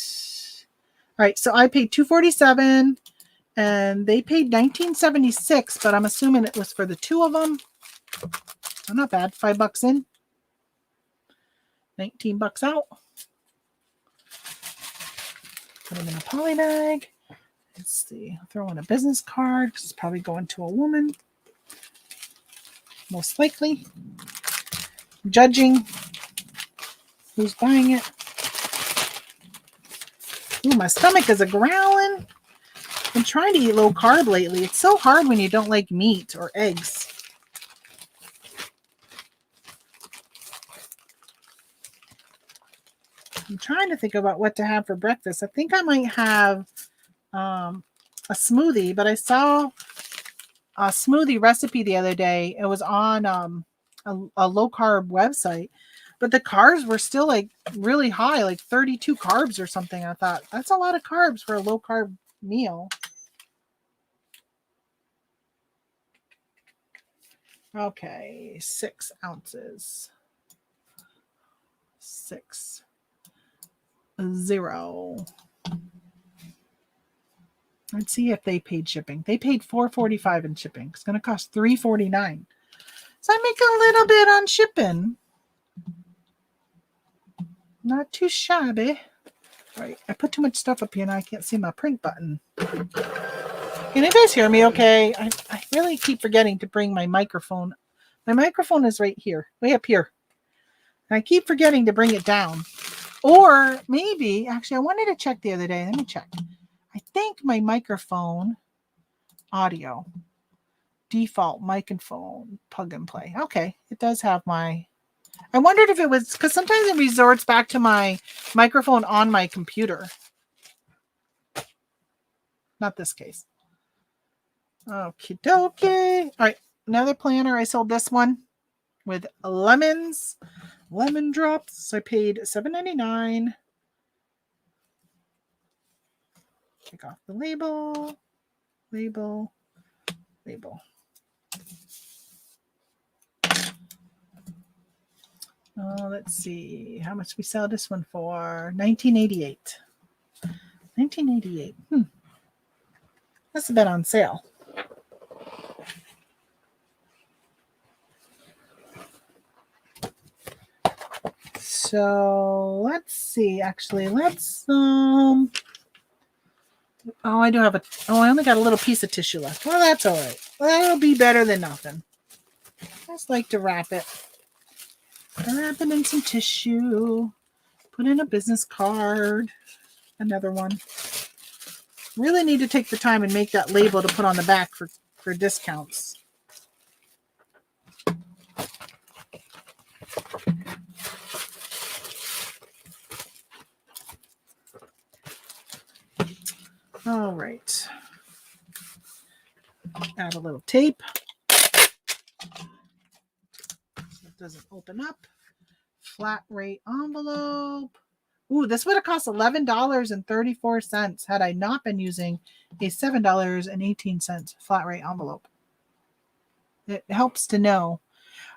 all right, so I paid $2.47 and they paid $19.76, but I'm assuming it was for the 2 of them. So not bad. $5 in, $19 out. Put them in a poly bag. Let's see. I'll throw in a business card because it's probably going to a woman. Most likely. Judging who's buying it. Ooh, my stomach is a growling. I'm trying to eat low carb lately. It's so hard when you don't like meat or eggs. I'm trying to think about what to have for breakfast. I think I might have a smoothie, but I saw a smoothie recipe the other day. It was on a low carb website. But the carbs were still like really high, like 32 carbs or something. I thought that's a lot of carbs for a low carb meal. Okay, 6 ounces. 6 0. Let's see if they paid shipping. They paid $4.45 in shipping. It's going to cost $3.49. So I make a little bit on shipping. Not too shabby. All right, I put too much stuff up here now. I can't see my print button. Can you guys hear me okay? I really keep forgetting to bring my microphone. My microphone is right here, way up here. And I keep forgetting to bring it down. Or maybe, actually, I wanted to check the other day. Let me check. I think my microphone audio, default microphone, plug and play. Okay, it does have my... I wondered if it was, because sometimes it resorts back to my microphone on my computer. Not this case. Okie dokie. All right, another planner. I sold this one with lemons, lemon drops. I paid $7.99. Take off the label, label, label. Let's see how much we sell this one for. $19.88. $19.88. That's a bit on sale. So let's see. Actually, let's oh, I do have I only got a little piece of tissue left. Well, that's all right. That'll be better than nothing. I just like to wrap it. Wrap it in some tissue. Put in a business card. Another one. Really need to take the time and make that label to put on the back for discounts. All right. Add a little tape. So it doesn't open up. Flat rate envelope. Ooh, this would have cost $11.34 had I not been using a $7.18 flat rate envelope. It helps to know.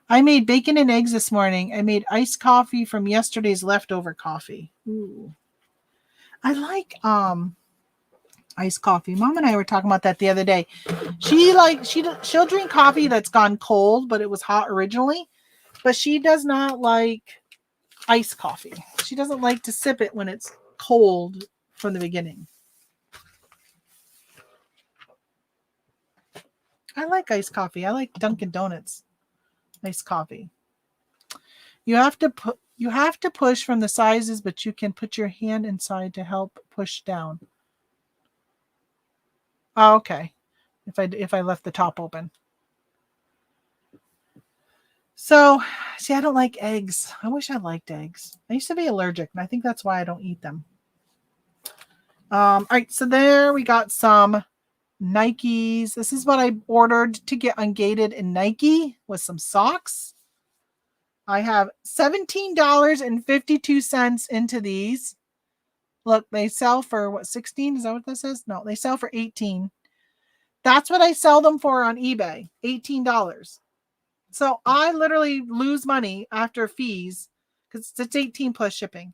I made bacon and eggs this morning. I made iced coffee from yesterday's leftover coffee. Ooh. I like iced coffee. Mom and I were talking about that the other day. She'll drink coffee that's gone cold, but it was hot originally. But she does not like iced coffee. She doesn't like to sip it when it's cold from the beginning. I like iced coffee. I like Dunkin' Donuts iced coffee. You have to push from the sizes, but you can put your hand inside to help push down. Oh, okay. If I left the top open. So, see, I don't like eggs. I wish I liked eggs. I used to be allergic, and I think that's why I don't eat them. All right, so there we got some Nikes. This is what I ordered to get ungated in Nike with some socks. I have $17.52 into these. Look, they sell for what, 16? Is that what this is? No, they sell for 18. That's what I sell them for on eBay, $18. So I literally lose money after fees because it's 18 plus shipping.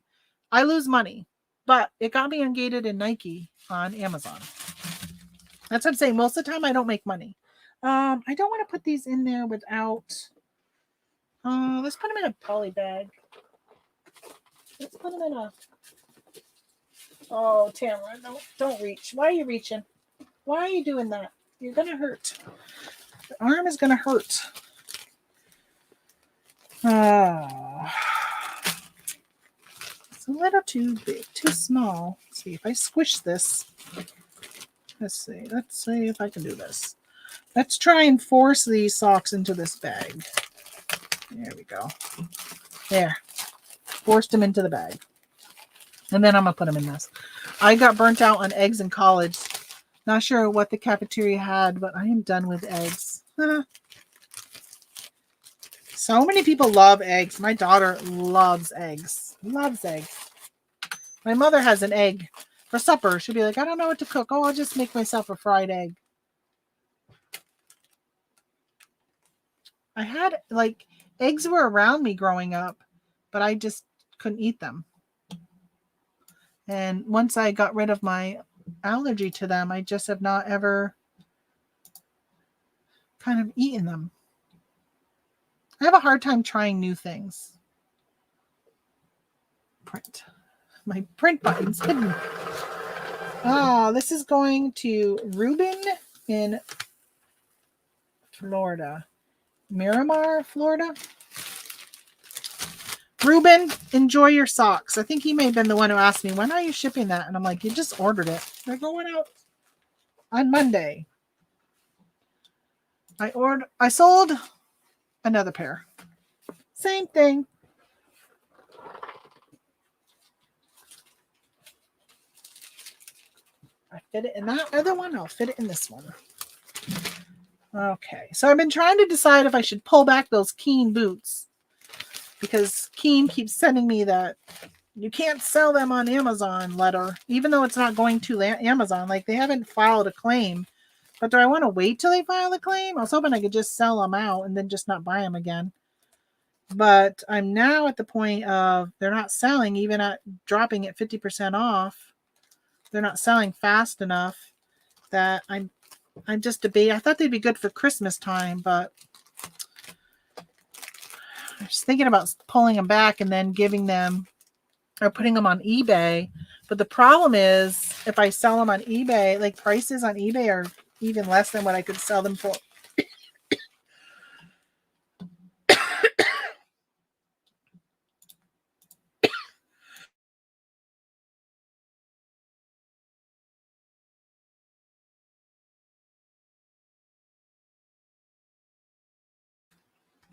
I lose money, but it got me ungated in Nike on Amazon. That's what I'm saying. Most of the time I don't make money. I don't want to put these in there without, let's put them in a poly bag. Let's put them in a, oh, Tamara, no, don't reach. Why are you reaching? Why are you doing that? You're going to hurt. The arm is going to hurt. It's a little too big, too small. Let's see if I squish this. Let's see if I can do this. Let's try and force these socks into this bag. There we go. There. Forced them into the bag. And then I'm going to put them in this. I got burnt out on eggs in college. Not sure what the cafeteria had, but I am done with eggs. So many people love eggs. My daughter loves eggs. Loves eggs. My mother has an egg for supper. She'll be like, I don't know what to cook. Oh, I'll just make myself a fried egg. I had, like, eggs were around me growing up, but I just couldn't eat them. And once I got rid of my allergy to them, I just have not ever kind of eaten them. I have a hard time trying new things. Print. My print button's hidden. Oh, this is going to Ruben in Florida. Miramar, Florida. Ruben, enjoy your socks. I think he may have been the one who asked me, when are you shipping that? And I'm like, you just ordered it. They're going out on Monday. I sold another pair. Same thing. I fit it in that other one. I'll fit it in this one. Okay. So I've been trying to decide if I should pull back those Keen boots because Keen keeps sending me that you can't sell them on Amazon letter, even though it's not going to Amazon. Like, they haven't filed a claim. But do I want to wait till they file a claim? I was hoping I could just sell them out and then just not buy them again. But I'm now at the point of they're not selling, even at dropping it 50% off. They're not selling fast enough that I'm just debating. I thought they'd be good for Christmas time, but I'm just thinking about pulling them back and then giving them or putting them on eBay. But the problem is if I sell them on eBay, like prices on eBay are even less than what I could sell them for.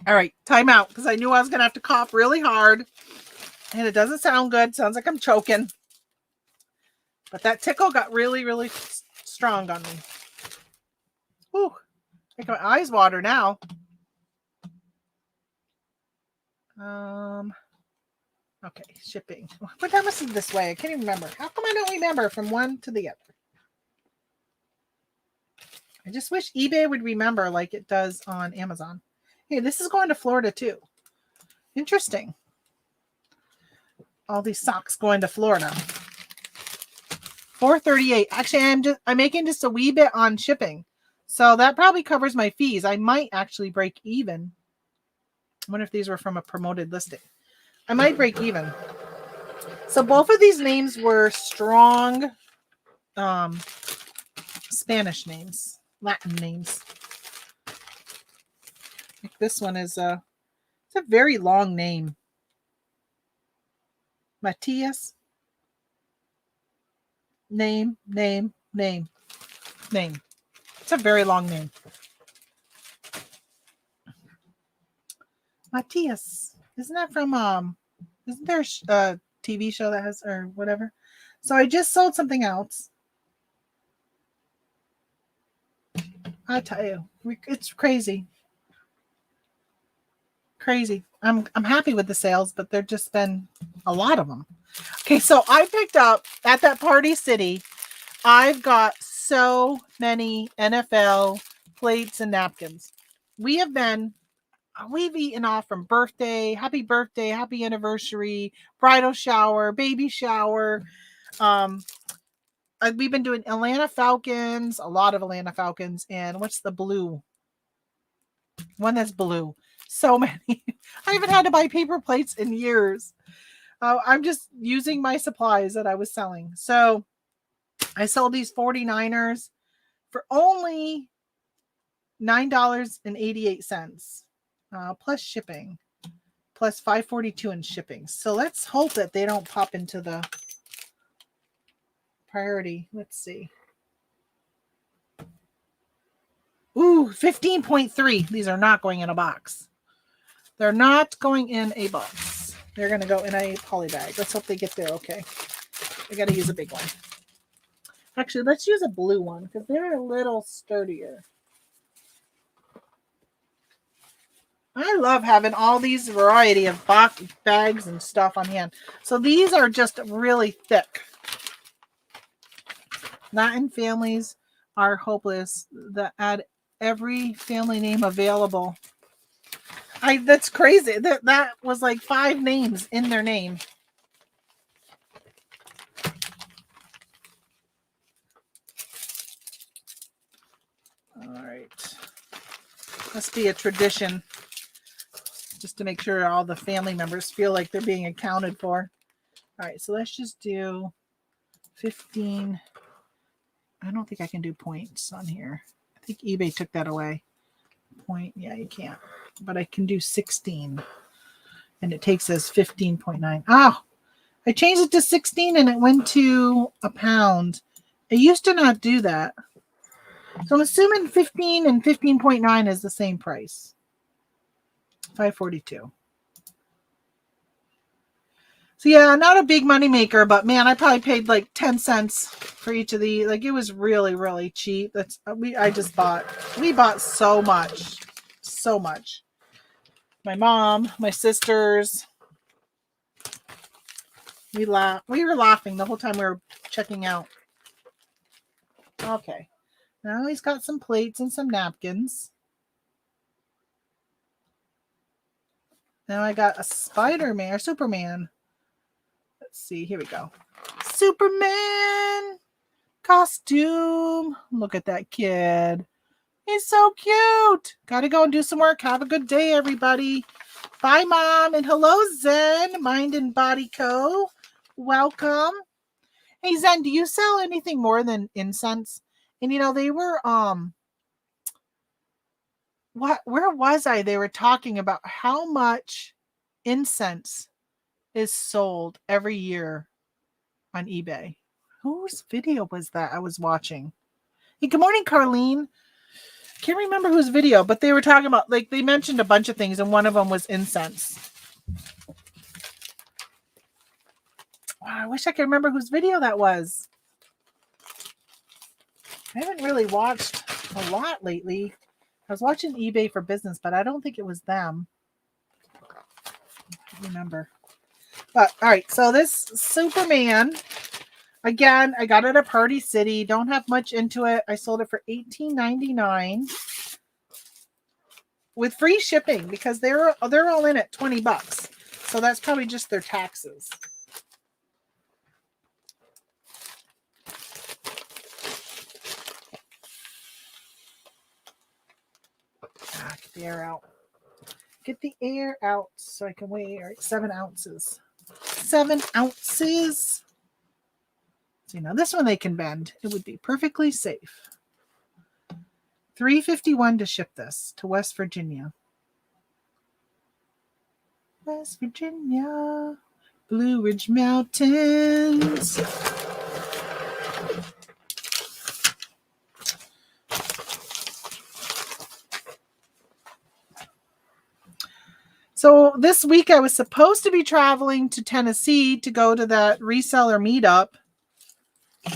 All right, time out because I knew I was going to have to cough really hard and it doesn't sound good. Sounds like I'm choking. But that tickle got really, really strong on me. Whew. Make my eyes water now. Okay, shipping. What time is it this way? I can't even remember. How come I don't remember from one to the other? I just wish eBay would remember like it does on Amazon. Hey, this is going to Florida too. Interesting. All these socks going to Florida. $4.38. Actually, I'm making just a wee bit on shipping. So that probably covers my fees. I might actually break even. I wonder if these were from a promoted listing. I might break even. So both of these names were strong Spanish names, Latin names. Like this one is it's a very long name. Matthias. Name. It's a very long name. Matthias. Isn't that from isn't there a TV show that has or whatever? So I just sold something else. I tell you, it's crazy. Crazy. I'm happy with the sales, but there've just been a lot of them. Okay, so I picked up at that Party City. I've got so many NFL plates and napkins. We've eaten off from birthday, happy anniversary, bridal shower, baby shower. We've been doing Atlanta Falcons, a lot of Atlanta Falcons, and what's the blue? One that's blue. So many. I haven't had to buy paper plates in years. I'm just using my supplies that I was selling. So I sold these 49ers for only $9.88 plus shipping, plus $5.42 in shipping. So let's hope that they don't pop into the priority. Let's see. Ooh, 15.3. These are not going in a box. They're not going in a box. They're going to go in a poly bag. Let's hope they get there okay. I got to use a big one. Actually, let's use a blue one because they're a little sturdier. I love having all these variety of box bags and stuff on hand. So these are just really thick. Latin families are hopeless. That add every family name available. That's crazy. That was like 5 names in their name. All right. Must be a tradition. Just to make sure all the family members feel like they're being accounted for. All right, so let's just do 15. I don't think I can do points on here. I think eBay took that away. Point, yeah, you can't. But I can do 16. And it takes us 15.9. Oh, I changed it to 16 and it went to a pound. It used to not do that. So I'm assuming 15 and 15.9 is the same price. $5.42. So yeah, not a big money maker, but man, I probably paid like 10 cents for each of these. Like it was really, really cheap. We bought so much. So much. My mom, my sisters. We were laughing the whole time we were checking out. Okay. Now he's got some plates and some napkins. Now I got a Spider-Man or Superman. Let's see. Here we go. Superman costume. Look at that kid. He's so cute. Gotta go and do some work. Have a good day, everybody. Bye, Mom. And hello, Zen. Mind and Body Co. Welcome. Hey, Zen, do you sell anything more than incense? And they were where was I? They were talking about how much incense is sold every year on eBay. Whose video was that I was watching? Hey, good morning, Carlene. Can't remember whose video, but they were talking about, like, they mentioned a bunch of things, and one of them was incense. Wow, I wish I could remember whose video that was. I haven't really watched a lot lately. I was watching eBay for Business, but I don't think it was them. I don't remember. But all right, so this Superman, again, I got it at Party City. Don't have much into it. I sold it for $18.99 with free shipping because they're all in at $20. So that's probably just their taxes. Get the air out. Get the air out so I can weigh. All right, 7 ounces. 7 ounces. So now this one they can bend. It would be perfectly safe. $3.51 to ship this to West Virginia. West Virginia, Blue Ridge Mountains. So this week I was supposed to be traveling to Tennessee to go to that reseller meetup.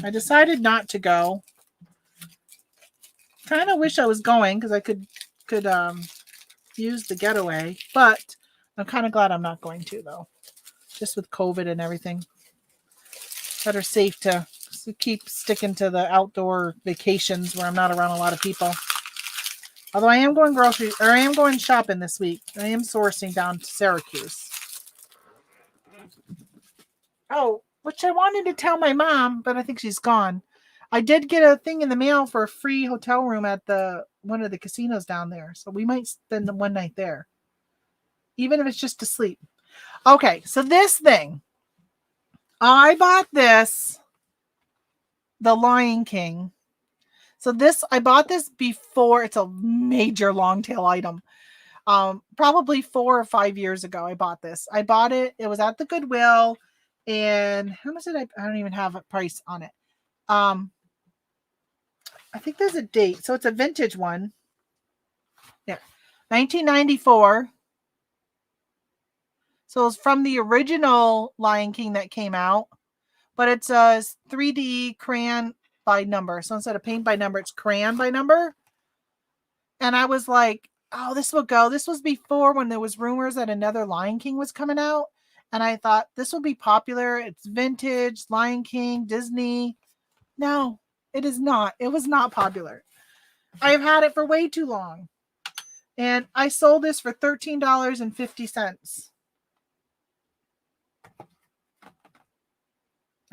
I decided not to go. Kind of wish I was going because I could use the getaway, but I'm kind of glad I'm not going to though. Just with COVID and everything. Better safe to keep sticking to the outdoor vacations where I'm not around a lot of people. Although I am going shopping this week. I am sourcing down to Syracuse. Oh, which I wanted to tell my mom, but I think she's gone. I did get a thing in the mail for a free hotel room at one of the casinos down there. So we might spend the one night there. Even if it's just to sleep. Okay, so this thing. I bought this. The Lion King. So I bought this before. It's a major long tail item. Probably 4 or 5 years ago, I bought this. I bought it. It was at the Goodwill. And how much did I don't even have a price on it. I think there's a date. So it's a vintage one. Yeah. 1994. So it's from the original Lion King that came out. But it's a 3D crayon by number. So instead of paint by number, it's crayon by number. And I was like, oh, this will go. This was before when there was rumors that another Lion King was coming out. And I thought this will be popular. It's vintage, Lion King, Disney. No, it is not. It was not popular. I've had it for way too long. And I sold this for $13.50.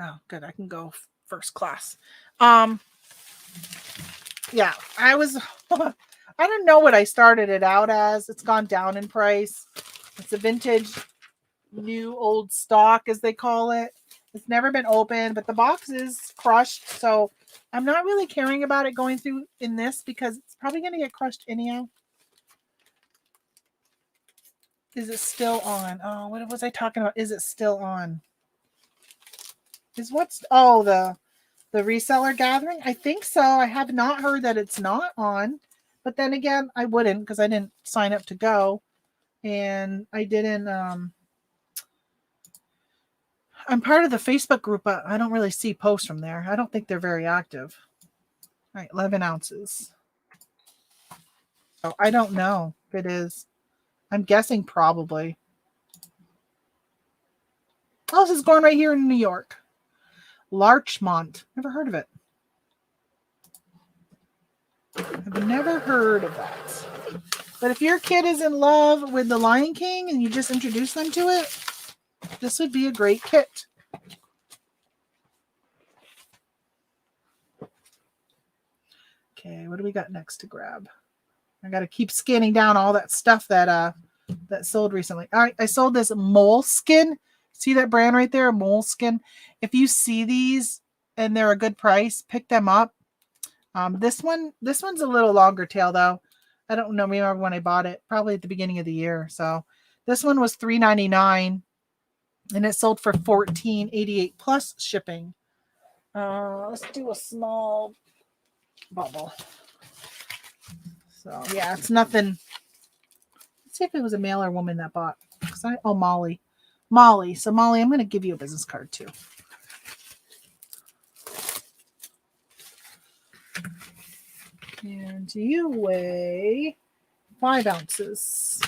Oh, good. I can go first class. Yeah, I don't know what I started it out as. It's gone down in price. It's a vintage, new old stock, as they call it. It's never been opened, but the box is crushed. So I'm not really caring about it going through in this because it's probably going to get crushed anyhow. Is it still on? Oh, what was I talking about? Is it still on? The reseller gathering? I think so. I have not heard that it's not on. But then again, I wouldn't because I didn't sign up to go. And I didn't I'm part of the Facebook group, but I don't really see posts from there. I don't think they're very active. All right, 11 ounces. Oh, I don't know if it is. I'm guessing probably. Oh, this is going right here in New York. Larchmont. Never heard of it. I've never heard of that. But if your kid is in love with the Lion King and you just introduce them to it, this would be a great kit. Okay, what do we got next to grab? I got to keep scanning down all that stuff that sold recently. All right, I sold this Moleskin. See that brand right there, Moleskin? If you see these and they're a good price, pick them up. This one's a little longer tail though. I don't know, remember when I bought it, probably at the beginning of the year. So this one was $3.99 and it sold for $14.88 plus shipping. Let's do a small bubble. So yeah, it's nothing. Let's see if it was a male or woman that bought. Molly. So Molly, I'm going to give you a business card too. And you weigh 5 ounces.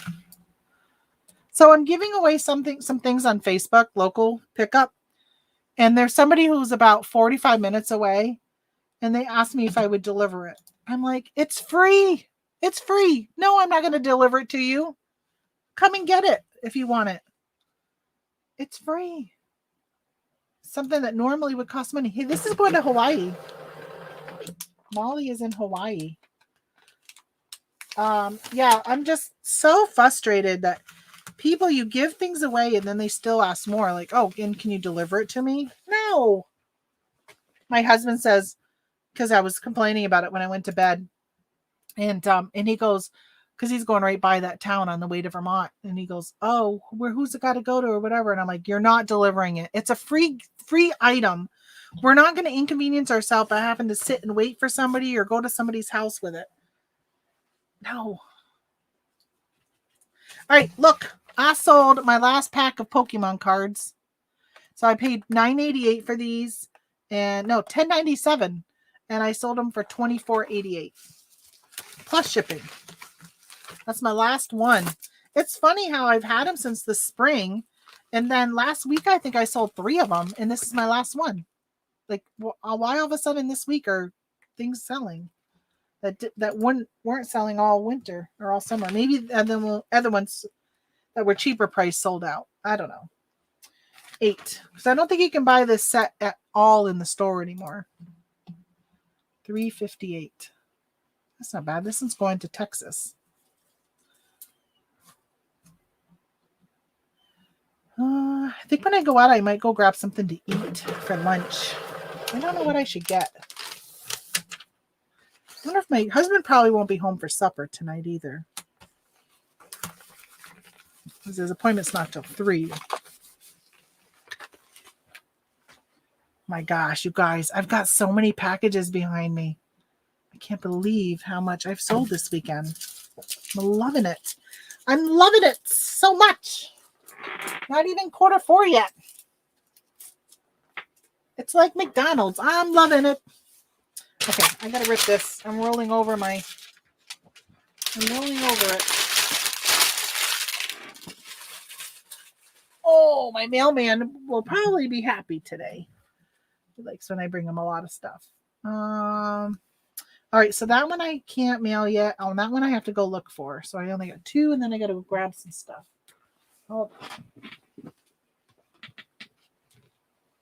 So I'm giving away some things on Facebook, local pickup. And there's somebody who's about 45 minutes away. And they asked me if I would deliver it. I'm like, it's free. It's free. No, I'm not going to deliver it to you. Come and get it if you want it. It's free. Something that normally would cost money. Hey, this is going to Hawaii. Molly is in Hawaii. Yeah, I'm just so frustrated that people, you give things away and then they still ask more. Like, oh, and can you deliver it to me? No. My husband says, because I was complaining about it when I went to bed. And he goes, because he's going right by that town on the way to Vermont. And he goes, oh, who's it got to go to or whatever? And I'm like, you're not delivering it. It's a free item. We're not going to inconvenience ourselves by having to sit and wait for somebody or go to somebody's house with it. No. All right, look, I sold my last pack of Pokemon cards. So I paid $9.88 for these. And no, $10.97. And I sold them for $24.88. Plus shipping. That's my last one. It's funny how I've had them since the spring. And then last week, I think I sold 3 of them. And this is my last one. Like, why all of a sudden this week are things selling that weren't selling all winter or all summer? Maybe the other ones that were cheaper price sold out. I don't know. 8. Because I don't think you can buy this set at all in the store anymore. $3.58. That's not bad. This one's going to Texas. I think when I go out, I might go grab something to eat for lunch. I don't know what I should get. I wonder if my husband probably won't be home for supper tonight either. Because his appointment's not till 3. My gosh, you guys, I've got so many packages behind me. I can't believe how much I've sold this weekend. I'm loving it. I'm loving it so much. Not even Q4 yet. It's like McDonald's. I'm loving it. Okay, I gotta rip this. I'm rolling over it. Oh, my mailman will probably be happy today. He likes when I bring him a lot of stuff. All right, so that one I can't mail yet. Oh, that one I have to go look for. So I only got 2, and then I got to go grab some stuff. Oh.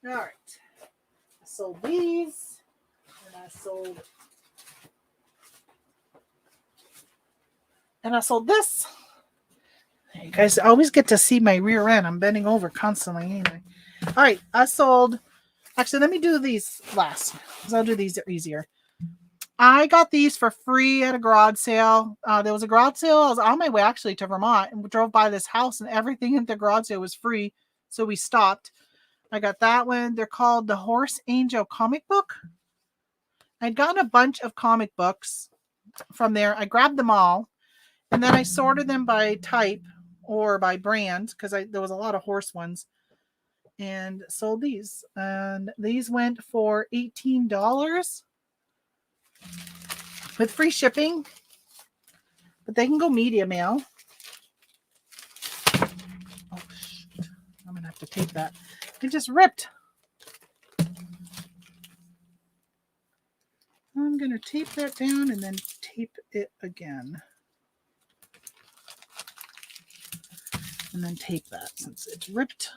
All right. I sold these, and I sold this. You guys always get to see my rear end. I'm bending over constantly anyway. All right, I sold. Actually, let me do these last, because I'll do these easier. I got these for free at a garage sale. There was a garage sale. I was on my way actually to Vermont and drove by this house, and everything at the garage sale was free. So we stopped. I got that one. They're called the Horse Angel comic book. I'd gotten a bunch of comic books from there. I grabbed them all, and then I sorted them by type or by brand, because there was a lot of horse ones, and sold these. And these went for $18 with free shipping, but they can go media mail. Oh, shit. I'm gonna have to tape that. It just ripped. I'm gonna tape that down and then tape it again. And then tape that since it's ripped.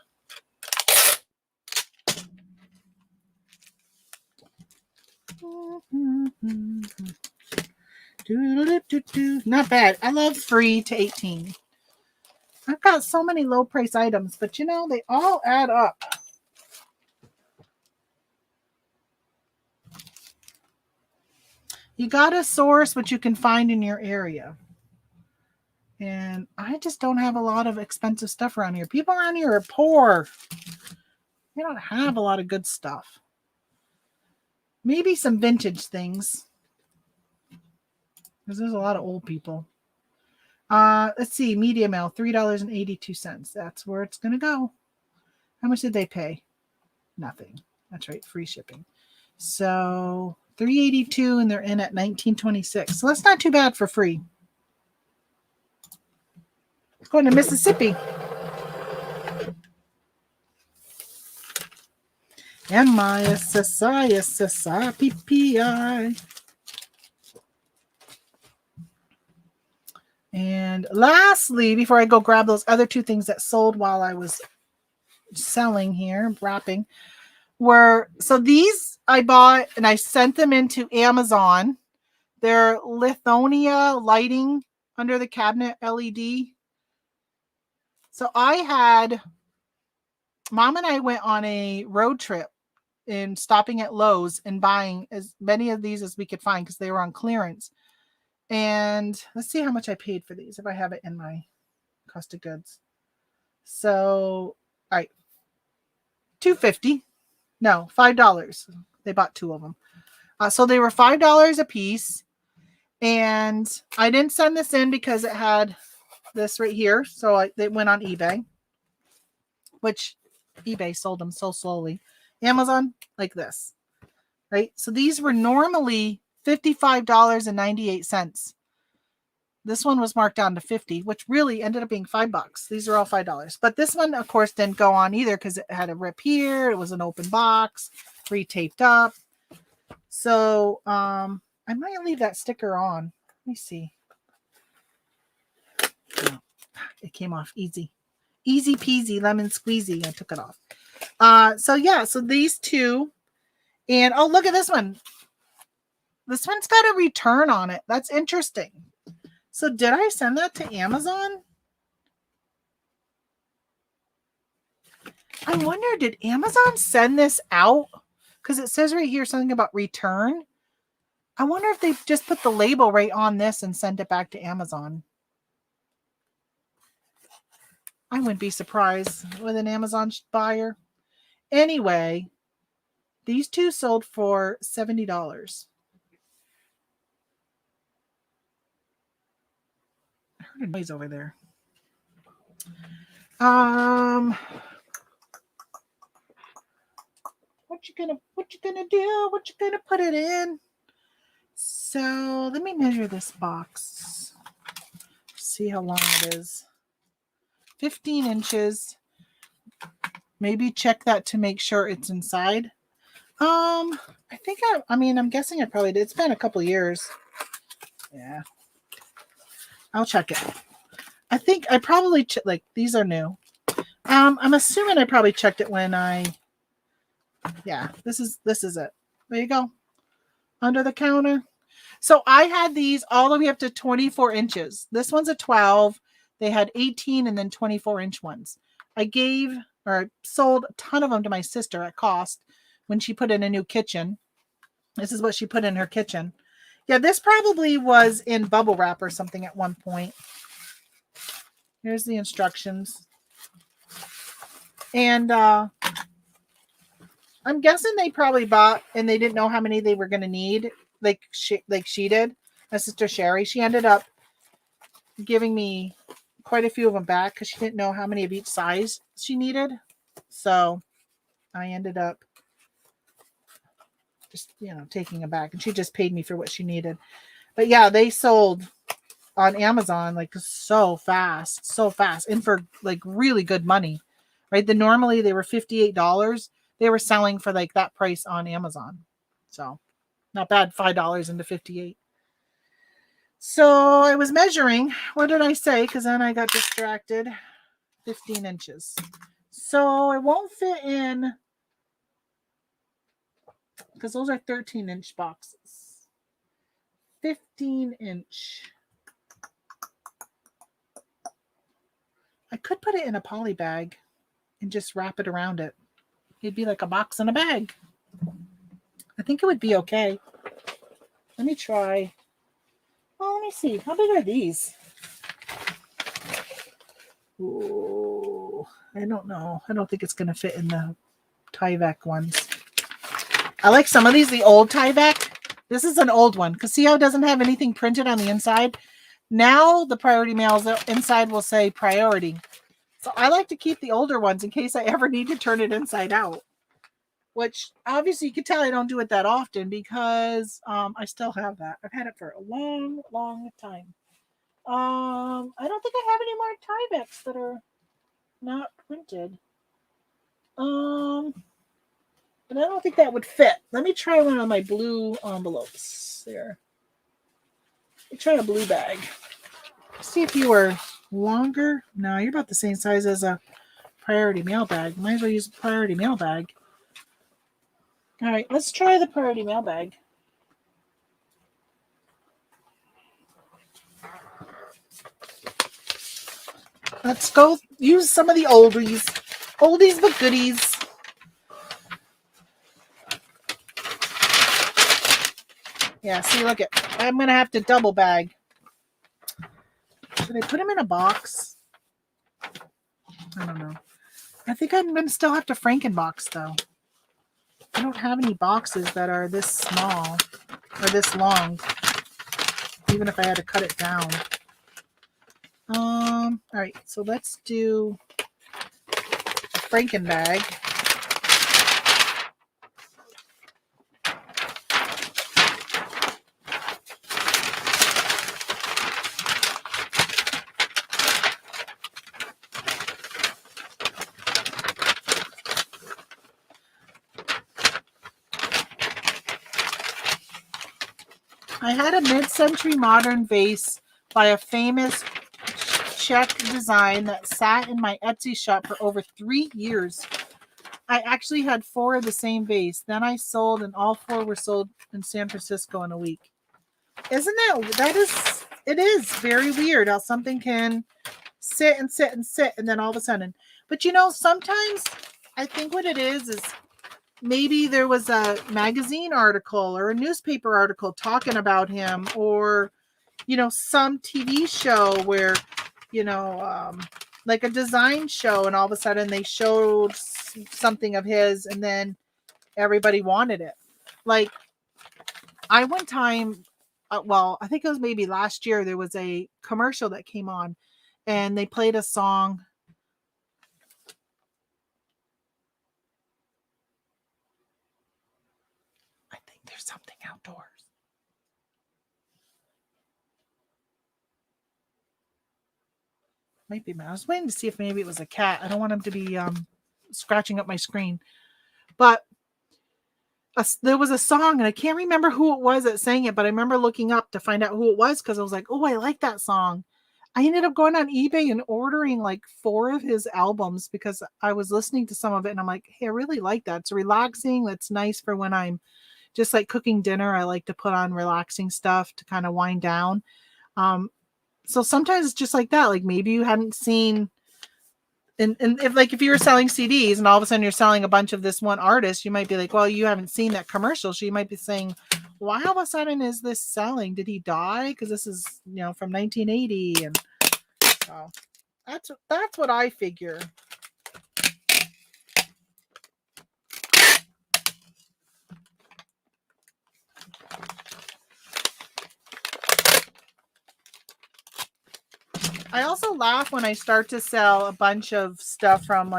Not bad. I love free to 18. I've got so many low price items, but you know, they all add up. You got to source what you can find in your area. And I just don't have a lot of expensive stuff around here. People around here are poor. They don't have a lot of good stuff. Maybe some vintage things, because there's a lot of old people. Let's see. Media mail, $3.82. That's where it's going to go. How much did they pay? Nothing. That's right. Free shipping. So $382 and they're in at $19.26. So that's not too bad for free. Going to Mississippi. MISSISSIPPI. And lastly, before I go grab those other two things that sold while I was selling here, wrapping, so these I bought and I sent them into Amazon. They're Lithonia lighting under the cabinet LED. So Mom and I went on a road trip and stopping at Lowe's and buying as many of these as we could find because they were on clearance. And let's see how much I paid for these if I have it in my cost of goods. So, all right, $2.50. No, $5. They bought two of them. So they were $5 a piece. And I didn't send this in because it had this right here. So they went on eBay, which eBay sold them so slowly. Amazon, like this, right? So these were normally $55.98. This one was marked down to $50, which really ended up being $5. These are all $5. But this one, of course, didn't go on either because it had a rip here. It was an open box, re-taped up. So I might leave that sticker on. Let me see. Oh, it came off easy. Easy peasy, lemon squeezy. I took it off. So these two. And oh, look at this one. This one's got a return on it. That's interesting. So did I send that to Amazon? I wonder, did Amazon send this out? Because it says right here something about return. I wonder if they just put the label right on this and sent it back to Amazon. I wouldn't be surprised with an Amazon buyer. Anyway, these two sold for $70. I heard a noise over there. What you gonna do? What you gonna put it in? So let me measure this box. See how long it is. 15 inches. Maybe check that to make sure it's inside. I'm guessing I probably did. It's been a couple years. Yeah. I'll check it. I think I probably these are new. I'm assuming I probably checked it when this is it. There you go. Under the counter. So I had these all the way up to 24 inches. This one's a 12. They had 18 and then 24-inch ones. I sold a ton of them to my sister at cost when she put in a new kitchen. This is what she put in her kitchen. Yeah, this probably was in bubble wrap or something at one point. Here's the instructions. And I'm guessing they probably bought and they didn't know how many they were going to need. Like she did. My sister Sherry, she ended up giving me quite a few of them back because she didn't know how many of each size she needed. So I ended up just, taking them back, and she just paid me for what she needed. But yeah, they sold on Amazon like so fast, and for like really good money, right? Normally they were $58. They were selling for like that price on Amazon. So not bad, $5 into 58. So I was measuring. What did I say? Because then I got distracted. 15 inches. So it won't fit in because those are 13-inch boxes. 15-inch. I could put it in a poly bag and just wrap it around it. It'd be like a box in a bag. I think it would be okay. Let me try. Well, let me see. How big are these? Ooh, I don't know. I don't think it's going to fit in the Tyvek ones. I like some of these, the old Tyvek. This is an old one. Because see how it doesn't have anything printed on the inside? Now the priority mails, the inside will say priority. So I like to keep the older ones in case I ever need to turn it inside out. which obviously you can tell I don't do it that often because I still have that. I've had it for a long, long time. I don't think I have any more Tyveks that are not printed. But I don't think that would fit. Let me try one of my blue envelopes there. Let me try a blue bag. See if you were longer. No, you're about the same size as a priority mail bag. Might as well use a priority mail bag. All right, let's try the priority mail bag. Let's go use some of the oldies. Oldies but goodies. Yeah, see, look at. I'm going to have to double bag. Should I put them in a box? I don't know. I think I'm going to still have to Frankenbox, though. I don't have any boxes that are this small or this long, even if I had to cut it down. All right, so let's do a Frankenbag. I had a mid-century modern vase by a famous Czech design that sat in my Etsy shop for over 3 years. I actually had 4 of the same vase. Then I sold, and all 4 were sold in San Francisco in a week. Isn't it is very weird how something can sit and sit and sit, and then all of a sudden. But sometimes I think what it is maybe there was a magazine article or a newspaper article talking about him, or some TV show where like a design show, and all of a sudden they showed something of his, and then everybody wanted it. Like I one time, I think it was maybe last year, there was a commercial that came on and they played a song. I think there's something outdoors. Might be. I was waiting to see if maybe it was a cat. I don't want him to be scratching up my screen. But there was a song, and I can't remember who it was that sang it, but I remember looking up to find out who it was because I was like, oh, I like that song. I ended up going on eBay and ordering like 4 of his albums because I was listening to some of it, and I'm like, hey, I really like that. It's relaxing. That's nice for when I'm just like cooking dinner. I like to put on relaxing stuff to kind of wind down. So sometimes it's just like that. Like maybe you hadn't seen, and if you were selling CDs and all of a sudden you're selling a bunch of this one artist, you might be like, well, you haven't seen that commercial. So you might be saying, why all of a sudden is this selling? Did he die? Because this is, from 1980. And that's what I figure. I also laugh when I start to sell a bunch of stuff from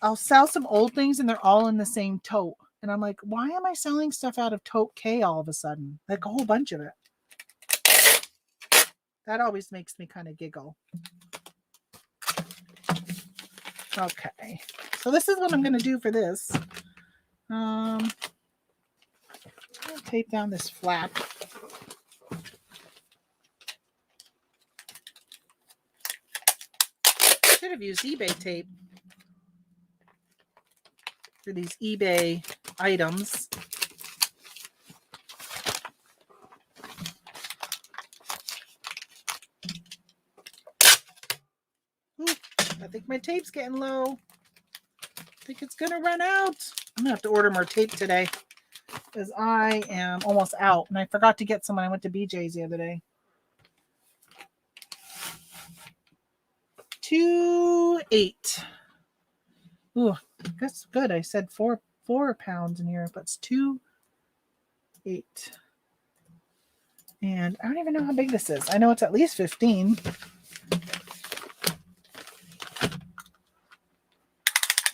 I'll sell some old things and they're all in the same tote. And I'm like, why am I selling stuff out of tote K all of a sudden? Like a whole bunch of it. That always makes me kind of giggle. Okay. So this is what I'm going to do for this. I'll tape down this flap. Should have used eBay tape for these eBay items. Ooh, I think my tape's getting low. I think it's gonna run out. I'm gonna have to order more tape today because I am almost out, and I forgot to get some when I went to BJ's the other day. 2.8. Ooh, that's good. I said 4 pounds in here, but it's 2.8. And I don't even know how big this is. I know it's at least 15.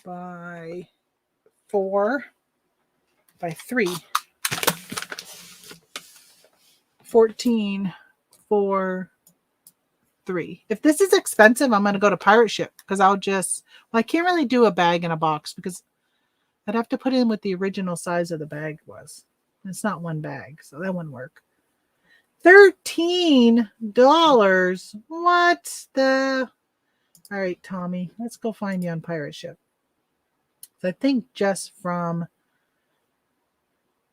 By 4 by 3. 14 4 3. If this is expensive, I'm going to go to pirate ship because I can't really do a bag in a box because I'd have to put in what the original size of the bag was. It's not one bag, so that wouldn't work. $13. What the? All right, Tommy, let's go find you on pirate ship. I think just from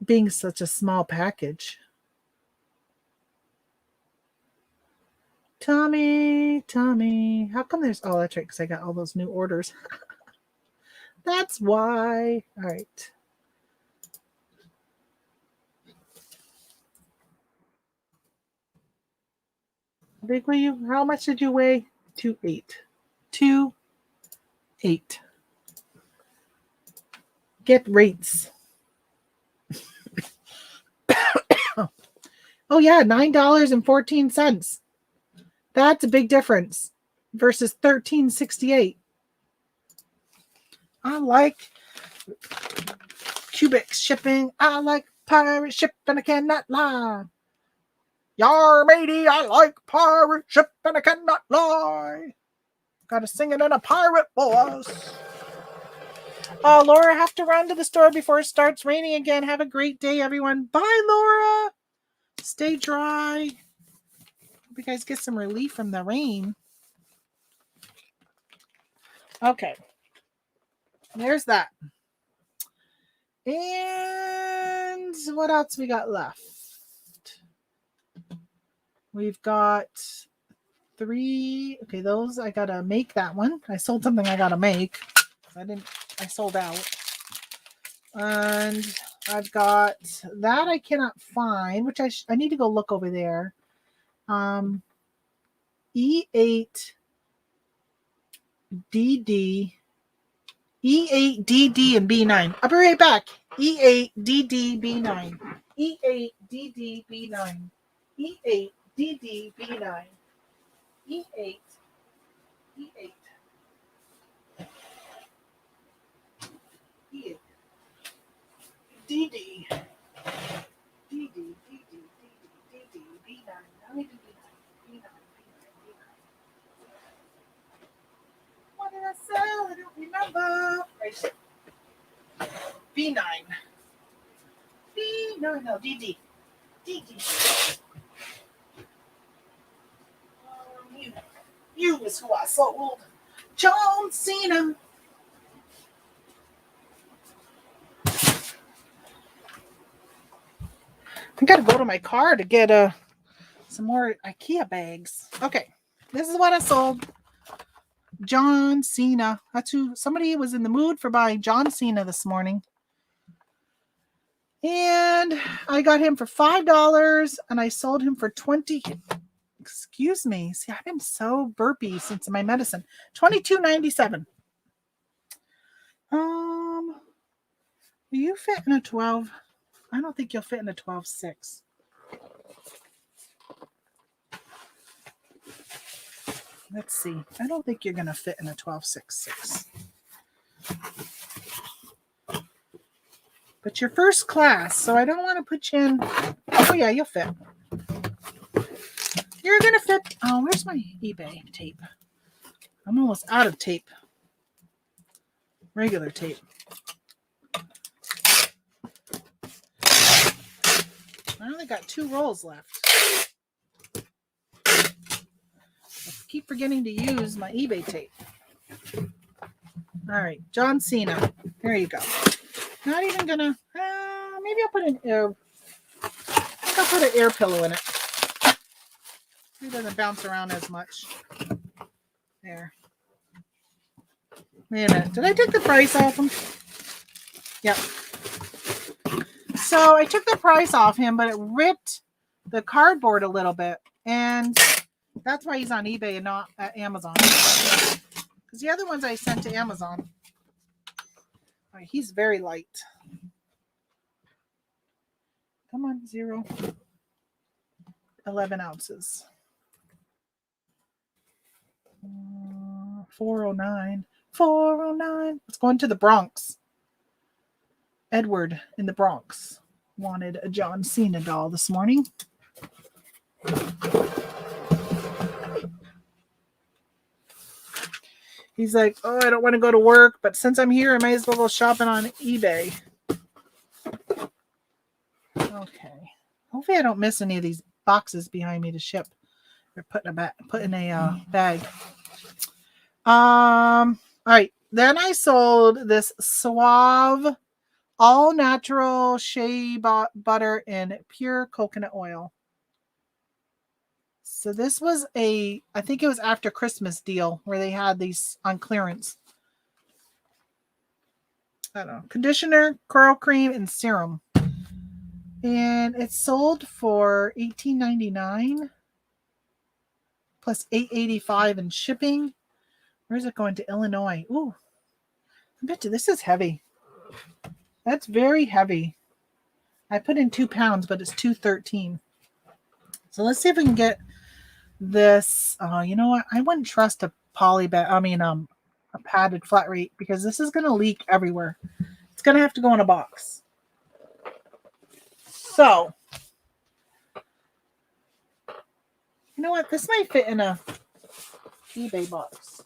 being such a small package. Tommy, how come there's, oh, that's right, because I got all those new orders. That's why. All right. How big were you? How much did you weigh? 2.8. 2.8. Get rates. Oh yeah, $9.14. That's a big difference versus $13.68. I like cubic shipping. I like pirate shipping. I cannot lie. Yar matey, I like pirate shipping. I cannot lie. Gotta sing it in a pirate voice. Oh, Laura, I have to run to the store before it starts raining again. Have a great day, everyone. Bye, Laura. Stay dry. Hope you guys get some relief from the rain. Okay. There's that. And what else we got left? We've got 3. Okay, those I gotta make that one. I sold something I gotta make. I sold out. And I've got that I cannot find, which I need to go look over there. E8DD, E8DD and B9. I'll be right back. E8DD B9. E8DD B9. E8DD B9. E8. E8. E8. DD. DD. B9. How many do B9? What did I sell? I don't remember. Right. B9. B9. No, DD. DD. You is who I sold. John Cena. I gotta go to my car to get some more IKEA bags. Okay, this is what I sold. John Cena. That's who. Somebody was in the mood for buying John Cena this morning, and I got him for $5, and I sold him for 20. Excuse me. See, I've been so burpy since my medicine. $22.97. Will you fit in a 12? I don't think you'll fit in a 12.6. Let's see. I don't think you're going to fit in a 12.6.6. But you're first class, so I don't want to put you in. Oh, yeah, you'll fit. You're going to fit. Oh, where's my eBay tape? I'm almost out of tape. Regular tape. I only got 2 rolls left. I keep forgetting to use my eBay tape. All right, John Cena. There you go. Not even gonna. Maybe I'll put an air. I think I'll put an air pillow in it. It doesn't bounce around as much. There. Wait a minute. Did I take the price off him? Yep. So I took the price off him, but it ripped the cardboard a little bit. And that's why he's on eBay and not at Amazon. Because the other ones I sent to Amazon. All right, he's very light. Come on, 0. 11 ounces. 409. 409. Let's go into the Bronx. Edward in the Bronx wanted a John Cena doll this morning. He's like, oh, I don't want to go to work, but since I'm here, I might as well go shopping on eBay. Okay. Hopefully I don't miss any of these boxes behind me to ship. They're put in a bag. All right. Then I sold this Suave all natural shea butter and pure coconut oil. So this was I think it was after Christmas deal where they had these on clearance. I don't know, conditioner, curl cream, and serum. And it's sold for $18.99 plus $8.85 in shipping. Where's it going to? Illinois. Ooh, I bet you this is heavy. That's very heavy. I put in 2 pounds, but it's 213. So let's see if we can get this. You know what? I wouldn't trust a poly bag. I mean, a padded flat rate because this is going to leak everywhere. It's going to have to go in a box. So, you know what? This might fit in a eBay box.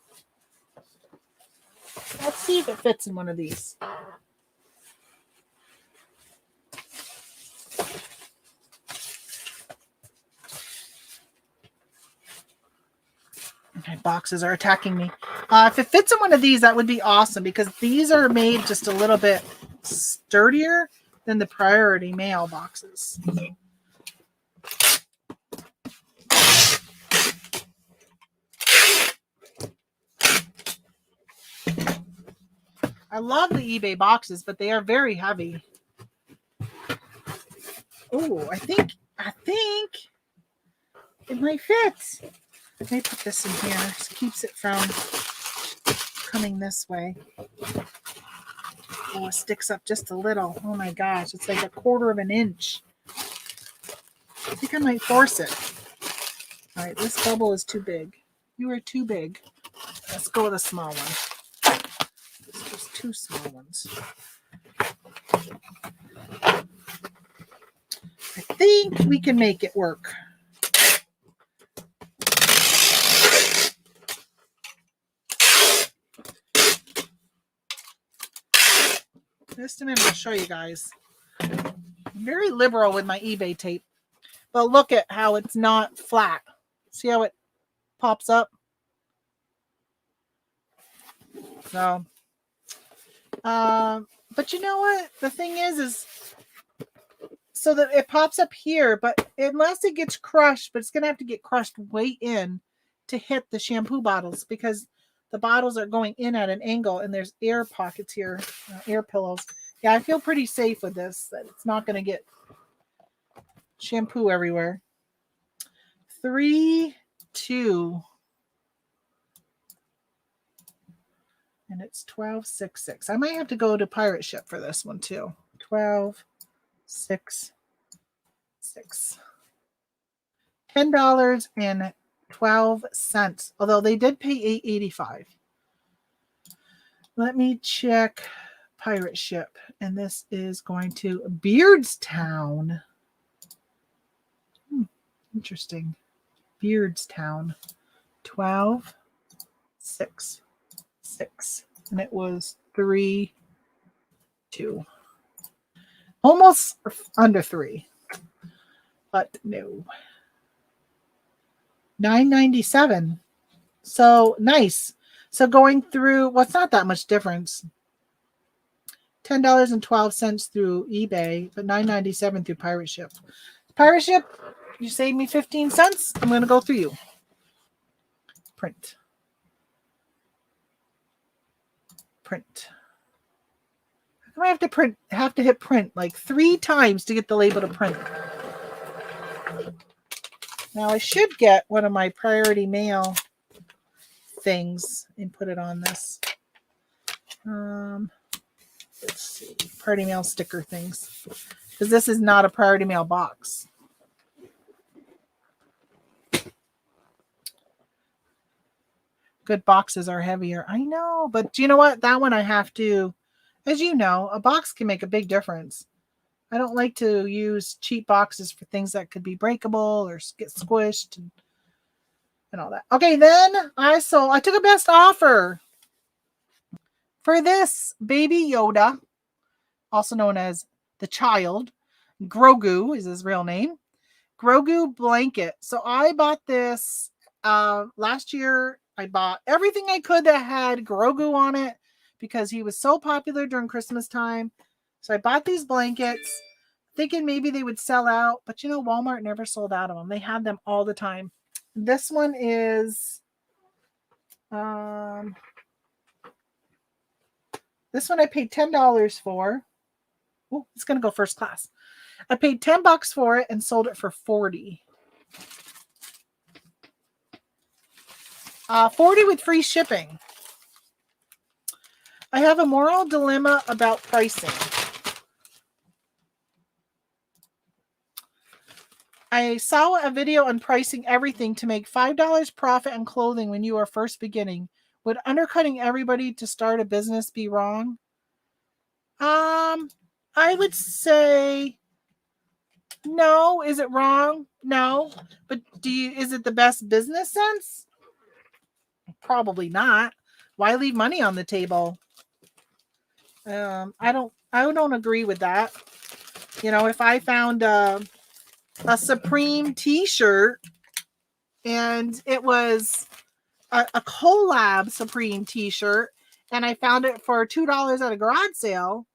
Let's see if it fits in one of these. Okay, boxes are attacking me. If it fits in one of these, that would be awesome because these are made just a little bit sturdier than the Priority Mail boxes. I love the eBay boxes, but they are very heavy. Oh, I think it might fit. Let me put this in here. This keeps it from coming this way. Oh, it sticks up just a little. Oh my gosh, it's like 1/4 of an inch. I think I might force it. All right, this bubble is too big. You are too big. Let's go with a small one. There's just 2 small ones. I think we can make it work. Just a minute, I'll show you guys. I'm very liberal with my eBay tape. But look at how it's not flat. See how it pops up? So, but you know what? The thing is so that it pops up here, but unless it gets crushed, but it's going to have to get crushed way in to hit the shampoo bottles because the bottles are going in at an angle and there's air pockets here, air pillows. Yeah, I feel pretty safe with this, that it's not going to get shampoo everywhere. 3, 2. And it's 12.66. I might have to go to Pirate Ship for this one too. 12.66. $10.12. Although they did pay $8.85. Let me check Pirate Ship. And this is going to Beardstown. Interesting. Beardstown. 12.66. And it was 3, 2. Almost under 3. But no. $9.97. So nice. So going through, well, it's not that much difference. $10.12 through eBay, but $9.97 through Pirate Ship. Pirate Ship, you saved me 15 cents. I'm going to go through you. Print. I have to hit print like 3 times to get the label to print. Now I should get one of my Priority Mail things and put it on this. Let's see, Priority Mail sticker things, because this is not a Priority Mail box. Good boxes are heavier. I know, but do you know what? That one I have to As you know, a box can make a big difference. I don't like to use cheap boxes for things that could be breakable or get squished and all that. Okay, then I took a best offer for this Baby Yoda, also known as the child. Grogu is his real name. Grogu blanket. So I bought this last year. I bought everything I could that had Grogu on it because he was so popular during Christmas time. So I bought these blankets thinking maybe they would sell out, but Walmart never sold out of them. They had them all the time. This one is this one I paid $10 for. Oh, it's going to go first class. I paid $10 for it and sold it for $40. $40 with free shipping. I have a moral dilemma about pricing. I saw a video on pricing everything to make $5 profit on clothing when you are first beginning. Would undercutting everybody to start a business be wrong? I would say no. Is it wrong? No. But is it the best business sense? Probably not. Why leave money on the table? I don't agree with that. If I found a Supreme T-Shirt and it was a collab Supreme T-shirt and I found it for $2 at a garage sale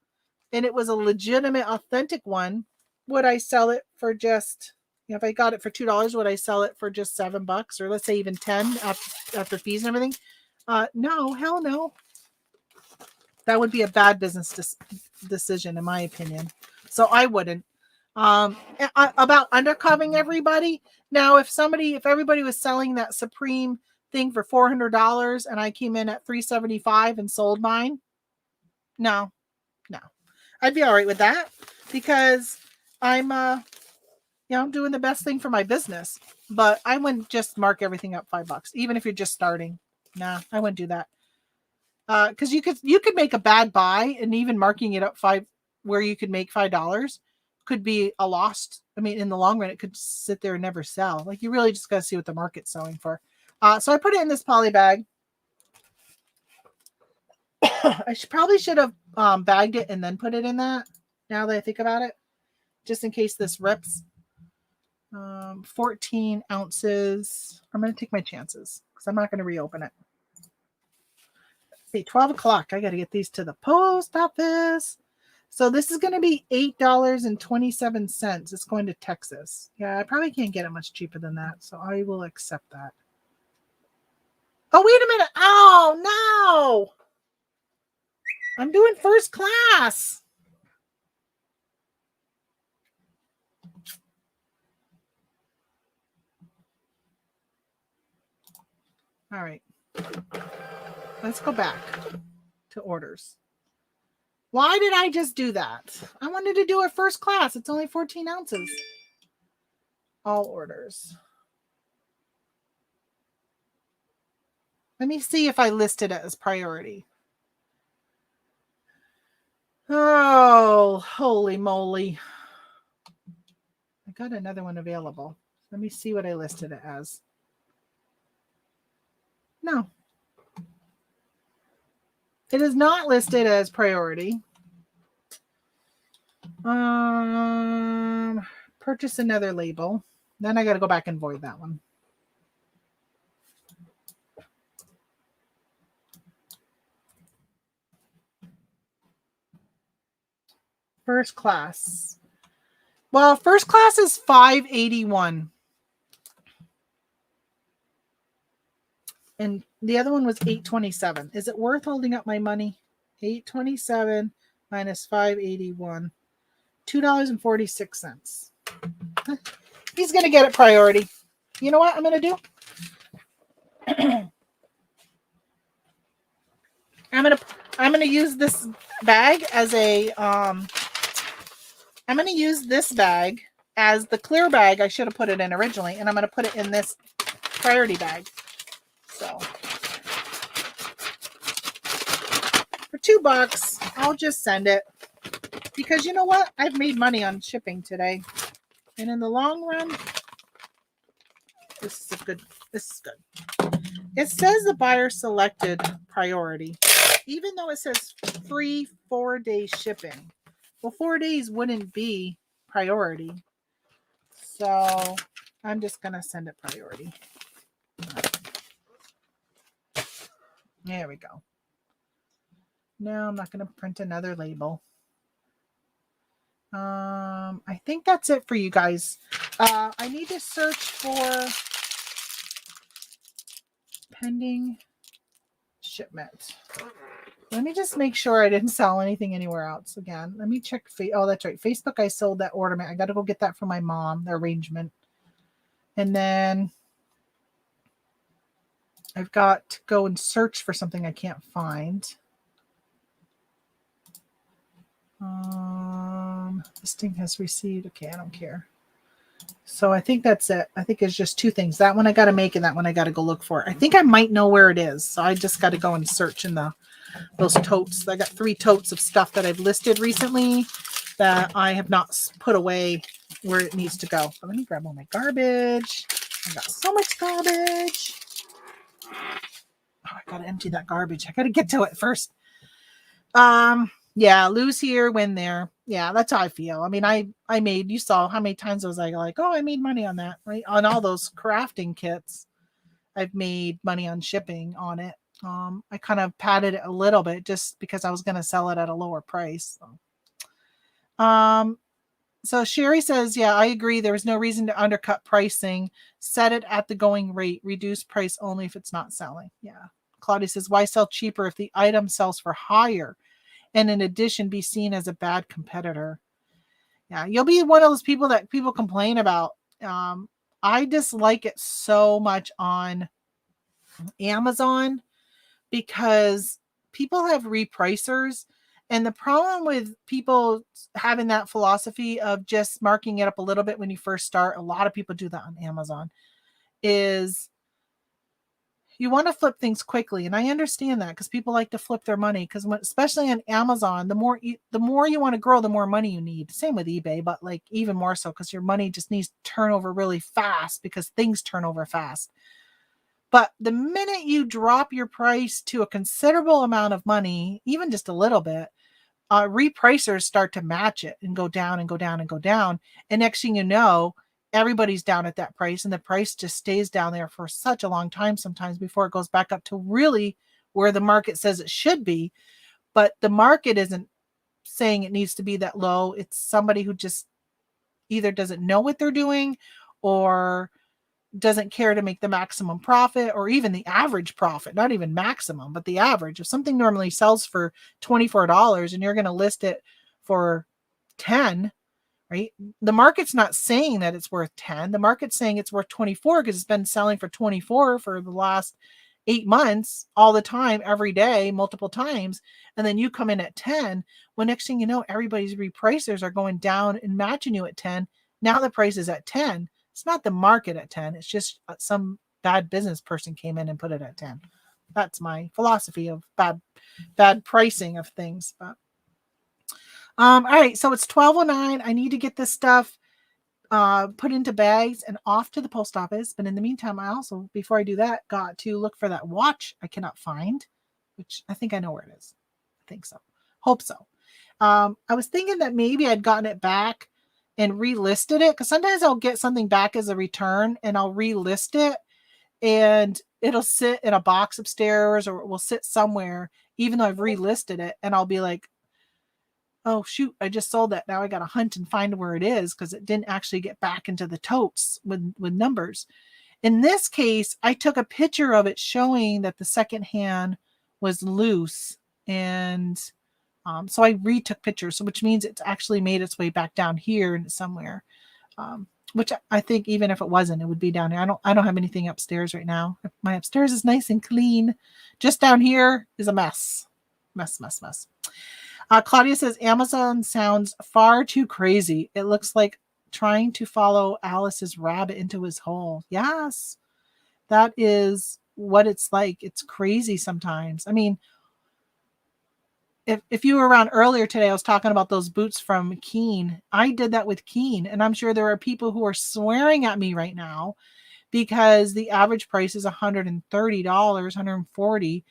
and it was a legitimate, authentic one, would I sell it for just, if I got it for $2, would I sell it for just $7 or let's say even 10 after fees and everything? No, hell no. That would be a bad business decision in my opinion. So I wouldn't. About undercutting everybody. Now, if everybody was selling that Supreme thing for $400 and I came in at $375 and sold mine, no, I'd be all right with that because I'm, I'm doing the best thing for my business. But I wouldn't just mark everything up $5, even if you're just starting. Nah, I wouldn't do that. Because you could make a bad buy, and even marking it up where you could make $5 could be a loss. I mean, in the long run, it could sit there and never sell. Like you really just got to see what the market's selling for. So I put it in this poly bag. I probably should have bagged it and then put it in that. Now that I think about it, just in case this rips. 14 ounces. I'm going to take my chances because I'm not going to reopen it. See, 12 o'clock. I got to get these to the post office. So this is going to be $8.27. It's going to Texas. Yeah, I probably can't get it much cheaper than that. So I will accept that. Oh, wait a minute. Oh, no. I'm doing first class. All right. Let's go back to orders. Why did I just do that? I wanted to do it first class. It's only 14 ounces. All orders. Let me see if I listed it as priority. Oh, holy moly. I got another one available. Let me see what I listed it as. No. It is not listed as priority. Purchase another label. Then I got to go back and void that one. First class. Well, first class is $5.81. And the other one was $8.27. Is it worth holding up my money? $8.27 minus $5.81. $2.46. He's going to get it priority. You know what I'm going to do? I'm going to use this bag as a I'm going to use this bag as the clear bag I should have put it in originally, and I'm going to put it in this priority bag. So for $2, I'll just send it because you know what? I've made money on shipping today. And in the long run, this is good. It says the buyer selected priority, even though it says free 4-day shipping. Well, 4 days wouldn't be priority. So I'm just going to send it priority. There we go. No, I'm not going to print another label. I think that's it for you guys. I need to search for pending shipment. Let me just make sure I didn't sell anything anywhere else again. Let me check. Oh, that's right. Facebook, I sold that ornament. I got to go get that for my mom, the arrangement. And then I've got to go and search for something I can't find. Listing has received. Okay, I don't care. So I think that's it. I think it's just two things. That one I got to make and that one I got to go look for. I think I might know where it is. So I just got to go and search in those totes. I got 3 totes of stuff that I've listed recently that I have not put away where it needs to go. But let me grab all my garbage. I got so much garbage. Oh, I got to empty that garbage. I got to get to it first. Yeah, lose here, win there. Yeah, that's how I feel. I mean, I made, you saw how many times I was like, oh, I made money on that, right? On all those crafting kits, I've made money on shipping on it. I kind of padded it a little bit just because I was going to sell it at a lower price. So Sherry says, yeah, I agree. There was no reason to undercut pricing. Set it at the going rate. Reduce price only if it's not selling. Yeah. Claudia says, why sell cheaper if the item sells for higher? And in addition, be seen as a bad competitor. Yeah, you'll be one of those people that people complain about. I dislike it so much on Amazon because people have repricers. And the problem with people having that philosophy of just marking it up a little bit when you first start, a lot of people do that on Amazon, is you want to flip things quickly. And I understand that because people like to flip their money because especially on Amazon, the more you want to grow, the more money you need. Same with eBay, but like even more so because your money just needs to turn over really fast because things turn over fast. But the minute you drop your price to a considerable amount of money, even just a little bit, repricers start to match it and go down and go down and go down. And next thing you know, everybody's down at that price and the price just stays down there for such a long time sometimes before it goes back up to really where the market says it should be. But the market isn't saying it needs to be that low. It's somebody who just either doesn't know what they're doing or doesn't care to make the maximum profit or even the average profit, not even maximum, but the average. If something normally sells for $24 and you're going to list it for 10, right? The market's not saying that it's worth 10. The market's saying it's worth 24 because it's been selling for 24 for the last 8 months all the time, every day, multiple times. And then you come in at 10. Well, next thing you know, everybody's repricers are going down and matching you at 10. Now the price is at 10. It's not the market at 10. It's just some bad business person came in and put it at 10. That's my philosophy of bad pricing of things. But all right, so it's 12:09. I need to get this stuff put into bags and off to the post office. But in the meantime, I also, before I do that, got to look for that watch I cannot find, which I think I know where it is. I think so. Hope so. I was thinking that maybe I'd gotten it back and relisted it because sometimes I'll get something back as a return and I'll relist it and it'll sit in a box upstairs or it will sit somewhere even though I've relisted it and I'll be like, oh shoot, I just sold that. Now I got to hunt and find where it is because it didn't actually get back into the totes with numbers. In this case, I took a picture of it showing that the second hand was loose and so I retook pictures, which means it's actually made its way back down here somewhere. Which I think even if it wasn't, it would be down here. I don't have anything upstairs right now. My upstairs is nice and clean. Just down here is a mess. Mess. Claudia says, Amazon sounds far too crazy. It looks like trying to follow Alice's rabbit into his hole. Yes, that is what it's like. It's crazy sometimes. I mean, if you were around earlier today, I was talking about those boots from Keen. I did that with Keen, and I'm sure there are people who are swearing at me right now because the average price is $130, $140,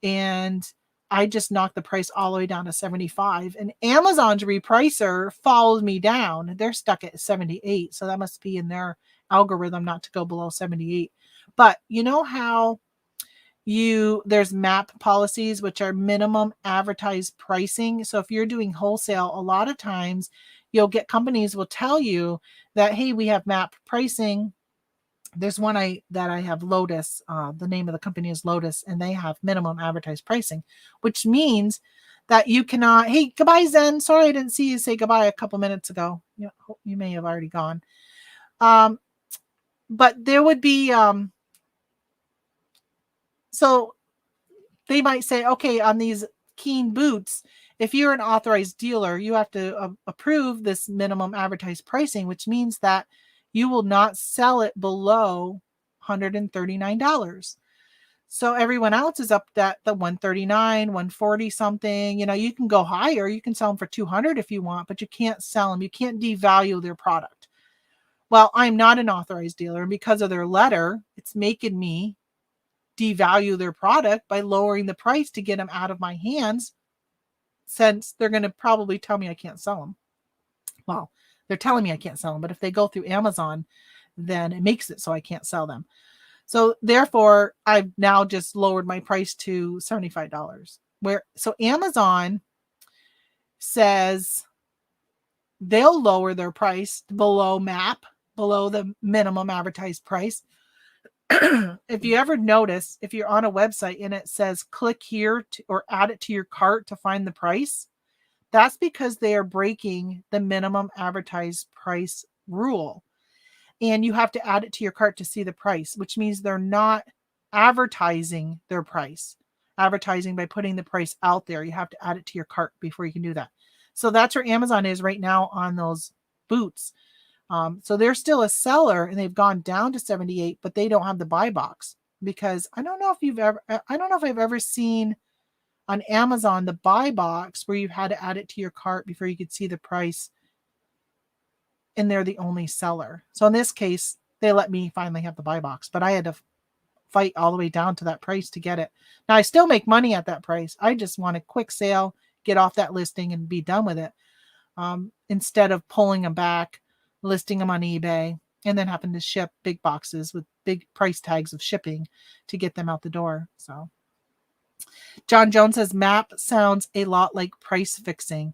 and I just knocked the price all the way down to $75. And Amazon's repricer follows me down. They're stuck at $78, so that must be in their algorithm not to go below $78. But you know how there's MAP policies, which are minimum advertised pricing. So if you're doing wholesale, a lot of times you'll get companies will tell you that, hey, we have MAP pricing. There's one that I have, Lotus. The name of the company is Lotus, and they have minimum advertised pricing, which means that you cannot. Hey, goodbye, Zen. Sorry, I didn't see you say goodbye a couple minutes ago. You may have already gone. But there would be so they might say, okay, on these Keen boots, if you're an authorized dealer, you have to approve this minimum advertised pricing, which means that you will not sell it below $139. So everyone else is up at the 139, 140 something. You can go higher. You can sell them for 200 if you want, but you can't sell them. You can't devalue their product. Well, I'm not an authorized dealer, and because of their letter, it's making me devalue their product by lowering the price to get them out of my hands, since they're going to probably tell me I can't sell them. Well, they're telling me I can't sell them, but if they go through Amazon, then it makes it so I can't sell them. So therefore, I've now just lowered my price to $75. So Amazon says they'll lower their price below MAP, below the minimum advertised price. If you ever notice, if you're on a website and it says click here or add it to your cart to find the price, that's because they are breaking the minimum advertised price rule. And you have to add it to your cart to see the price, which means they're not advertising their price. Advertising by putting the price out there. You have to add it to your cart before you can do that. So that's where Amazon is right now on those boots. So they're still a seller, and they've gone down to 78, but they don't have the buy box, because I don't know if I've ever seen on Amazon the buy box where you had to add it to your cart before you could see the price, and they're the only seller. So in this case, they let me finally have the buy box, but I had to fight all the way down to that price to get it. Now I still make money at that price. I just want a quick sale, get off that listing and be done with it. Instead of pulling them back, listing them on eBay, and then having to ship big boxes with big price tags of shipping to get them out the door. So John Jones says MAP sounds a lot like price fixing.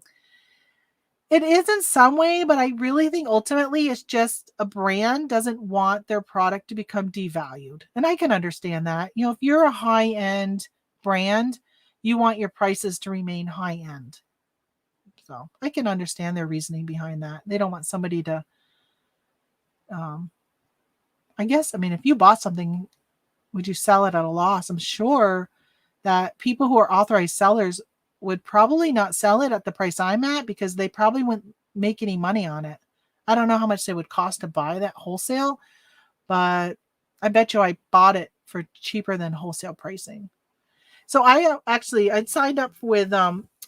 It is in some way, but I really think ultimately it's just a brand doesn't want their product to become devalued. And I can understand that. If you're a high-end brand, you want your prices to remain high-end. So I can understand their reasoning behind that. They don't want somebody to, if you bought something, would you sell it at a loss? I'm sure that people who are authorized sellers would probably not sell it at the price I'm at, because they probably wouldn't make any money on it. I don't know how much they would cost to buy that wholesale, but I bet you I bought it for cheaper than wholesale pricing. So I'd signed up with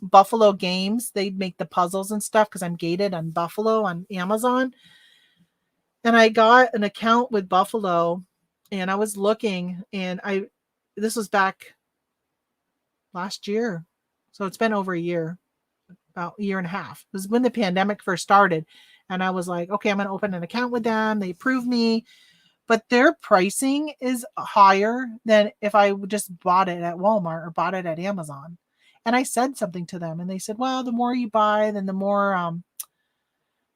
Buffalo Games. They'd make the puzzles and stuff because I'm gated on Buffalo on Amazon. And I got an account with Buffalo, and I was looking, and this was back last year. So it's been over a year, about a year and a half. It was when the pandemic first started. And I was like, okay, I'm going to open an account with them. They approved me. But their pricing is higher than if I just bought it at Walmart or bought it at Amazon. And I said something to them, and they said, well, the more you buy, then the more,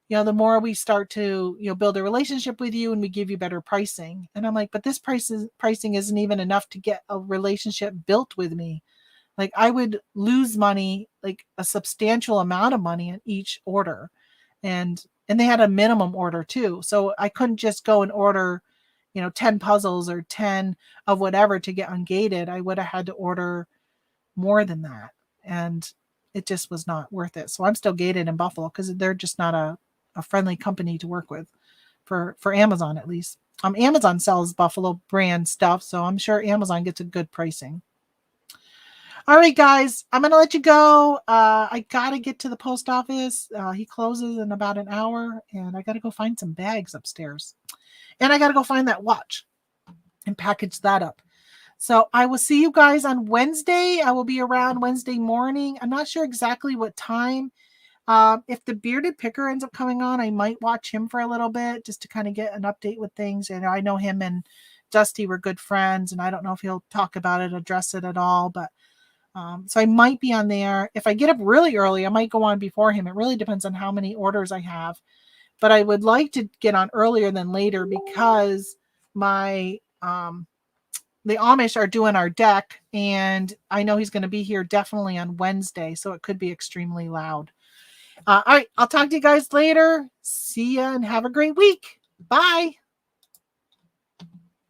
the more we start to, build a relationship with you, and we give you better pricing. And I'm like, but this pricing isn't even enough to get a relationship built with me. Like, I would lose money, like a substantial amount of money on each order. And they had a minimum order too. So I couldn't just go and order, 10 puzzles or 10 of whatever to get ungated. I would have had to order more than that. And it just was not worth it. So I'm still gated in Buffalo because they're just not a friendly company to work with for Amazon, at least. Amazon sells Buffalo brand stuff, so I'm sure Amazon gets a good pricing. All right, guys, I'm going to let you go. I got to get to the post office. He closes in about an hour, and I got to go find some bags upstairs. And I got to go find that watch and package that up. So I will see you guys on Wednesday. I will be around Wednesday morning. I'm not sure exactly what time. If the bearded picker ends up coming on, I might watch him for a little bit just to kind of get an update with things. And I know him and Dusty were good friends, and I don't know if he'll talk about it, address it at all. But so I might be on there. If I get up really early, I might go on before him. It really depends on how many orders I have. But I would like to get on earlier than later because my the Amish are doing our deck, and I know he's going to be here definitely on Wednesday, so it could be extremely loud. All right, I'll talk to you guys later. See ya and have a great week. Bye.